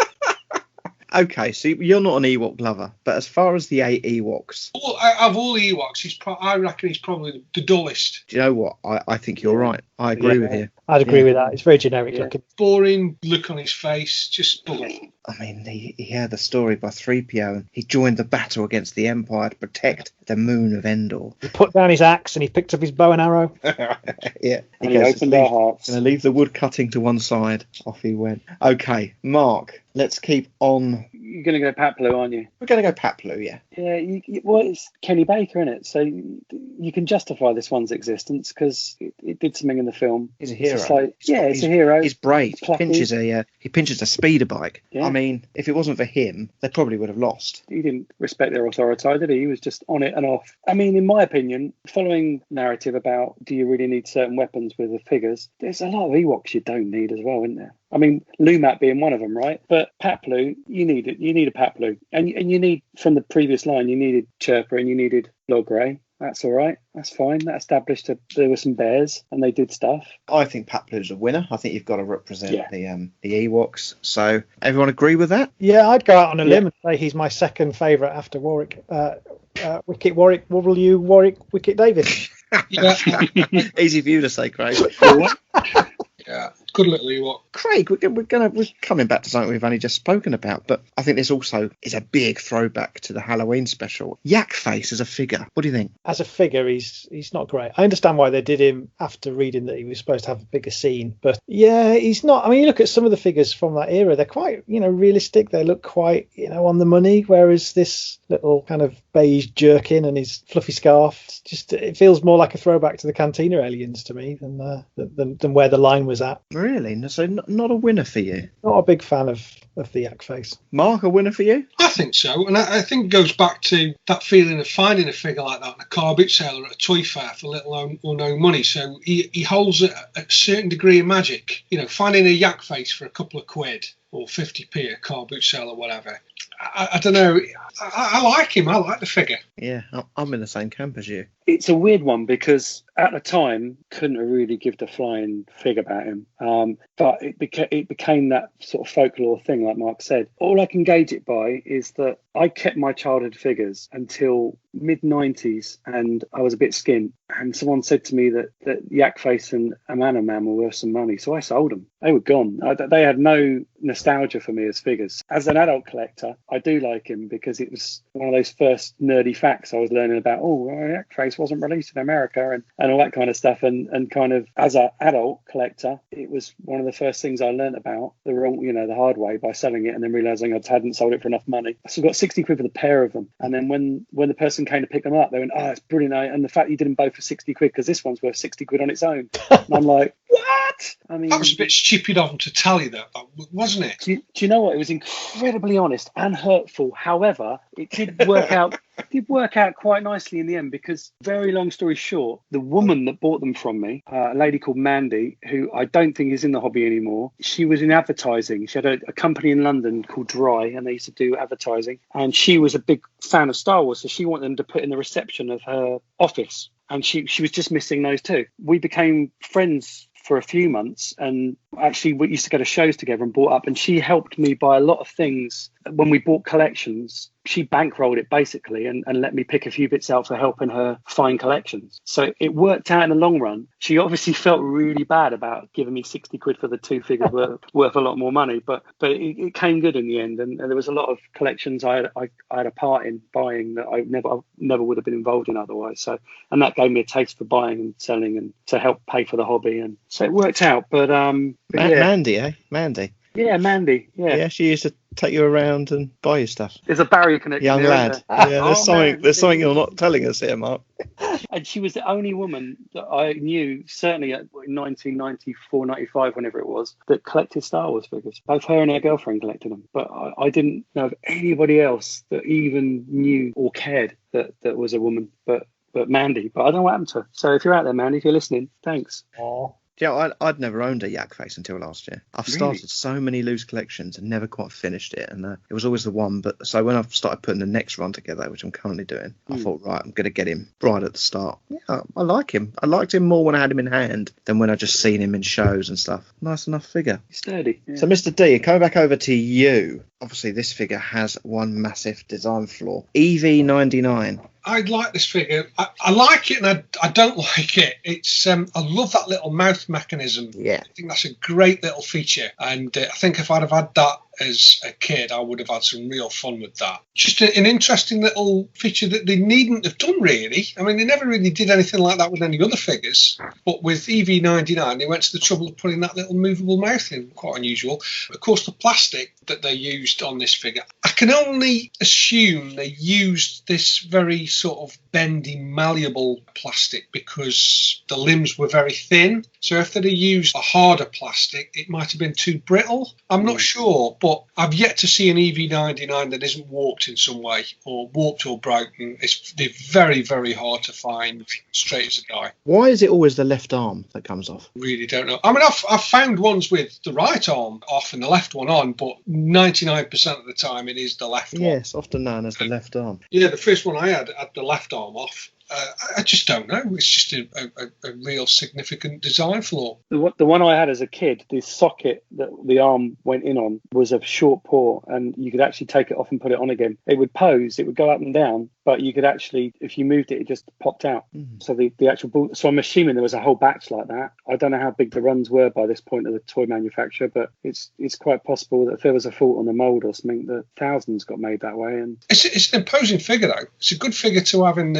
Okay, so you're not an Ewok lover, but as far as the 8 Ewoks... Of all the Ewoks, I reckon he's probably the dullest. Do you know what? I think you're right. I agree with you. I'd agree with that. It's very generic looking. Boring look on his face, just boring. I mean, he heard the story by 3PO, and he joined the battle against the Empire to protect the moon of Endor. He put down his axe and he picked up his bow and arrow. Yeah. And he opened our hearts. Going to leave the wood cutting to one side. Off he went. Okay, Mark, let's keep on. You're going to go Paplu, aren't you? We're going to go Paplu, yeah. Yeah, well, it's Kenny Baker, isn't it? So you can justify this one's existence because it did something in the film. He's a hero. It's a hero. He's brave. He pinches a speeder bike. Yeah. I mean, if it wasn't for him, they probably would have lost. He didn't respect their authority, did he? He was just on it and off. I mean, in my opinion, following narrative about do you really need certain weapons with the figures, there's a lot of Ewoks you don't need as well, isn't there? I mean, Lumat being one of them, right? But Paplu, you need it. You need a Paplu. And you need, from the previous line, you needed Chirper and you needed Logray. That's all right. That's fine. That established there were some bears and they did stuff. I think Paplu's a winner. I think you've got to represent the Ewoks. So everyone agree with that? Yeah, I'd go out on a limb and say he's my second favourite after Warwick. Wicket Warwick, Warwick, Wicket David. Easy for you to say, Craig. Yeah, good little Ewok. Craig, we're coming back to something we've only just spoken about, but I think this also is a big throwback to the Halloween special. Yak Face as a figure. What do you think? As a figure, he's not great. I understand why they did him after reading that he was supposed to have a bigger scene, but yeah, he's not. I mean, you look at some of the figures from that era; they're quite, realistic. They look quite, on the money. Whereas this little kind of beige jerkin and his fluffy scarf, it feels more like a throwback to the Cantina aliens to me than where the line was at. Really? So not a winner for you? Not a big fan of the Yak Face. Mark, a winner for you? I think so. And I think it goes back to that feeling of finding a figure like that in a car boot sale or at a toy fair for little or no money. So he holds a certain degree of magic. Finding a Yak Face for a couple of quid or 50p at a car boot sale or whatever. I don't know. I like him. I like the figure. Yeah, I'm in the same camp as you. It's a weird one because at the time couldn't have really given a flying fig about him. But it became that sort of folklore thing, like Mark said. All I can gauge it by is that I kept my childhood figures until mid-90s and I was a bit skint. And someone said to me that Yak Face and Amana Man were worth some money. So I sold them. They were gone. They had no nostalgia for me as figures. As an adult collector, I do like him because it was one of those first nerdy facts I was learning about. Yak Face wasn't released in America and all that kind of stuff. And kind of as an adult collector, it was one of the first things I learned about the hard way by selling it and then realizing I hadn't sold it for enough money. So I got 60 quid for the pair of them. And then when the person came to pick them up, they went, "Oh, it's brilliant." And the fact you did them both for 60 quid because this one's worth 60 quid on its own. And I'm like, what? I mean, that was a bit stupid of them to tell you that, wasn't it? Do you know what? It was incredibly honest and hurtful. However, it did work out It did work out quite nicely in the end because, very long story short, the woman that bought them from me, a lady called Mandy, who I don't think is in the hobby anymore, she was in advertising. She had a company in London called Dry, and they used to do advertising. And she was a big fan of Star Wars, so she wanted them to put in the reception of her office. And she was just missing those two. We became friends for a few months, and actually we used to go to shows together and bought up, and she helped me buy a lot of things. When we bought collections, she bankrolled it basically and let me pick a few bits out for helping her find collections. So it worked out in the long run. She obviously felt really bad about giving me 60 quid for the two figures worth a lot more money, but it came good in the end. And there was a lot of collections I had a part in buying that I never would have been involved in otherwise. So, and that gave me a taste for buying and selling and to help pay for the hobby. And so it worked out. But yeah. Mandy, eh? Mandy. Yeah, Mandy. Yeah, she used to take you around and buy you stuff. There's a barrier connection. Young there, lad. Yeah, there's something you're not telling us here, Mark. And she was the only woman that I knew, certainly in 1994, 95, whenever it was, that collected Star Wars figures. Both her and her girlfriend collected them. But I didn't know of anybody else that even knew or cared that was a woman, but Mandy. But I don't know what happened to her. So if you're out there, Mandy, if you're listening, thanks. Aww. Yeah, I'd never owned a Yak Face until last year. I've started so many loose collections and never quite finished it, and it was always the one. But so when I've started putting the next run together, which I'm currently doing, I thought, right, I'm going to get him right at the start. Yeah, I like him. I liked him more when I had him in hand than when I just seen him in shows and stuff. Nice enough figure. Sturdy. Yeah. So, Mr. D, coming back over to you. Obviously, this figure has one massive design flaw. EV99. I like this figure. I like it and I don't like it. It's I love that little mouth mechanism. Yeah. I think that's a great little feature. And I think if I'd have had that as a kid, I would have had some real fun with that. Just an interesting little feature that they needn't have done, really. I mean, they never really did anything like that with any other figures. But with EV99, they went to the trouble of putting that little movable mouth in. Quite unusual. Of course, the plastic that they used on this figure, I can only assume they used this very sort of bendy, malleable plastic because the limbs were very thin. So if they'd have used a harder plastic, it might have been too brittle. I'm not sure, but I've yet to see an EV99 that isn't warped in some way, or warped or broken. They're very, very hard to find straight as a die. Why is it always the left arm that comes off? Really don't know. I mean, I've found ones with the right arm off and the left one on, but 99% of the time it is the left one. Yes, often known as the left arm. Yeah, the first one I had the left arm off. I just don't know. It's just a real significant design flaw. The one I had as a kid, the socket that the arm went in on was a short paw, and you could actually take it off and put it on again. It would pose, it would go up and down, but you could actually, if you moved it, it just popped out. So the actual ball, so I'm assuming there was a whole batch like that. I don't know how big the runs were by this point of the toy manufacturer, but it's quite possible that if there was a fault on the mould or something, that thousands got made that way. And it's an imposing figure, though. It's a good figure to have in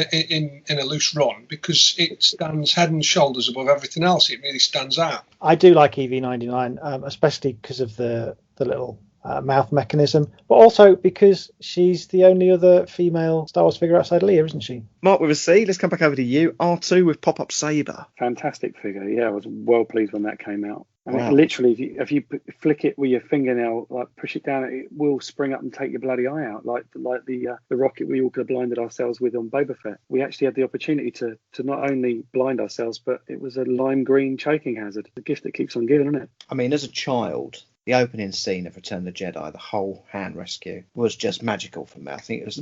a loose run because it stands head and shoulders above everything else. It really stands out. I do like EV99, especially because of the little mouth mechanism, but also because she's the only other female Star Wars figure outside Leia, isn't she? Mark with a C. Let's come back over to you. R2 with pop-up saber. Fantastic figure. Yeah, I was well pleased when that came out. I mean, Wow. literally, if you flick it with your fingernail, like push it down, it will spring up and take your bloody eye out, like the rocket we all could have blinded ourselves with on Boba Fett. We actually had the opportunity to not only blind ourselves, but it was a lime green choking hazard. The gift that keeps on giving, isn't it? I mean, as a child, the opening scene of Return of the Jedi, the whole hand rescue, was just magical for me. I think it was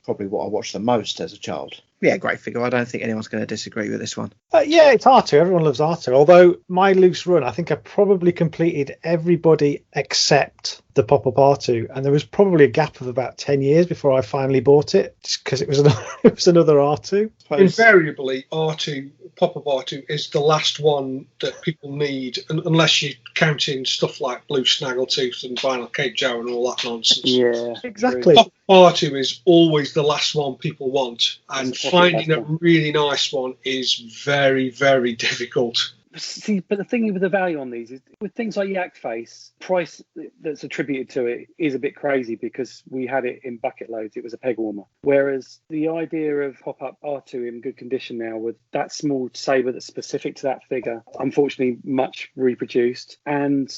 probably what I watched the most as a child. Yeah, great figure. I don't think anyone's going to disagree with this one. Yeah, it's R2. Everyone loves R2. Although my loose run, I think I probably completed everybody except the pop-up R2, and there was probably a gap of about 10 years before I finally bought it, just because it was another R2. Invariably, R2, pop-up R2 is the last one that people need, unless you count in stuff like Blue Snaggletooth and Vinyl Cape Joe and all that nonsense. Yeah, exactly. Pop-up R2 is always the last one people want, and finding a really nice one is very, very difficult. See, but the thing with the value on these is with things like Yak Face, price that's attributed to it is a bit crazy because we had it in bucket loads. It was a peg warmer. Whereas the idea of pop-up R2 in good condition now with that small saber that's specific to that figure, unfortunately much reproduced, and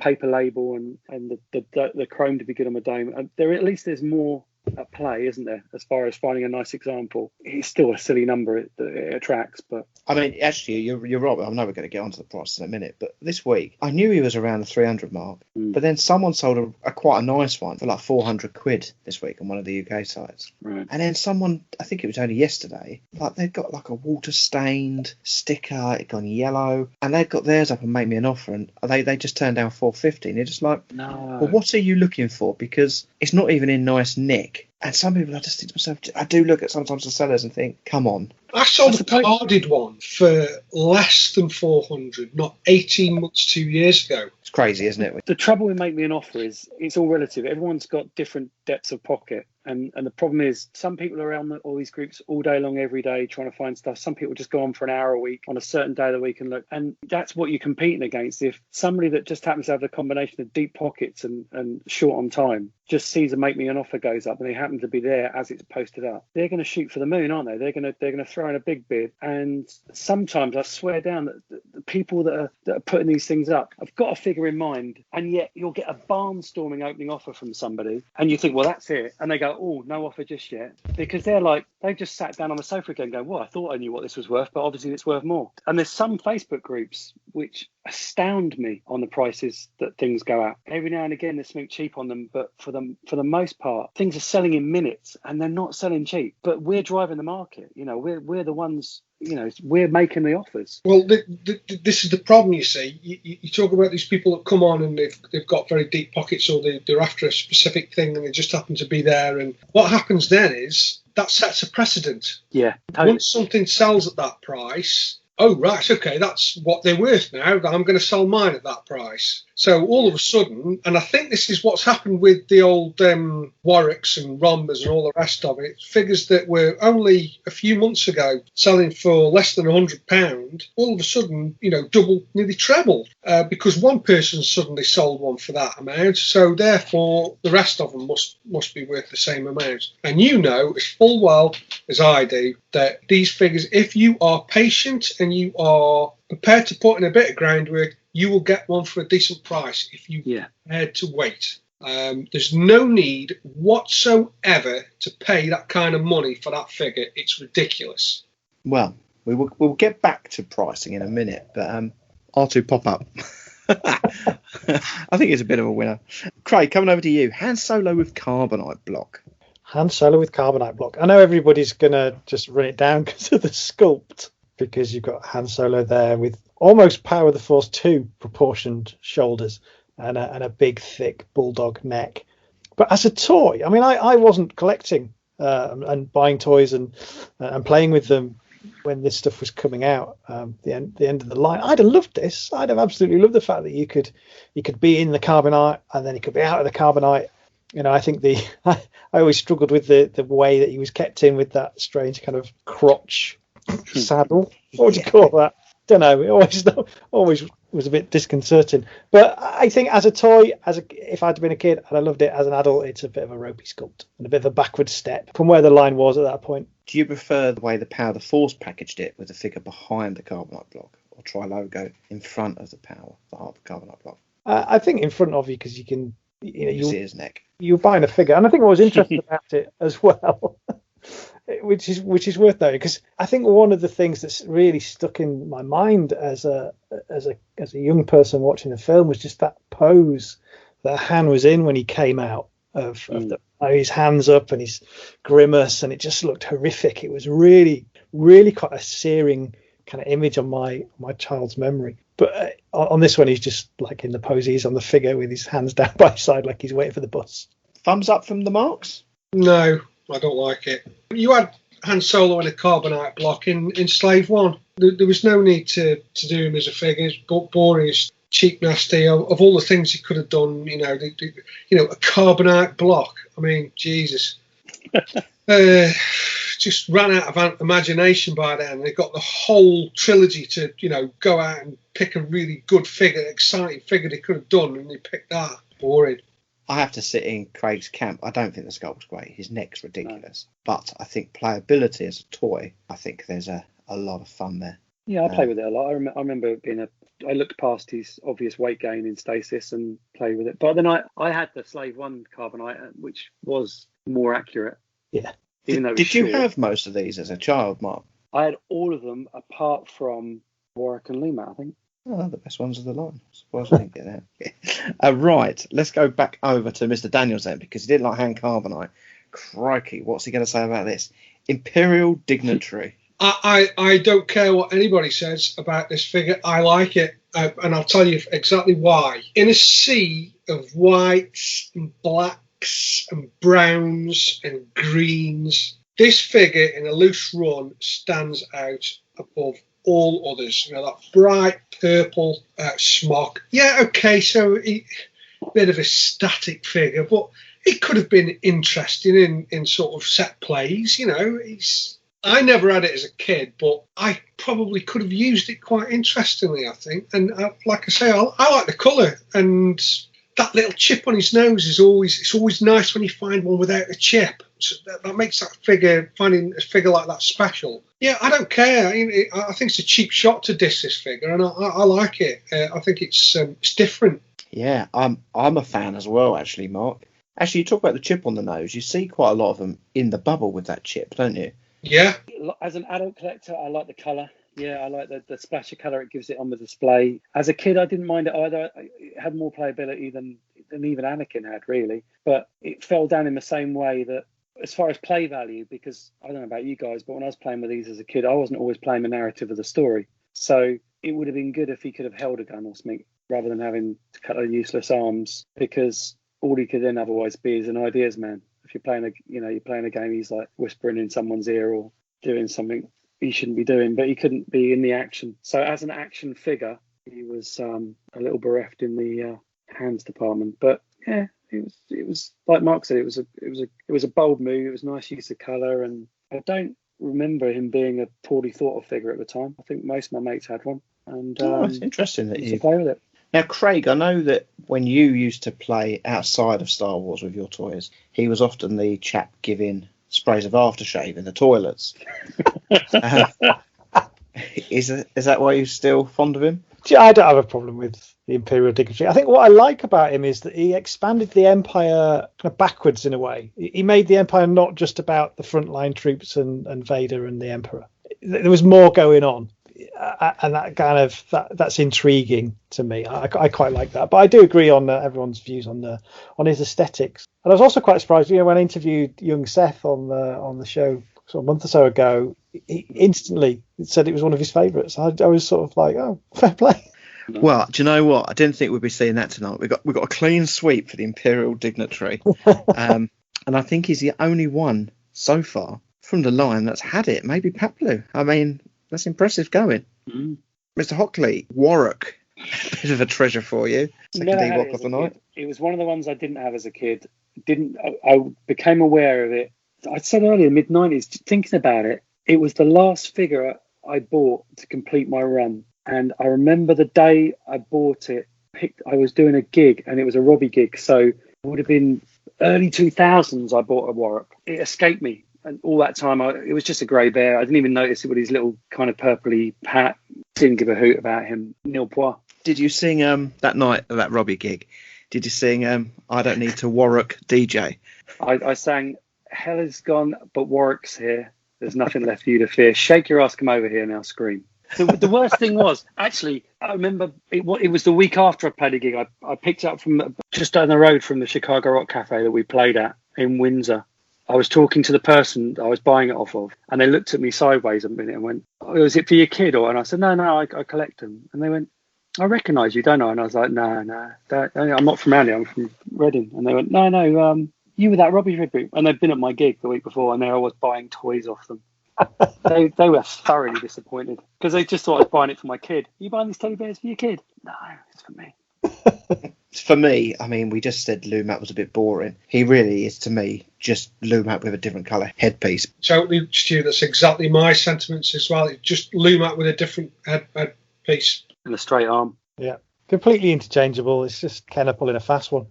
paper label and the chrome to be good on the dome. At least there's more at play, isn't there? As far as finding a nice example, it's still a silly number that it attracts. But I mean, actually, you're right. I know we're going to get onto the price in a minute, but this week I knew he was around the 300 mark. But then someone sold a quite a nice one for like 400 quid this week on one of the UK sites. Right. And then someone, I think it was only yesterday, like they've got like a water stained sticker, it gone yellow, and they've got theirs up and made me an offer, and they just turned down 450, and you're just like, no. Well, what are you looking for? Because it's not even in nice nick. And some people, I just think to myself, I do look at sometimes the sellers and think, come on. I sold a carded one for less than 400, not 18 months, 2 years ago. It's crazy, isn't it? The trouble with Make Me an Offer is it's all relative. Everyone's got different depths of pocket. And the problem is some people are on all these groups all day long, every day, trying to find stuff. Some people just go on for an hour a week on a certain day of the week and look. And that's what you're competing against. If somebody that just happens to have the combination of deep pockets and short on time just sees a Make Me an Offer goes up and they happen to be there as it's posted up, they're going to shoot for the moon, aren't they? They're going to throw in a big bid. And sometimes I swear down that the people that are putting these things up have got a figure in mind, and yet you'll get a barnstorming opening offer from somebody and you think, well, that's it. And they go, oh, no offer just yet, because they've just sat down on the sofa again going, well, I thought I knew what this was worth, but obviously it's worth more. And there's some Facebook groups which astound me on the prices that things go at. Every now and again there's something cheap on them, but for the most part things are selling in minutes and they're not selling cheap. But we're driving the market, we're the ones, we're making the offers. Well, this is the problem, you see. You talk about these people that come on and they've got very deep pockets, or they're after a specific thing and they just happen to be there, and what happens then is that sets a precedent. Yeah, totally. Once something sells at that price, oh, right, okay, that's what they're worth now. I'm going to sell mine at that price. So all of a sudden, and I think this is what's happened with the old Warwicks and Rhombers and all the rest of it, figures that were only a few months ago selling for less than £100, all of a sudden, double, nearly treble, because one person suddenly sold one for that amount. So therefore, the rest of them must be worth the same amount. And as full well as I do that these figures, if you are patient and you are prepared to put in a bit of groundwork, you will get one for a decent price if you prepared to wait. There's no need whatsoever to pay that kind of money for that figure. It's ridiculous. Well, we'll get back to pricing in a minute, but R2 pop-up. I think it's a bit of a winner. Craig, coming over to you. Han Solo with carbonite block. Han Solo with carbonite block. I know everybody's going to just run it down because of the sculpt, because you've got Han Solo there with almost Power of the Force 2 proportioned shoulders and a big, thick bulldog neck. But as a toy, I mean, I wasn't collecting and buying toys and playing with them when this stuff was coming out, the end of the line. I'd have loved this. I'd have absolutely loved the fact that you could be in the carbonite and then he could be out of the carbonite. I think I always struggled with the way that he was kept in with that strange kind of crotch saddle. What would you call that? Don't know. It always was a bit disconcerting. But I think as a toy, if I'd been a kid and I loved it, as an adult, it's a bit of a ropey sculpt and a bit of a backward step from where the line was at that point. Do you prefer the way the Power of the Force packaged it with the figure behind the carbonite block, or try logo in front of the heart of the carbonite block? I think in front of you, because you can, you see his neck. You're buying a figure, and I think what was interesting about it as well, which is worth noting, because I think one of the things that's really stuck in my mind as a young person watching the film was just that pose that Han was in when he came out of his hands up and his grimace, and it just looked horrific. It was really, really quite a searing kind of image on my child's memory. But on this one, he's just like in the pose he's on the figure with his hands down by his side, like he's waiting for the bus. Thumbs up from the Marks? No, I don't like it. You had Han Solo in a carbonite block in Slave One. There was no need to do him as a figure. It's boring, it's cheap, nasty. Of all the things he could have done, a carbonite block. I mean, Jesus. Just ran out of imagination by then. They got the whole trilogy to, go out and pick a really good figure, exciting figure they could have done, and they picked that. Boring. I have to sit in Craig's camp. I don't think the sculpt's great. His neck's ridiculous. No. But I think playability as a toy, I think there's a lot of fun there. Yeah, I play with it a lot. I remember I looked past his obvious weight gain in stasis and played with it. But then I had the Slave One carbonite, which was more accurate. Yeah. Even though Did you have most of these as a child, Mark? I had all of them apart from Warwick and Lumat, I think. Oh, the best ones of the line. Surprised I didn't get that. Right, let's go back over to Mr. Daniels then, because he didn't like hand carbonite. Crikey, what's he going to say about this? Imperial Dignitary. I don't care what anybody says about this figure. I like it, and I'll tell you exactly why. In a sea of whites and blacks and browns and greens, this figure in a loose run stands out above all others. You know, that bright purple smock. Yeah, okay, so a bit of a static figure, but it could have been interesting in sort of set plays. You know, I never had it as a kid, but I probably could have used it quite interestingly, I think. And like I say, I like the colour, and that little chip on his nose is always nice when you find one without a chip. So that makes that figure, finding a figure like that, special. Yeah, I don't care. I think it's a cheap shot to diss this figure, and I like it. I think it's different. Yeah, I'm a fan as well, actually, Mark. Actually, you talk about the chip on the nose. You see quite a lot of them in the bubble with that chip, don't you? Yeah. As an adult collector, I like the colour. Yeah, I like the splash of colour it gives it on the display. As a kid, I didn't mind it either. It had more playability than even Anakin had, really. But it fell down in the same way that, as far as play value, because I don't know about you guys, but when I was playing with these as a kid, I wasn't always playing the narrative of the story. So it would have been good if he could have held a gun or something rather than having to cut the useless arms, because all he could then otherwise be is an ideas man. If you're playing a game, he's like whispering in someone's ear or doing something he shouldn't be doing, but he couldn't be in the action. So as an action figure, he was a little bereft in the hands department. But yeah, it was like Mark said, it was a bold move. It was nice use of colour, and I don't remember him being a poorly thought of figure at the time. I think most of my mates had one, and it's interesting that you play with it. Now, Craig, I know that when you used to play outside of Star Wars with your toys, he was often the chap giving sprays of aftershave in the toilets. Is that why you're still fond of him? I don't have a problem with the Imperial Dignitary. I think what I like about him is that he expanded the Empire kind of backwards in a way. He made the Empire not just about the frontline troops and Vader and the Emperor. There was more going on. And that kind of that's intriguing to me. I quite like that, but I do agree on everyone's views on his aesthetics. And I was also quite surprised, when I interviewed young Seth on the show sort of a month or so ago, he instantly said it was one of his favourites. I was sort of like, oh, fair play. Well, do you know what? I didn't think we'd be seeing that tonight. We got a clean sweep for the Imperial Dignitary, and I think he's the only one so far from the line that's had it. Maybe Paplu. I mean, that's impressive going. Mr. Hockley, Warwick, a bit of a treasure for you. Second D-Walk of the night. It was one of the ones I didn't have as a kid. I became aware of it, I said earlier, mid-90s, thinking about it, it was the last figure I bought to complete my run. And I remember the day I bought it, I was doing a gig, and it was a Robbie gig, so it would have been early 2000s I bought a Warwick. It escaped me. And all that time, it was just a grey bear. I didn't even notice it with his little kind of purpley hat. Didn't give a hoot about him. Nil pois. Did you sing that night of that Robbie gig? Did you sing I Don't Need to Warwick DJ? I sang Hell is Gone, but Warwick's here. There's nothing left for you to fear. Shake your ass, come over here, now scream. The worst thing was, actually, I remember it was the week after I played a gig. I picked it up from just down the road from the Chicago Rock Cafe that we played at in Windsor. I was talking to the person I was buying it off of, and they looked at me sideways a minute and went, "Oh, is it for your kid?" And I said, "No, I collect them." And they went, "I recognise you, don't I?" And I was like, "No, I'm not from around here. I'm from Reading." And they went, "No, you were that Robbie Redboot." And they'd been at my gig the week before, and there I was buying toys off them. They were thoroughly disappointed because they just thought I was buying it for my kid. Are you buying these teddy bears for your kid? No, it's for me. For me, I mean, we just said Lumat was a bit boring. He really is, to me, just Lumat with a different colour headpiece. Totally, Stu, that's exactly my sentiments as well. It's just Lumat with a different headpiece. And a straight arm. Yeah, completely interchangeable. It's just Kenner pulling a fast one.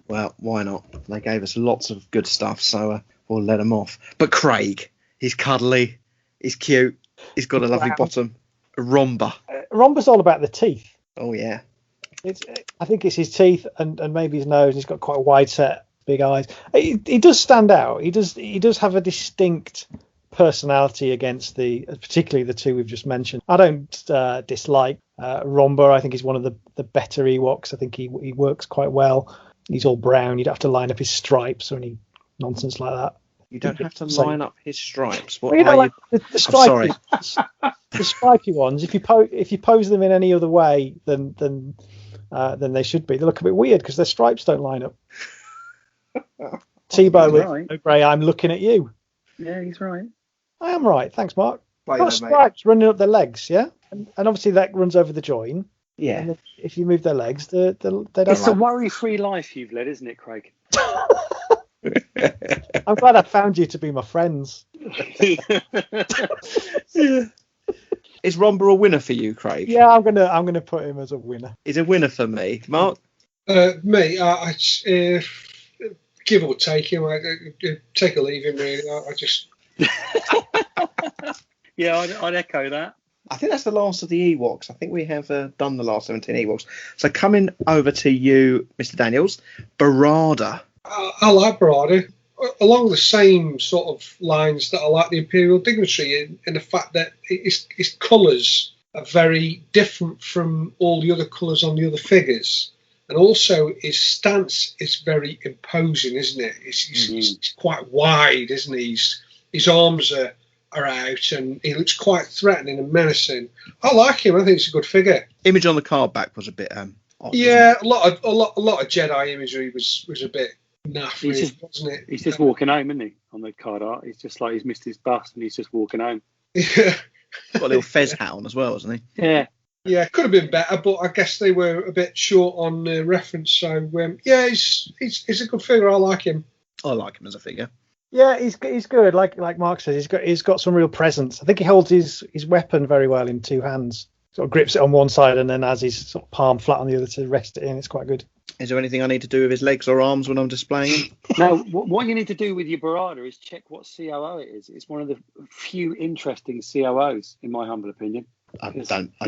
Well, why not? They gave us lots of good stuff, so we'll let them off. But Craig, he's cuddly, he's cute, he's got a lovely bottom. Rhomba. Rhomba's all about the teeth. Oh, yeah. I think it's his teeth and maybe his nose. He's got quite a wide set big eyes. He does stand out. He does have a distinct personality against particularly the two we've just mentioned. I don't dislike Romba. I think he's one of the better Ewoks. I think he works quite well. He's all brown. You'd have to line up his stripes or any nonsense like that. You don't have to line up his stripes. What well, are you? The stripy, the stripy ones. If you pose them in any other way than they should be, they look a bit weird because their stripes don't line up. Tebow with no grey. I'm looking at you. Yeah, he's right. I am right. Thanks, Mark. Got stripes running up their legs, yeah, and obviously that runs over the join. Yeah. And if you move their legs, they don't. It's a worry-free life you've led, isn't it, Craig? I'm glad I found you to be my friends. Yeah. Is Romba a winner for you, Craig? Yeah, I'm gonna put him as a winner. He's a winner for me, Mark. Me, I give or take him. I take or leave him. Really, I just. Yeah, I'd echo that. I think that's the last of the Ewoks. I think we have done the last 17 Ewoks. So coming over to you, Mr. Daniels, Barada. I like Barada. Along the same sort of lines that I like the Imperial Dignitary in the fact that his colours are very different from all the other colours on the other figures. And also his stance is very imposing, isn't it? He's quite wide, isn't he? His arms are out and he looks quite threatening and menacing. I like him. I think it's a good figure. Image on the card back was a bit odd. Yeah, a lot of Jedi imagery was a bit naff, wasn't it? He's just walking home, isn't he? On the card art, he's just like he's missed his bus and he's just walking home. Yeah, got a little fez hat on as well, hasn't he? Yeah. Yeah, could have been better, but I guess they were a bit short on reference. So yeah, he's a good figure. I like him. I like him as a figure. Yeah, he's good. Like Mark says, he's got some real presence. I think he holds his weapon very well in two hands. Sort of grips it on one side and then has his sort of palm flat on the other to rest it in. It's quite good. Is there anything I need to do with his legs or arms when I'm displaying him? No, what you need to do with your Barada is check what COO it is. It's one of the few interesting COOs, in my humble opinion. I've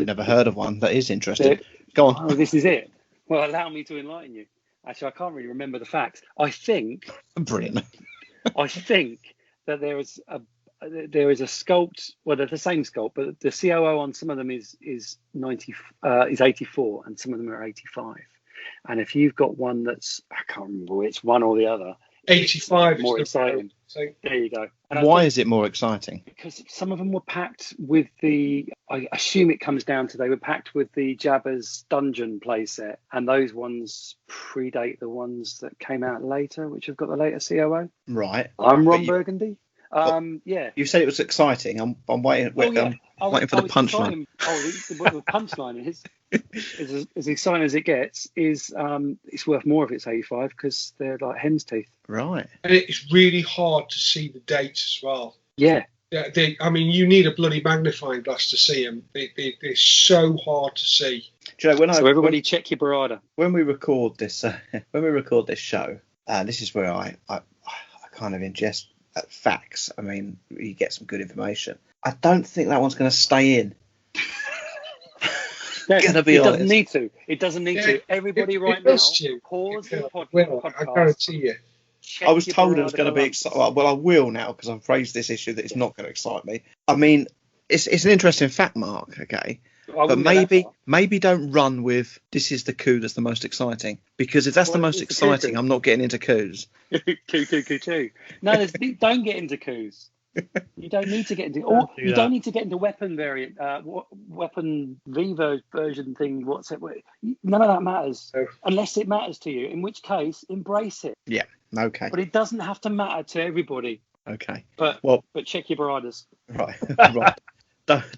never heard of one that is interesting. Go on. Oh, this is it. Well, allow me to enlighten you. Actually, I can't really remember the facts. I think. Brilliant. I think that there is a sculpt. Well, they're the same sculpt, but the COO on some of them is 84, and some of them are 85. And if you've got one that's, I can't remember which one or the other, 85 more exciting. So there you go. And why is it more exciting? Because some of them were packed with I assume it comes down to they were packed with the Jabba's dungeon playset, and those ones predate the ones that came out later, which have got the later COO. Right. I'm Ron Burgundy. Yeah. You said it was exciting. I'm waiting. Waiting for the punchline. The punchline is as exciting as it gets. Is it's worth more if it's 85 because they're like hen's teeth. Right. And it's really hard to see the dates as well. Yeah. Yeah. You need a bloody magnifying glass to see them. They're so hard to see. Do you know, everybody check your Barada. When we record this, show, this is where I kind of ingest facts. I mean, you get some good information. I don't think that one's going to stay in. It doesn't need to. It doesn't need to. Everybody right now, pause the podcast. I guarantee you. I was told it was going to be exciting. Well, I will now because I've raised this issue that it's not going to excite me. I mean, it's an interesting fact, Mark. Okay. But maybe don't run with this is the coup that's the most exciting, because if that's the most exciting, I'm not getting into coups. Coup. No, don't get into coups. You don't need to get into. You don't need to get into weapon variant, weapon Vivo version thing. What's it? None of that matters unless it matters to you. In which case, embrace it. Yeah. Okay. But it doesn't have to matter to everybody. Okay. But check your Baradas. Right. Right.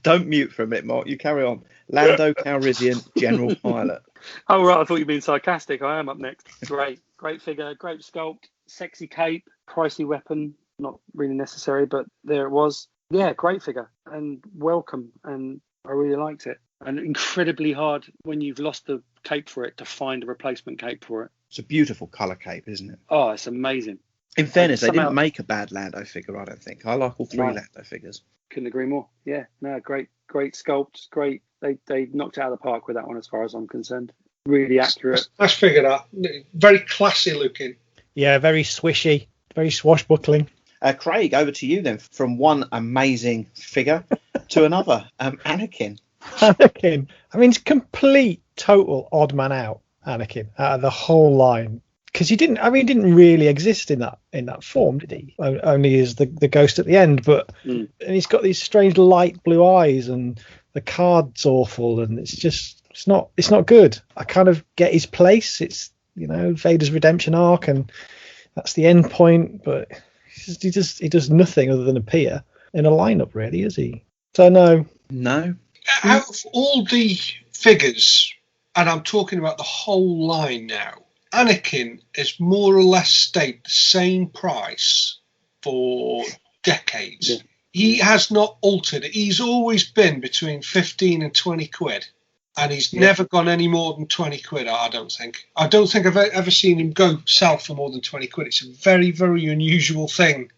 Don't mute for a minute, Mark. You carry on. Lando Calrissian, General Pilot. Oh, right. I thought you were being sarcastic. I am up next. Great figure, great sculpt, sexy cape, pricey weapon. Not really necessary, but there it was. Yeah, great figure and welcome. And I really liked it. And incredibly hard when you've lost the cape for it to find a replacement cape for it. It's a beautiful colour cape, isn't it? Oh, it's amazing. In fairness, they didn't make a bad Lando figure, I don't think. I like all three Lando figures. Couldn't agree more. Yeah, no, great sculpt, great. They knocked it out of the park with that one, as far as I'm concerned. Really accurate. Nice figure that. Very classy looking. Yeah, very swishy, very swashbuckling. Craig, over to you then. From one amazing figure to another, Anakin. Anakin. I mean, it's complete, total odd man out. Anakin out of the whole line, because he didn't really exist in that form, did he? Only as the ghost at the end, but and he's got these strange light blue eyes, and the card's awful, and it's not good. I kind of get his place. It's Vader's redemption arc, and that's the end point, but he does nothing other than appear in a lineup, really, is he? So no. Out of all the figures, and I'm talking about the whole line now, Anakin has more or less stayed the same price for decades. Yeah. He has not altered. He's always been between 15 and 20 quid. And he's never gone any more than 20 quid, I don't think. I don't think I've ever seen him sell for more than 20 quid. It's a very, very unusual thing.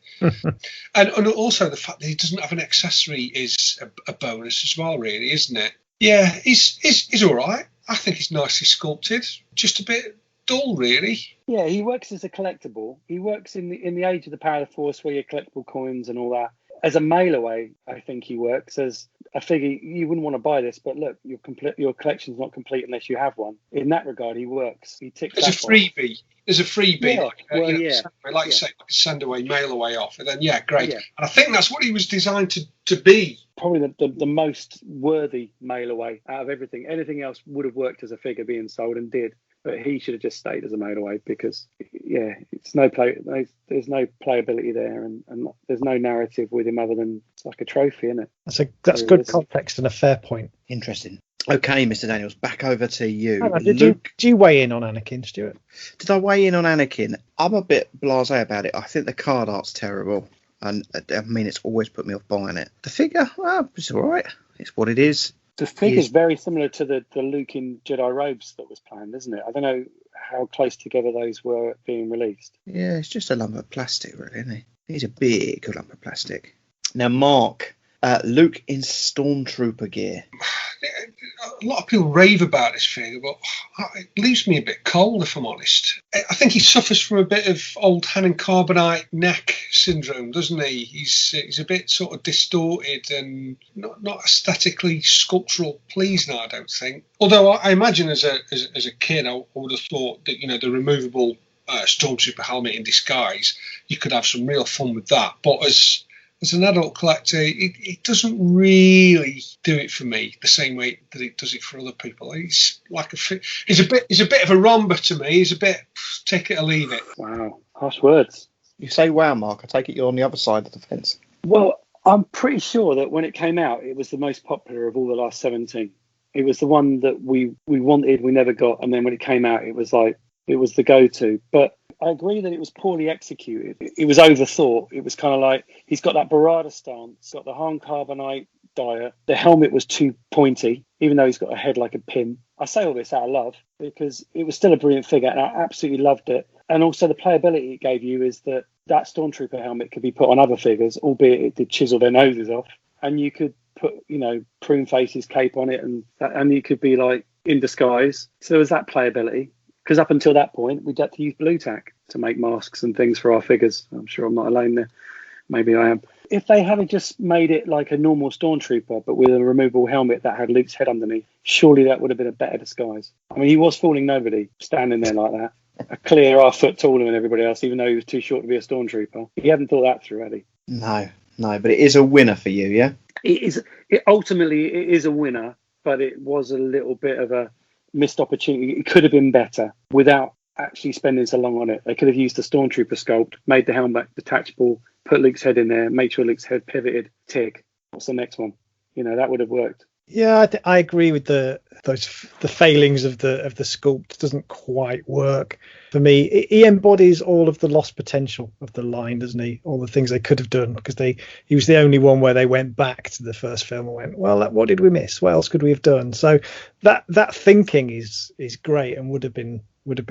and also the fact that he doesn't have an accessory is a bonus as well, really, isn't it? Yeah, he's all right. I think he's nicely sculpted. Just a bit dull, really. Yeah, he works as a collectible. He works in the age of the Power of the Force, where you collectible coins and all that. As a mail away, I think he works as a figure. You wouldn't want to buy this, but look, your collection's not complete unless you have one. In that regard, he works. He ticks. There's a freebie. There's a freebie, yeah. Like you say, send away, mail away off, and then great. Yeah. And I think that's what he was designed to be. Probably the most worthy mail away out of everything. Anything else would have worked as a figure being sold and did. But he should have just stayed as a mail away because, it's no play. There's no playability there, and there's no narrative with him other than it's like a trophy, isn't it? That's good context and a fair point. Interesting. Okay, Mr. Daniels, back over to you. Did you weigh in on Anakin, Stuart? Did I weigh in on Anakin? I'm a bit blasé about it. I think the card art's terrible, and I mean it's always put me off buying it. The figure, it's all right. It's what it is. The figure's very similar to the Luke in Jedi robes that was planned, isn't it? I don't know how close together those were being released. Yeah, it's just a lump of plastic, really, isn't he? He's a big lump of plastic. Now, Mark, Luke in Stormtrooper gear. A lot of people rave about this figure, but it leaves me a bit cold, if I'm honest. I think he suffers from a bit of old Hannon Carbonite neck syndrome, doesn't he? He's a bit sort of distorted and not aesthetically sculptural pleasing, I don't think. Although I imagine as a kid, I would have thought that the removable Stormtrooper helmet in disguise, you could have some real fun with that. But as an adult collector, it doesn't really do it for me the same way that it does it for other people. He's a bit of a romper to me. He's a bit take it or leave it. Wow, harsh words. You say wow, Mark. I take it you're on the other side of the fence. Well, I'm pretty sure that when it came out, it was the most popular of all the last 17. It was the one that we wanted, we never got, and then when it came out, it was the go-to. But I agree that it was poorly executed. It was overthought. It was kind of like he's got that Barada stance, got the Han Carbonite diet. The helmet was too pointy, even though he's got a head like a pin. I say all this out of love because it was still a brilliant figure and I absolutely loved it. And also the playability it gave you is that Stormtrooper helmet could be put on other figures, albeit it did chisel their noses off. And you could put, Prune Face's cape on it and you could be like in disguise. So there was that playability. Because up until that point, we'd had to use blue tack to make masks and things for our figures. I'm sure I'm not alone there. Maybe I am. If they had just made it like a normal Stormtrooper, but with a removable helmet that had Luke's head underneath, surely that would have been a better disguise. I mean, he was fooling nobody standing there like that. A clear half-foot taller than everybody else, even though he was too short to be a Stormtrooper. He hadn't thought that through, had he? No, but it is a winner for you, yeah? Ultimately, it is a winner, but it was a little bit of a missed opportunity. It could have been better without actually spending so long on it. They could have used the Stormtrooper sculpt, made the helmet detachable, put Luke's head in there, made sure Luke's head pivoted, tick. What's the next one? That would have worked. Yeah, I agree with the failings of the sculpt. It doesn't quite work for me. He embodies all of the lost potential of the line, doesn't he? All the things they could have done, because he was the only one where they went back to the first film and went, well, what did we miss? What else could we have done? So that thinking is great and would have been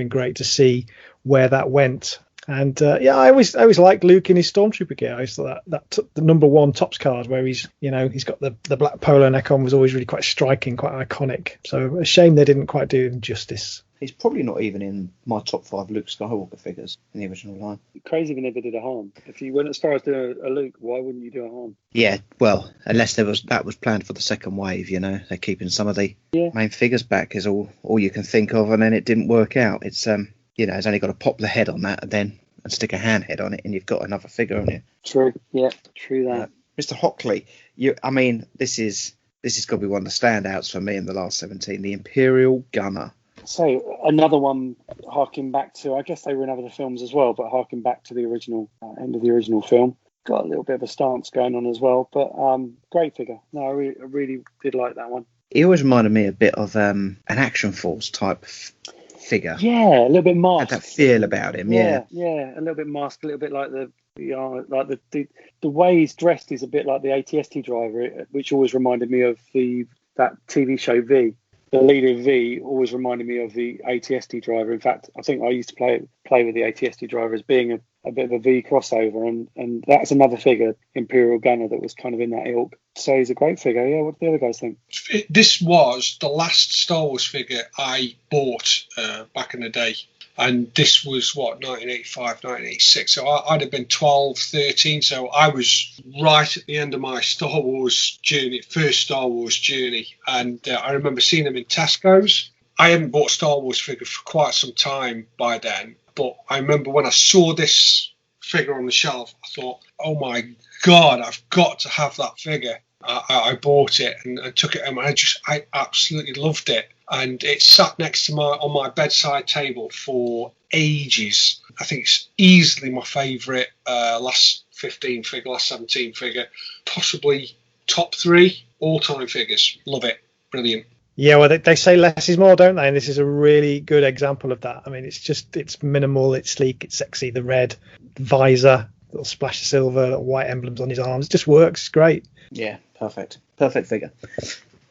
great to see where that went. And I always liked Luke in his Stormtrooper gear. I always thought that the number one Topps card where he's got the black polo neck on was always really quite striking, quite iconic. So a shame they didn't quite do him justice. He's probably not even in my top 5 Luke Skywalker figures in the original line. Crazy they never did a Han. If you went as far as doing a Luke, why wouldn't you do a Han? Yeah, well, unless that was planned for the second wave, they're keeping some of the main figures back is all you can think of, and then it didn't work out. It's it's only got to pop the head on that and stick a hand head on it, and you've got another figure on it. True, yeah, true that. Mr. Hockley, this is got to be one of the standouts for me in the last 17, the Imperial Gunner. So another one harking back to, I guess they were in other films as well, but harking back to the original end of the original film. Got a little bit of a stance going on as well, but great figure. No, I really did like that one. He always reminded me a bit of an Action Force type figure. Yeah, a little bit masked. Had that feel about him. Yeah, a little bit masked, a little bit like the way he's dressed is a bit like the ATST driver, which always reminded me of that TV show V. The leader of V always reminded me of the ATST driver. In fact, I think I used to play with the ATST driver as being a bit of a V crossover, and that's another figure, Imperial Gunner, that was kind of in that ilk. So he's a great figure. Yeah, what do the other guys think? This was the last Star Wars figure I bought back in the day. And this was, 1985, 1986. So I'd have been 12, 13. So I was right at the end of my Star Wars journey, first Star Wars journey. And I remember seeing them in Tesco's. I hadn't bought a Star Wars figure for quite some time by then. But I remember when I saw this figure on the shelf, I thought, oh my God, I've got to have that figure. I bought it and took it home. I absolutely loved it. And it sat next to on my bedside table for ages. I think it's easily my favourite last 15 figure, last 17 figure, possibly top 3 all-time figures. Love it. Brilliant. Yeah, well, they say less is more, don't they? And this is a really good example of that. I mean, it's minimal, it's sleek, it's sexy. The red visor, little splash of silver, little white emblems on his arms. It just works. It's great. Yeah, perfect figure.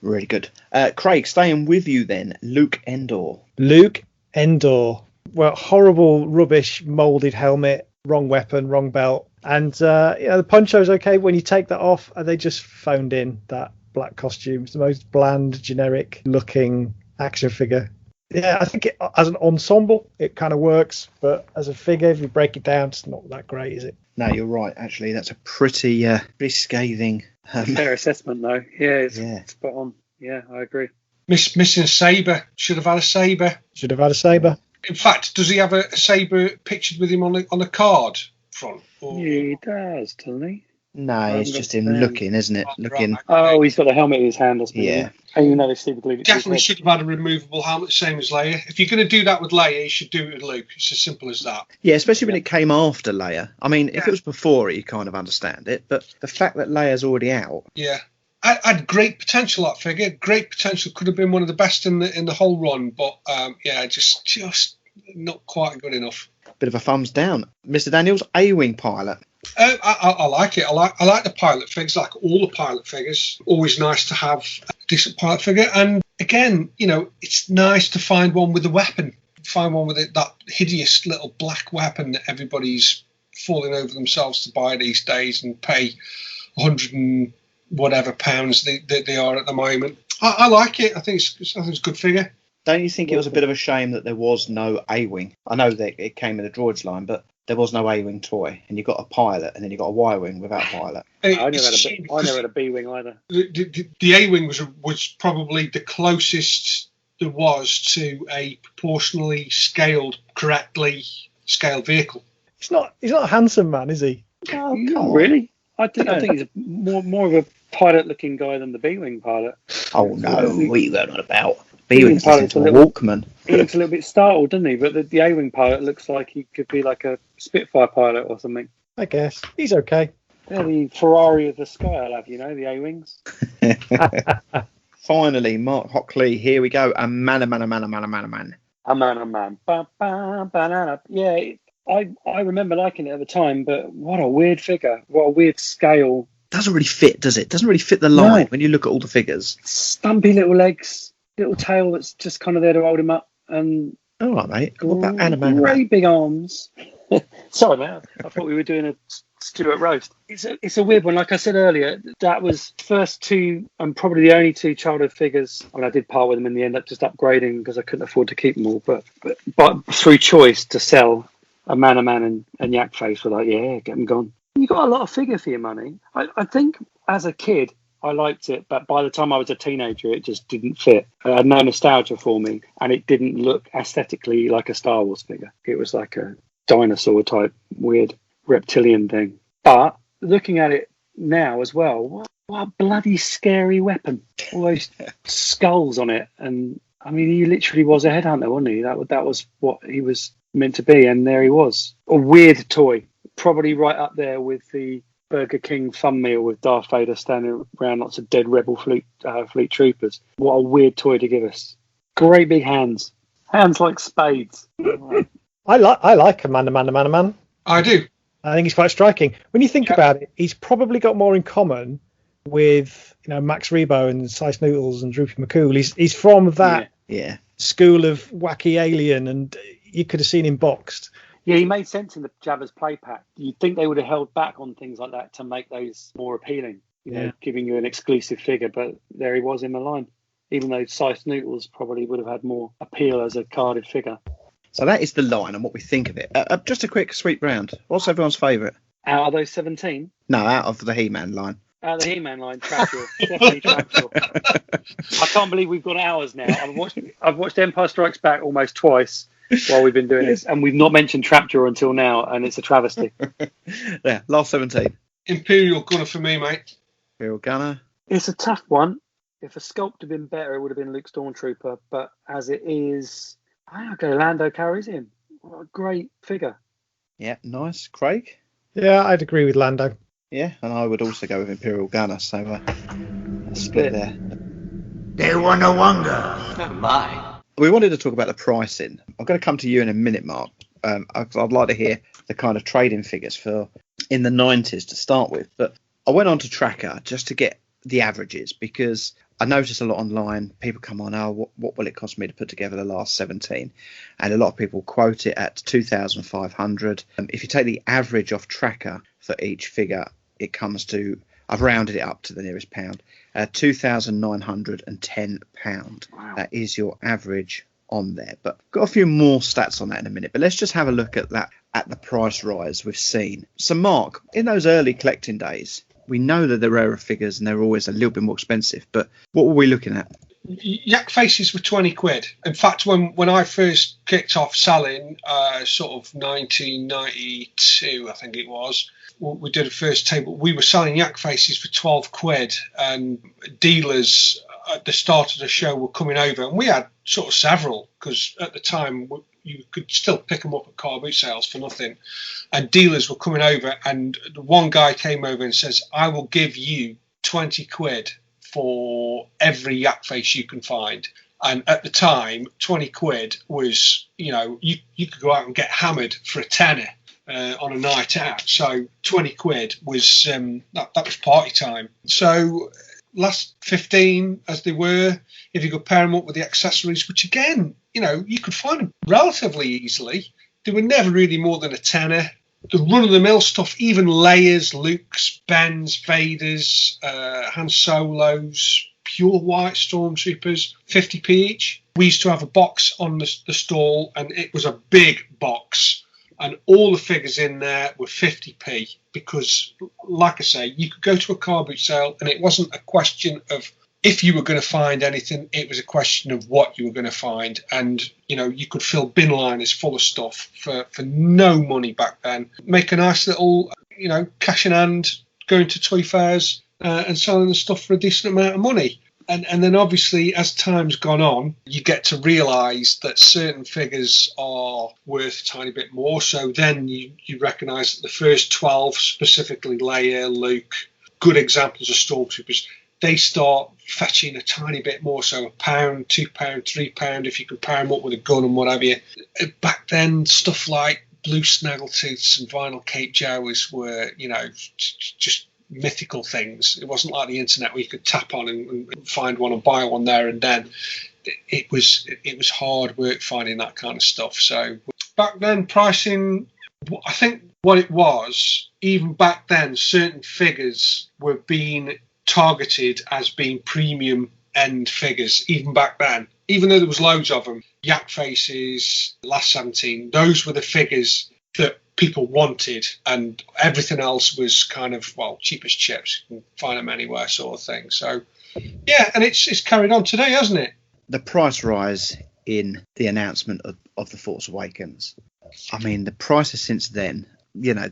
Really good. Craig, staying with you then, Luke Endor. Luke Endor. Well, horrible, rubbish, moulded helmet, wrong weapon, wrong belt. And the poncho's okay. When you take that off, they just phoned in that black costume. It's the most bland, generic looking action figure. Yeah, I think as an ensemble, it kind of works. But as a figure, if you break it down, it's not that great, is it? No, you're right. Actually, that's a pretty scathing. Fair assessment, though. Yeah, it's spot on. Yeah, I agree. Missing a saber. Should have had a saber. Should have had a saber. In fact, does he have a saber pictured with him on a card front? Or... Yeah, he does, doesn't he? No, it's just him looking, isn't it? Looking. Oh, he's got the helmet in his hand, I suppose. Yeah. And you know they super glued it. Definitely should have had a removable helmet, same as Leia. If you're going to do that with Leia, you should do it with Luke. It's as simple as that. Yeah, especially when it came after Leia. I mean, if it was before it, you kind of understand it. But the fact that Leia's already out. Yeah. I had great potential, that figure. Great potential. Could have been one of the best in the whole run. But, just not quite good enough. Bit of a thumbs down. Mr. Daniels, A-Wing pilot. I like it. I like the pilot figures, like all the pilot figures. Always nice to have a decent pilot figure. And again, it's nice to find one with a weapon. Find one with that hideous little black weapon that everybody's falling over themselves to buy these days and pay 100 and whatever pounds they are at the moment. I like it. I think it's a good figure. Don't you think it was a bit of a shame that there was no A-Wing? I know that it came in the droids line, but there was no A-Wing toy, and you got a pilot, and then you got a Y-Wing without pilot. I never had a B-Wing either. The A-Wing was probably the closest there was to a proportionally correctly scaled vehicle. He's not a handsome man, is he? No, not really. I think he's more of a pilot-looking guy than the B-Wing pilot. Oh no, what are you going on about? B-Wing's into a Walkman. He looks a little bit startled, doesn't he? But the A-Wing pilot looks like he could be like a Spitfire pilot or something. I guess. He's okay. They're the Ferrari of the sky, I'll have, the A-Wings. Finally, Marc Hockley, here we go. A man. A man. Yeah, I remember liking it at the time, but what a weird figure. What a weird scale. Doesn't really fit, does it? Doesn't really fit the line when you look at all the figures. Stumpy little legs, little tail that's just kind of there to hold him up. And all right, mate. What about Anna? Great big arms. Sorry, mate. I thought we were doing a Stuart roast. It's a weird one. Like I said earlier, that was first two and probably the only two childhood figures. I mean, I did part with them in the end, up just upgrading because I couldn't afford to keep them all. But through choice to sell a Man and Yak Face, were like, yeah, get them gone. You got a lot of figure for your money. I think as a kid, I liked it, but by the time I was a teenager, it just didn't fit. It had no nostalgia for me, and it didn't look aesthetically like a Star Wars figure. It was like a dinosaur type weird reptilian thing. But looking at it now as well, what a bloody scary weapon. All those skulls on it. And I mean, he literally was a headhunter, wasn't he? That was what he was meant to be. And there he was. A weird toy. Probably right up there with the Burger King fun meal with Darth Vader standing around lots of dead rebel fleet troopers. What a weird toy to give us. Great big hands. Hands like spades. I like a man. I do. I think he's quite striking. When you think about it, he's probably got more in common with Max Rebo and Sice Noodles and Droopy McCool. He's from that school of wacky alien, and you could have seen him boxed. Yeah, he made sense in the Jabba's play pack. You'd think they would have held back on things like that to make those more appealing, giving you an exclusive figure, but there he was in the line, even though Sice Noodles probably would have had more appeal as a carded figure. So that is the line and what we think of it. Just a quick sweep round. What's everyone's favourite? Out of those 17? No, out of the He-Man line. Out of the He-Man line, Trapjaw. Definitely Trapjaw. I can't believe we've got hours now. I've watched Empire Strikes Back almost twice while we've been doing this, and we've not mentioned Trapjaw until now, and it's a travesty. Yeah, last 17. Imperial Gunner for me, mate. Imperial Gunner. It's a tough one. If a sculpt had been better, it would have been Luke Stormtrooper, but as it is, I'll go Lando Calrissian. What a great figure. Yeah, nice. Craig? Yeah, I'd agree with Lando. Yeah, and I would also go with Imperial Gunner, so a split there. They wanna wonga. Oh my. We wanted to talk about the pricing. I'm going to come to you in a minute, Mark. I'd like to hear the kind of trading figures for in the 90s to start with. But I went on to Tracker just to get the averages, because I notice a lot online, people come on, what will it cost me to put together the last 17? And a lot of people quote it at 2,500. If you take the average off Tracker for each figure, it comes to, I've rounded it up to the nearest pound, £2,910. Wow. That is your average on there. But got a few more stats on that in a minute. But let's just have a look at that, at the price rise we've seen. So Mark, in those early collecting days, we know that they're rarer figures and they're always a little bit more expensive, but what were we looking at? Yak faces were 20 quid. In fact, when I first kicked off selling, sort of 1992, I think it was, we did a first table. We were selling yak faces for 12 quid, and dealers at the start of the show were coming over, and we had sort of several, because at the time you could still pick them up at car boot sales for nothing, and dealers were coming over, and one guy came over and says, I will give you 20 quid for every yak face you can find. And at the time, 20 quid was, you could go out and get hammered for a tenner on a night out. So 20 quid was that was party time. So last 15 as they were, if you could pair them up with the accessories, which again, you could find them relatively easily. They were never really more than a tenner. The run-of-the-mill stuff, even Leias, Lukes, Bens, Vaders, Han Solos, pure white Stormtroopers, 50p each. We used to have a box on the stall, and it was a big box, and all the figures in there were 50p, because, like I say, you could go to a car boot sale, and it wasn't a question of if you were going to find anything, it was a question of what you were going to find. And, you could fill bin liners full of stuff for no money back then. Make a nice little, cash in hand, going to toy fairs and selling the stuff for a decent amount of money. And then obviously, as time's gone on, you get to realise that certain figures are worth a tiny bit more. So then you recognise that the first 12, specifically Leia, Luke, good examples of Stormtroopers, they start fetching a tiny bit more, so £1, £2, £3, if you can pair them up with a gun and what have you. Back then, stuff like blue snaggletooths and vinyl Cape Jawas were, just mythical things. It wasn't like the internet where you could tap on and find one and buy one there and then. It was hard work finding that kind of stuff. So back then, pricing I think what it was, even back then, certain figures were being targeted as being premium end figures, even back then. Even though there was loads of them, Yak Faces, Last 17, those were the figures that people wanted, and everything else was kind of, well, cheap as chips. You can find them anywhere, sort of thing. So, yeah, and it's carried on today, hasn't it? The price rise in the announcement of The Force Awakens. I mean, the prices since then,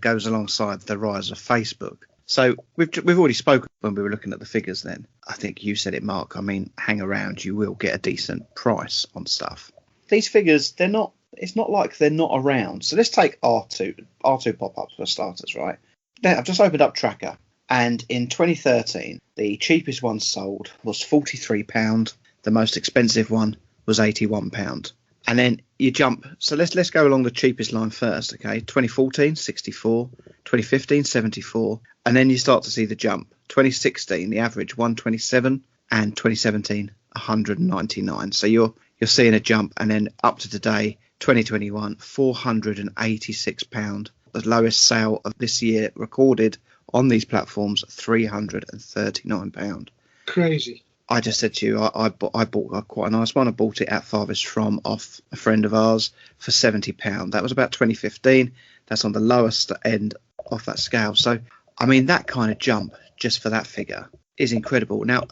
goes alongside the rise of Facebook. So we've already spoken when we were looking at the figures then. I think you said it, Mark. I mean, hang around, you will get a decent price on stuff. These figures, it's not like they're not around. So let's take R2 pop-ups for starters, right? Now, I've just opened up Tracker, and in 2013, the cheapest one sold was £43. The most expensive one was £81. And then you jump. So let's go along the cheapest line first, okay? 2014, 64. 2015, 74. And then you start to see the jump. 2016, the average 127, and 2017, 199. So you're seeing a jump, and then up to today, 2021, £486. The lowest sale of this year recorded on these platforms, £339. Crazy. I just said to you, I bought quite a nice one. I bought it at farthest from off a friend of ours for £70. That was about 2015. That's on the lowest end of that scale. So, I mean, that kind of jump just for that figure is incredible. Now,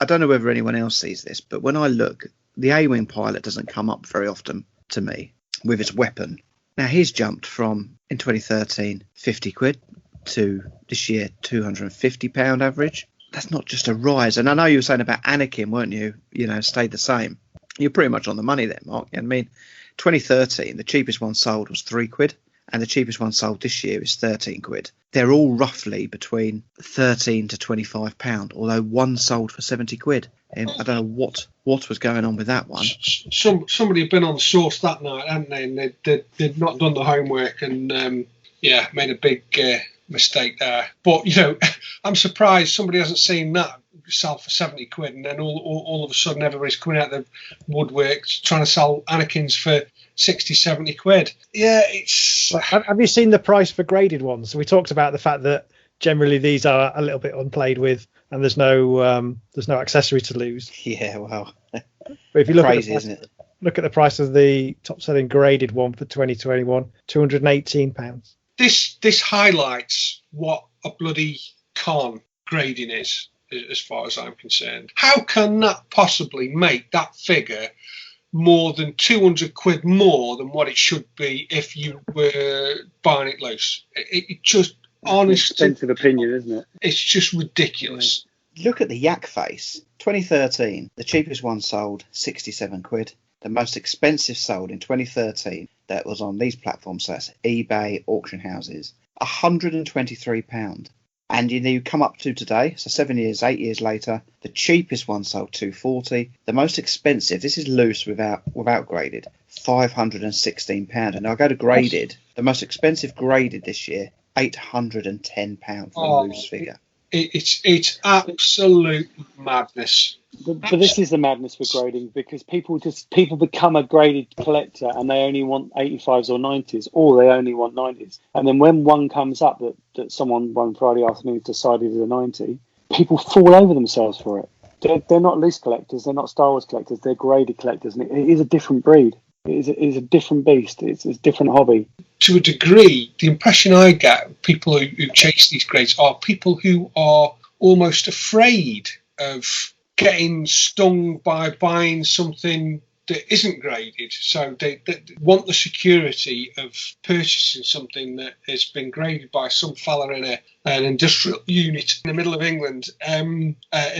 I don't know whether anyone else sees this, but when I look, the A-Wing pilot doesn't come up very often to me with its weapon. Now, he's jumped from, in 2013, 50 quid to this year, £250 average. That's not just a rise. And I know you were saying about Anakin, weren't you? Stayed the same. You're pretty much on the money there, Mark. I mean, 2013, the cheapest one sold was £3, and the cheapest one sold this year is £13. They're all roughly between £13 to £25, although one sold for £70. I don't know what was going on with that one. Somebody had been on the source that night, hadn't they? And they'd not done the homework, and made a big mistake there. But I'm surprised somebody hasn't seen that sell for £70, and then all of a sudden everybody's coming out of the woodwork trying to sell Anakins for 60-70 quid. Yeah, it's. Have you seen the price for graded ones? We talked about the fact that generally these are a little bit unplayed with, and there's no accessory to lose. Yeah, well, but if you look crazy, at the price, isn't it? Look at the price of the top selling graded one for 2021, £218. This highlights what a bloody con grading is, as far as I'm concerned. How can that possibly make that figure more than 200 quid more than what it should be if you were buying it loose? It just, honestly, expensive opinion, isn't it? It's just ridiculous. Look at the Yak Face. 2013, the cheapest one sold £67. The most expensive sold in 2013 that was on these platforms, so that's eBay, auction houses, £123. And you come up to today, so 8 years later, the cheapest one sold £240. The most expensive, this is loose without graded, £516. And I'll go to graded. The most expensive graded this year, £810 for a loose figure. It's absolute madness. But this is the madness with grading, because people become a graded collector and they only want 85s or 90s, or they only want 90s. And then when one comes up that someone one Friday afternoon decided is a 90, people fall over themselves for it. They're not loose collectors, they're not Star Wars collectors, they're graded collectors. And it is a different breed. It is a different beast. It's a different hobby. To a degree, the impression I get of people who chase these grades are people who are almost afraid of getting stung by buying something that isn't graded. So they want the security of purchasing something that has been graded by some fella in an industrial unit in the middle of England. In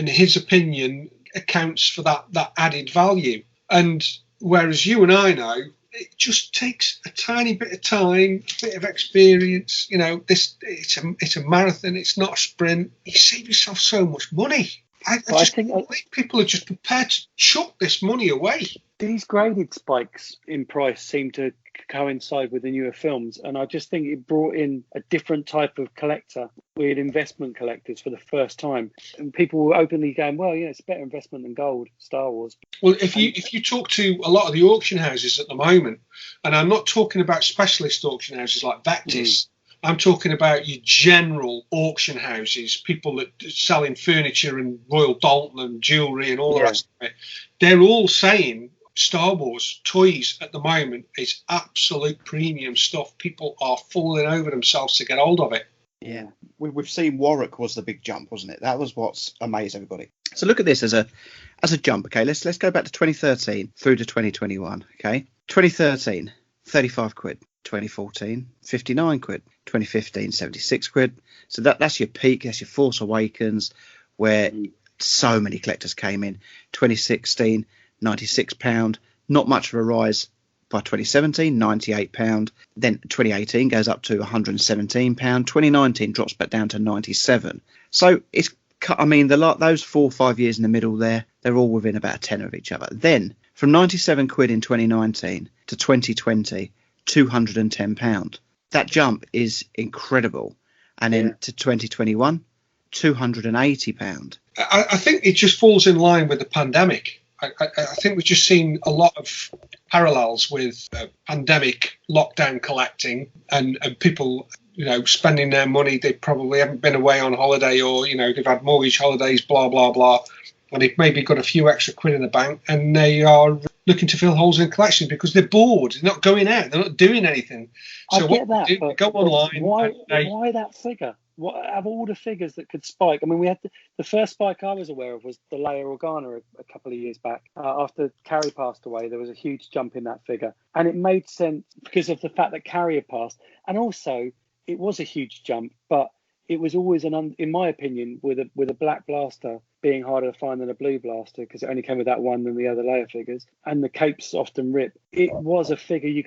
his opinion, accounts for that added value. And whereas you and I know, it just takes a tiny bit of time, a bit of experience. It's a marathon. It's not a sprint. You save yourself so much money. I think people are just prepared to chuck this money away. These graded spikes in price seem to coincide with the newer films, and I just think it brought in a different type of collector. We had investment collectors for the first time, and people were openly going, well, it's a better investment than gold, Star Wars. Well, if you talk to a lot of the auction houses at the moment, and I'm not talking about specialist auction houses like Baptist, I'm talking about your general auction houses, people that are selling furniture and Royal Dalton and jewellery and all the rest of it, they're all saying Star Wars toys at the moment is absolute premium stuff. People are falling over themselves to get hold of it. Yeah, we've seen Warwick was the big jump, wasn't it? That was what's amazed everybody. So look at this as a jump. Okay, let's go back to 2013 through to 2021. Okay, 2013, 35 quid. 2014, 59 quid. 2015, 76 quid. So that's your peak. That's your Force Awakens, where so many collectors came in. 2016, £96. Not much of a rise by 2017, £98. Then 2018 goes up to £117. 2019 drops back down to 97. So it's, I mean, those 4 or 5 years in the middle there, they're all within about a tenner of each other. Then from 97 quid in 2019 to 2020, £210. That jump is incredible. And then to 2021, £280. I think it just falls in line with the pandemic. I think we've just seen a lot of parallels with pandemic lockdown collecting and people, spending their money. They probably haven't been away on holiday, or, they've had mortgage holidays, blah, blah, blah. And they've maybe got a few extra quid in the bank, and they are looking to fill holes in collections because they're bored. They're not going out. They're not doing anything. So I get that, they go online. Why that figure? What, of all the figures that could spike? I mean, we had the first spike I was aware of was the Leia Organa a couple of years back. After Carrie passed away, there was a huge jump in that figure. And it made sense because of the fact that Carrie had passed. And also, it was a huge jump, but it was always in my opinion, with a black blaster being harder to find than a blue blaster because it only came with that one than the other Leia figures, and the capes often rip. It was a figure you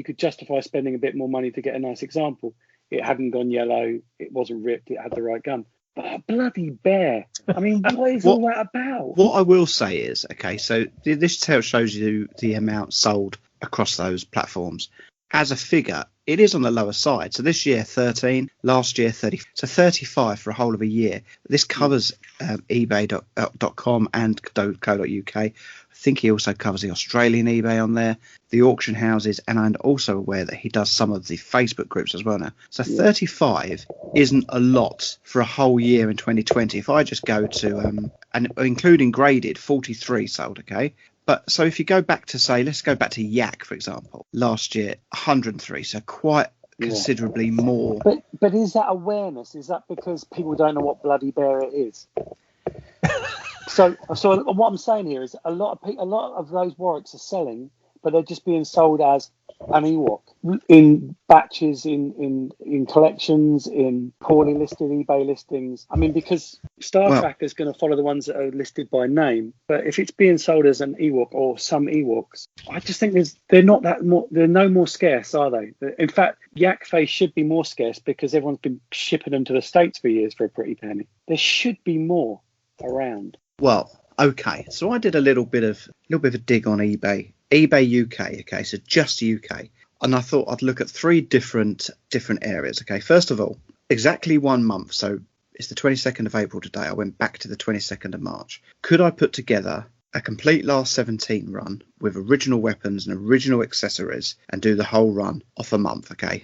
could justify spending a bit more money to get a nice example. It hadn't gone yellow, it wasn't ripped, it had the right gun. But a bloody bear. I mean, what is all that about? What I will say is, okay, so this shows you the amount sold across those platforms. As a figure, it is on the lower side. So this year 13, last year 30. So 35 for a whole of a year. This covers ebay.com and co.uk. I think he also covers the Australian eBay on there, the auction houses, and I'm also aware that he does some of the Facebook groups as well now. So 35 isn't a lot for a whole year in 2020. If I just go to, and including graded, 43 sold, okay? But so if you go back to, say, let's go back to Yak, for example, last year, 103, so quite considerably more. But is that awareness? Is that because people don't know what bloody bear it is? So what I'm saying here is a lot of those Warwicks are selling, but they're just being sold as an Ewok in batches, in collections, in poorly listed eBay listings. I mean, because Star Trek is going to follow the ones that are listed by name, but if it's being sold as an Ewok or some Ewoks, I just think they're no more scarce, are they? In fact, Yak Face should be more scarce because everyone's been shipping them to the States for years for a pretty penny. There should be more around. Well, okay, so I did a little bit of a dig on eBay UK, okay, so just UK, and I thought I'd look at 3 different areas. Okay, first of all, exactly 1 month, so it's the 22nd of April today. I went back to the 22nd of March. Could I put together a complete last 17 run with original weapons and original accessories and do the whole run off a month? Okay,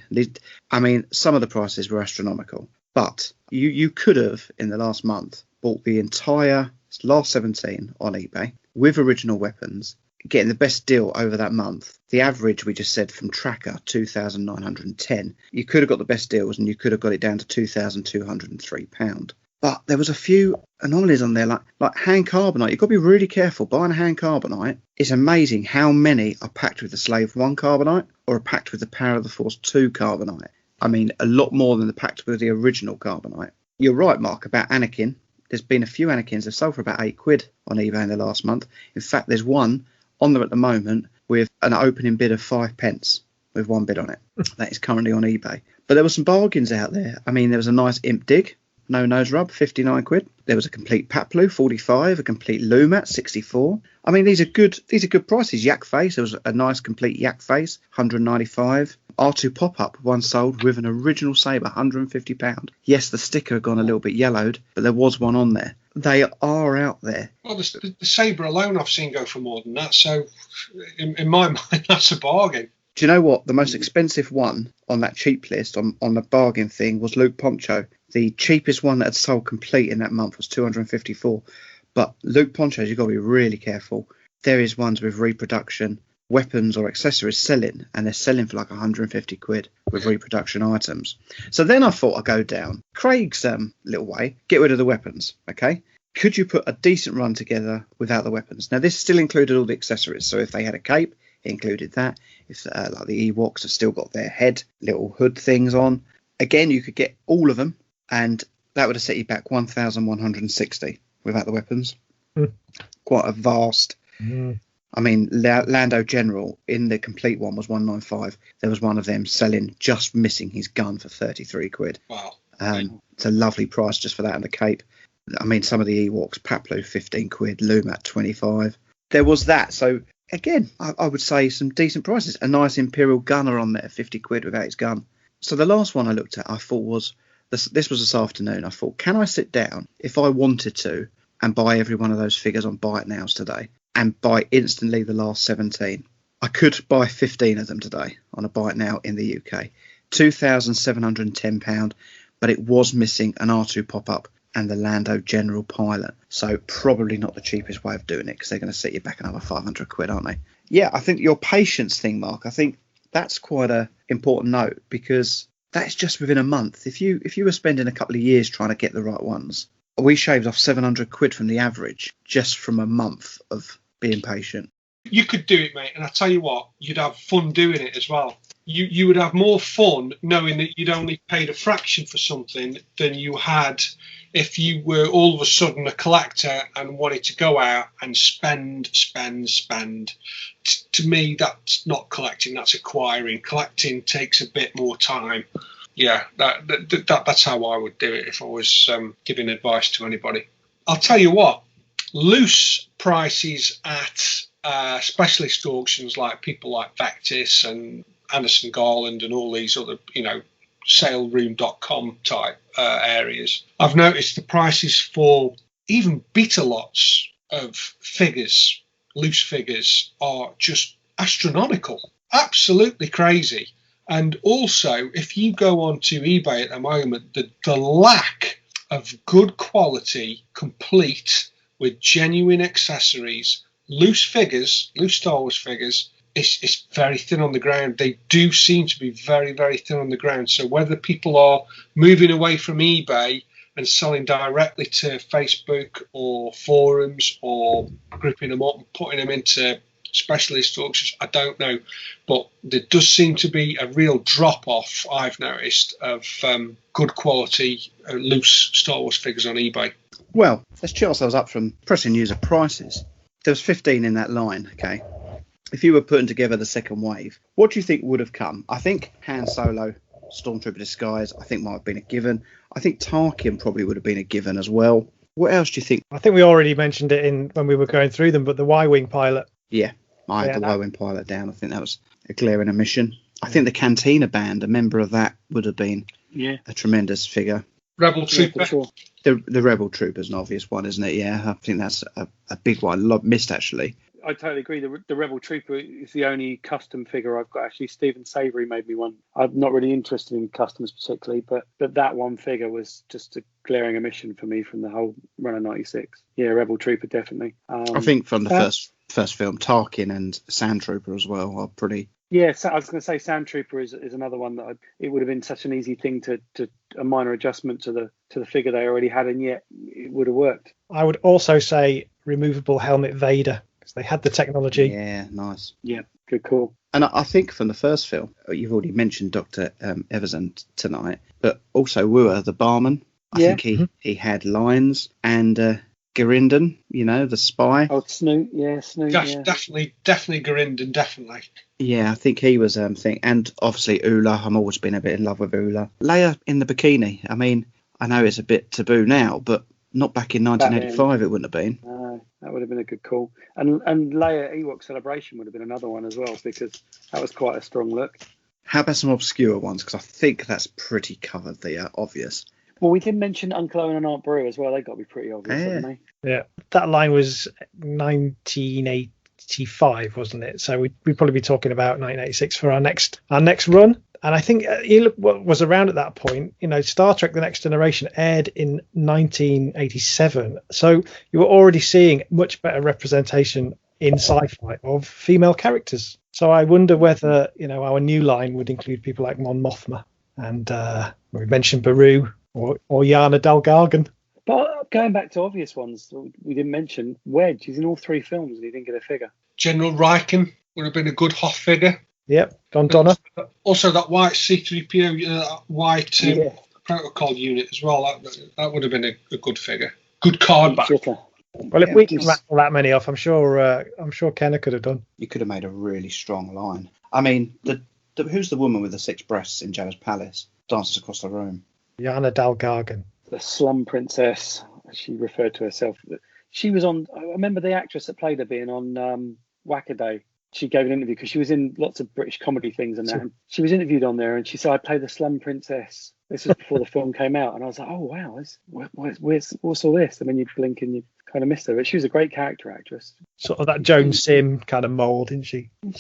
I mean, some of the prices were astronomical, but you could have in the last month bought the entire last 17 on eBay with original weapons, getting the best deal over that month. The average, we just said, from Tracker, £2,910. You could have got the best deals and you could have got it down to £2,203. But there was a few anomalies on there, like hand carbonite. You've got to be really careful buying a hand carbonite. It's amazing how many are packed with the Slave 1 carbonite or are packed with the Power of the Force 2 carbonite. I mean, a lot more than the packed with the original carbonite. You're right, Mark, about Anakin. There's been a few Anakins that sold for about £8 on eBay in the last month. In fact, there's one on there at the moment with an opening bid of 5p with one bid on it. That is currently on eBay. But there were some bargains out there. I mean, there was a nice Imp Dig, no nose rub, 59 quid. There was a complete Paplu, 45, a complete Lumat, 64. I mean, these are good prices. Yak face, there was a nice complete Yak face, 195. R2 pop-up, one sold with an original saber, £150. Yes, the sticker had gone a little bit yellowed, but there was one on there. They are out there. Well, the sabre alone I've seen go for more than that, so in my mind, that's a bargain. Do you know what? The most expensive one on that cheap list, on the bargain thing, was Luke Poncho. The cheapest one that had sold complete in that month was 254. But Luke Ponchos, you've got to be really careful. There is ones with reproduction, weapons or accessories selling, and they're selling for like 150 quid with reproduction items. So then I thought I'd go down Craig's little way, get rid of the weapons, okay? Could you put a decent run together without the weapons? Now, this still included all the accessories. So if they had a cape, it included that. If like the Ewoks have still got their head, little hood things on, again, you could get all of them, and that would have set you back 1,160 without the weapons. Quite a vast. I mean, Lando General in the complete one was 195. There was one of them selling, just missing his gun for 33 quid. Wow. It's a lovely price just for that and the cape. I mean, some of the Ewoks, Paplu, 15 quid, Lumat, 25. There was that. So, again, I would say some decent prices. A nice Imperial gunner on there, 50 quid without his gun. So the last one I looked at, I thought was, this was this afternoon, I thought, can I sit down, if I wanted to, and buy every one of those figures on Buy It Nows today, and buy instantly the last 17? I could buy 15 of them today on a Buy It Now in the UK. £2,710, but it was missing an R2 pop-up and the Lando General Pilot. So probably not the cheapest way of doing it, because they're going to set you back another 500 quid, aren't they? Yeah, I think your patience thing, Mark, I think that's quite a important note, because that's just within a month. If you were spending a couple of years trying to get the right ones, we shaved off 700 quid from the average just from a month of being patient. You could do it, mate, and I tell you what, you'd have fun doing it as well. You would have more fun knowing that you'd only paid a fraction for something than you had if you were all of a sudden a collector and wanted to go out and spend. To me, that's not collecting, that's acquiring. Collecting takes a bit more time. Yeah, that's how I would do it if I was giving advice to anybody. I'll tell you what, loose prices at specialist auctions like people like Vectis and Anderson Garland and all these other, saleroom.com type areas. I've noticed the prices for even beta lots of figures, loose figures, are just astronomical, absolutely crazy. And also, if you go onto eBay at the moment, the lack of good quality, complete with genuine accessories, loose figures, loose Star Wars figures, it's very thin on the ground. They do seem to be very, very thin on the ground. So whether people are moving away from eBay and selling directly to Facebook or forums or grouping them up and putting them into specialist auctions, I don't know. But there does seem to be a real drop-off, I've noticed, of good quality loose Star Wars figures on eBay. Well, let's cheer ourselves up from pressing user prices. There was 15 in that line, okay? If you were putting together the second wave, what do you think would have come? I think Han Solo, Stormtrooper Disguise, I think might have been a given. I think Tarkin probably would have been a given as well. What else do you think? I think we already mentioned it when we were going through them, but the Y-Wing pilot. Yeah, I had the Y-Wing pilot down. I think that was a glaring omission. I think the Cantina band, a member of that, would have been a tremendous figure. Rebel Trooper. Yeah, for sure. The Rebel Trooper's an obvious one, isn't it? Yeah, I think that's a big one. Missed, actually. I totally agree. The Rebel Trooper is the only custom figure I've got. Actually, Stephen Savory made me one. I'm not really interested in customs particularly, but that one figure was just a glaring omission for me from the whole run of 96. Yeah, Rebel Trooper, definitely. I think from the first film, Tarkin and Sand Trooper as well are pretty... Yeah, I was going to say Sand Trooper is another one that it would have been such an easy thing to a minor adjustment to the figure they already had, and yet it would have worked. I would also say removable helmet Vader, because they had the technology. Yeah, nice. Yeah, good call. And I think from the first film, you've already mentioned Dr. Everson tonight, but also Wooer, the barman. I think he had lines, and Garinden, the spy. Oh, Snoot, Snoot. Definitely Garinden, definitely. Yeah, I think he was thing, and obviously Ula. I'm always been a bit in love with Ula. Leia in the bikini. I mean, I know it's a bit taboo now, but not back in 1985 it wouldn't have been. No, that would have been a good call. And Leia Ewok Celebration would have been another one as well, because that was quite a strong look. How about some obscure ones? Because I think that's pretty covered, the obvious. Well, we did mention Uncle Owen and Aunt Beru as well. They've got to be pretty obvious, haven't they? Yeah, that line was 1985, wasn't it? So we'd probably be talking about 1986 for our next run. And I think you look what was around at that point. Star Trek: The Next Generation aired in 1987, so you were already seeing much better representation in sci-fi of female characters. So I wonder whether our new line would include people like Mon Mothma and we mentioned Beru or Yana Dalgargan. But going back to obvious ones, we didn't mention Wedge. He's in all 3 films and he didn't get a figure. General Riken would have been a good Hoth figure. Yep, Don Donna. Also, that white C-3PO, that white protocol unit as well. That would have been a good figure. Good card back. Well, if we can rattle that many off, I'm sure Kenner could have done. You could have made a really strong line. I mean, who's the woman with the 6 breasts in Jabba's palace? Dances across the room. Yana Dalgargan. The Slum Princess, as she referred to herself. She was on. I remember the actress that played her being on Wackaday. She gave an interview because she was in lots of British comedy things and that. And she was interviewed on there and she said, I play the Slum Princess. This was before the film came out. And I was like, oh, wow, what's all this? And then you blink and you kind of missed her. But she was a great character actress. Sort of that Joan Sim kind of mould, isn't she? I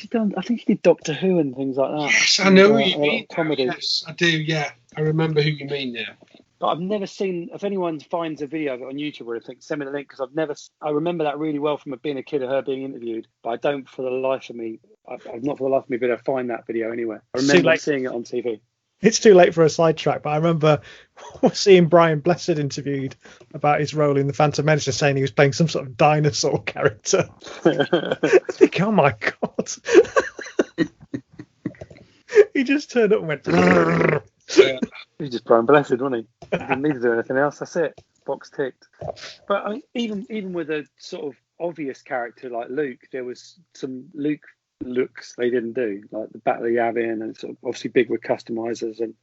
think she did Doctor Who and things like that. Yes, I know who you mean. Comedy. Yes, I do, yeah. I remember who you mean now. But I've never seen, if anyone finds a video of it on YouTube or anything, send me the link, because I remember that really well from being a kid of her being interviewed, but I don't for the life of me, I've not for the life of me been able to find that video anywhere. I remember seeing it on TV. It's too late for a sidetrack, but I remember seeing Brian Blessed interviewed about his role in The Phantom Menace and saying he was playing some sort of dinosaur character. I think, oh my God. He just turned up and went... He was just Brian Blessed, wasn't he? He didn't need to do anything else. That's it. Box ticked. But I mean, even with a sort of obvious character like Luke, there was some Luke looks they didn't do, like the Battle of Yavin, and sort of obviously big with customizers and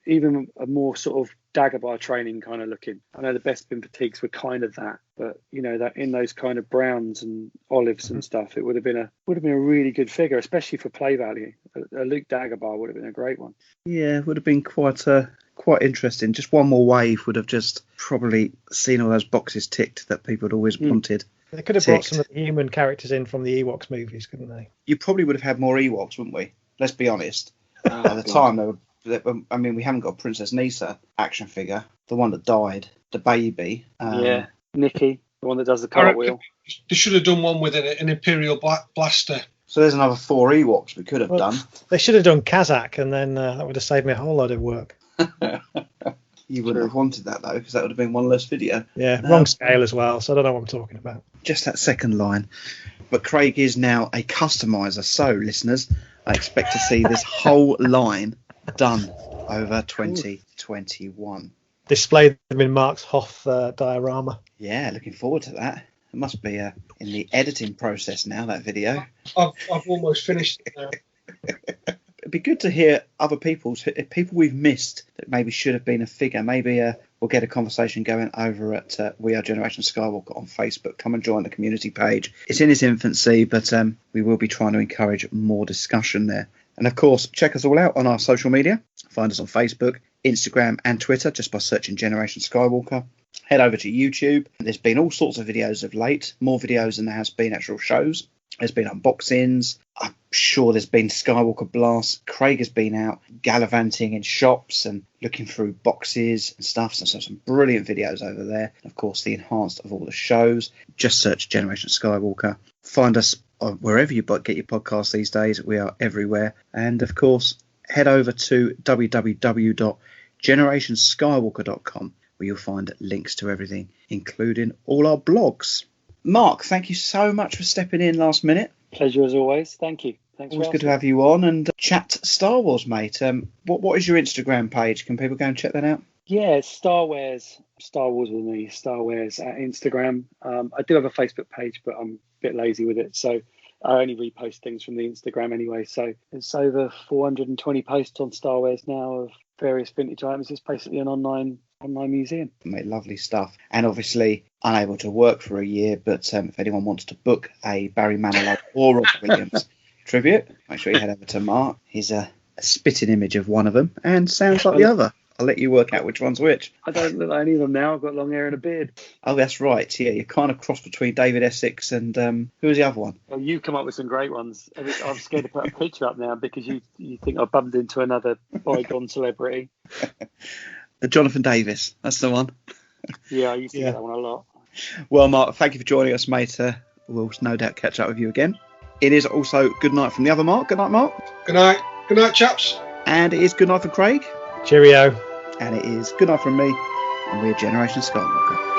even a more sort of Dagobah training kind of looking. I know the Best Bin fatigues were kind of that, but that in those kind of browns and olives and stuff, it would have been a really good figure, especially for play value. A Luke Dagobah would have been a great one. Yeah, it would have been quite interesting. Just one more wave would have just probably seen all those boxes ticked that people had always wanted. They could have brought some of the human characters in from the Ewoks movies, couldn't they? You probably would have had more Ewoks, wouldn't we? Let's be honest. At the time, we haven't got a Princess Nisa action figure. The one that died, the baby. Nikki, the one that does the cartwheel. They should have done one with an Imperial blaster. So there's another 4 Ewoks we could have done. They should have done Kazakh, and then that would have saved me a whole lot of work. You wouldn't have wanted that, though, because that would have been one less video. Yeah, wrong scale as well, so I don't know what I'm talking about. Just that second line. But Craig is now a customiser, so, listeners, I expect to see this whole line done over 2021. Display them in Mark's Hoth diorama. Yeah, looking forward to that. It must be in the editing process now, that video. I've almost finished it now. It'd be good to hear other people we've missed that maybe should have been a figure. Maybe we'll get a conversation going over at We Are Generation Skywalker on Facebook. Come and join the community page. It's in its infancy, but we will be trying to encourage more discussion there. And of course, check us all out on our social media. Find us on Facebook, Instagram and Twitter just by searching Generation Skywalker. Head over to YouTube. There's been all sorts of videos of late, more videos than there has been actual shows. There's been unboxings. I'm sure there's been Skywalker blasts. Craig has been out gallivanting in shops and looking through boxes and stuff. So some brilliant videos over there. Of course, the enhanced of all the shows. Just search Generation Skywalker. Find us wherever you get your podcasts these days. We are everywhere. And of course, head over to www.generationskywalker.com where you'll find links to everything, including all our blogs. Mark, thank you so much for stepping in last minute. Pleasure as always. Thank you. Thanks. Always good to have you on and chat Star Wars, mate. What is your Instagram page? Can people go and check that out? Yeah, it's Star Wars with me. Star Wars at Instagram. I do have a Facebook page, but I'm a bit lazy with it, so I only repost things from the Instagram anyway. So it's over 420 posts on Star Wars now of various vintage items. It's basically an online museum. Mate, lovely stuff. And obviously unable to work for a year, but if anyone wants to book a Barry Manilow or Rob Williams tribute, make sure you head over to Mark. He's a spitting image of one of them and sounds like the other. I'll let you work out which one's which. I don't look like any of them now. I've got long hair and a beard. Oh, that's right. Yeah, you're kind of cross between David Essex and who was the other one? Well, you come up with some great ones. I'm scared to put a picture up now because you think I bumped into another bygone celebrity. Jonathan Davis. That's the one. Yeah, I used to get that one a lot. Well, Mark, thank you for joining us, mate. We'll no doubt catch up with you again. It is also good night from the other Mark. Good night, Mark. Good night. Good night, chaps. And it is good night from Craig. Cheerio. And it is good night from me. And we're Generation Skywalker.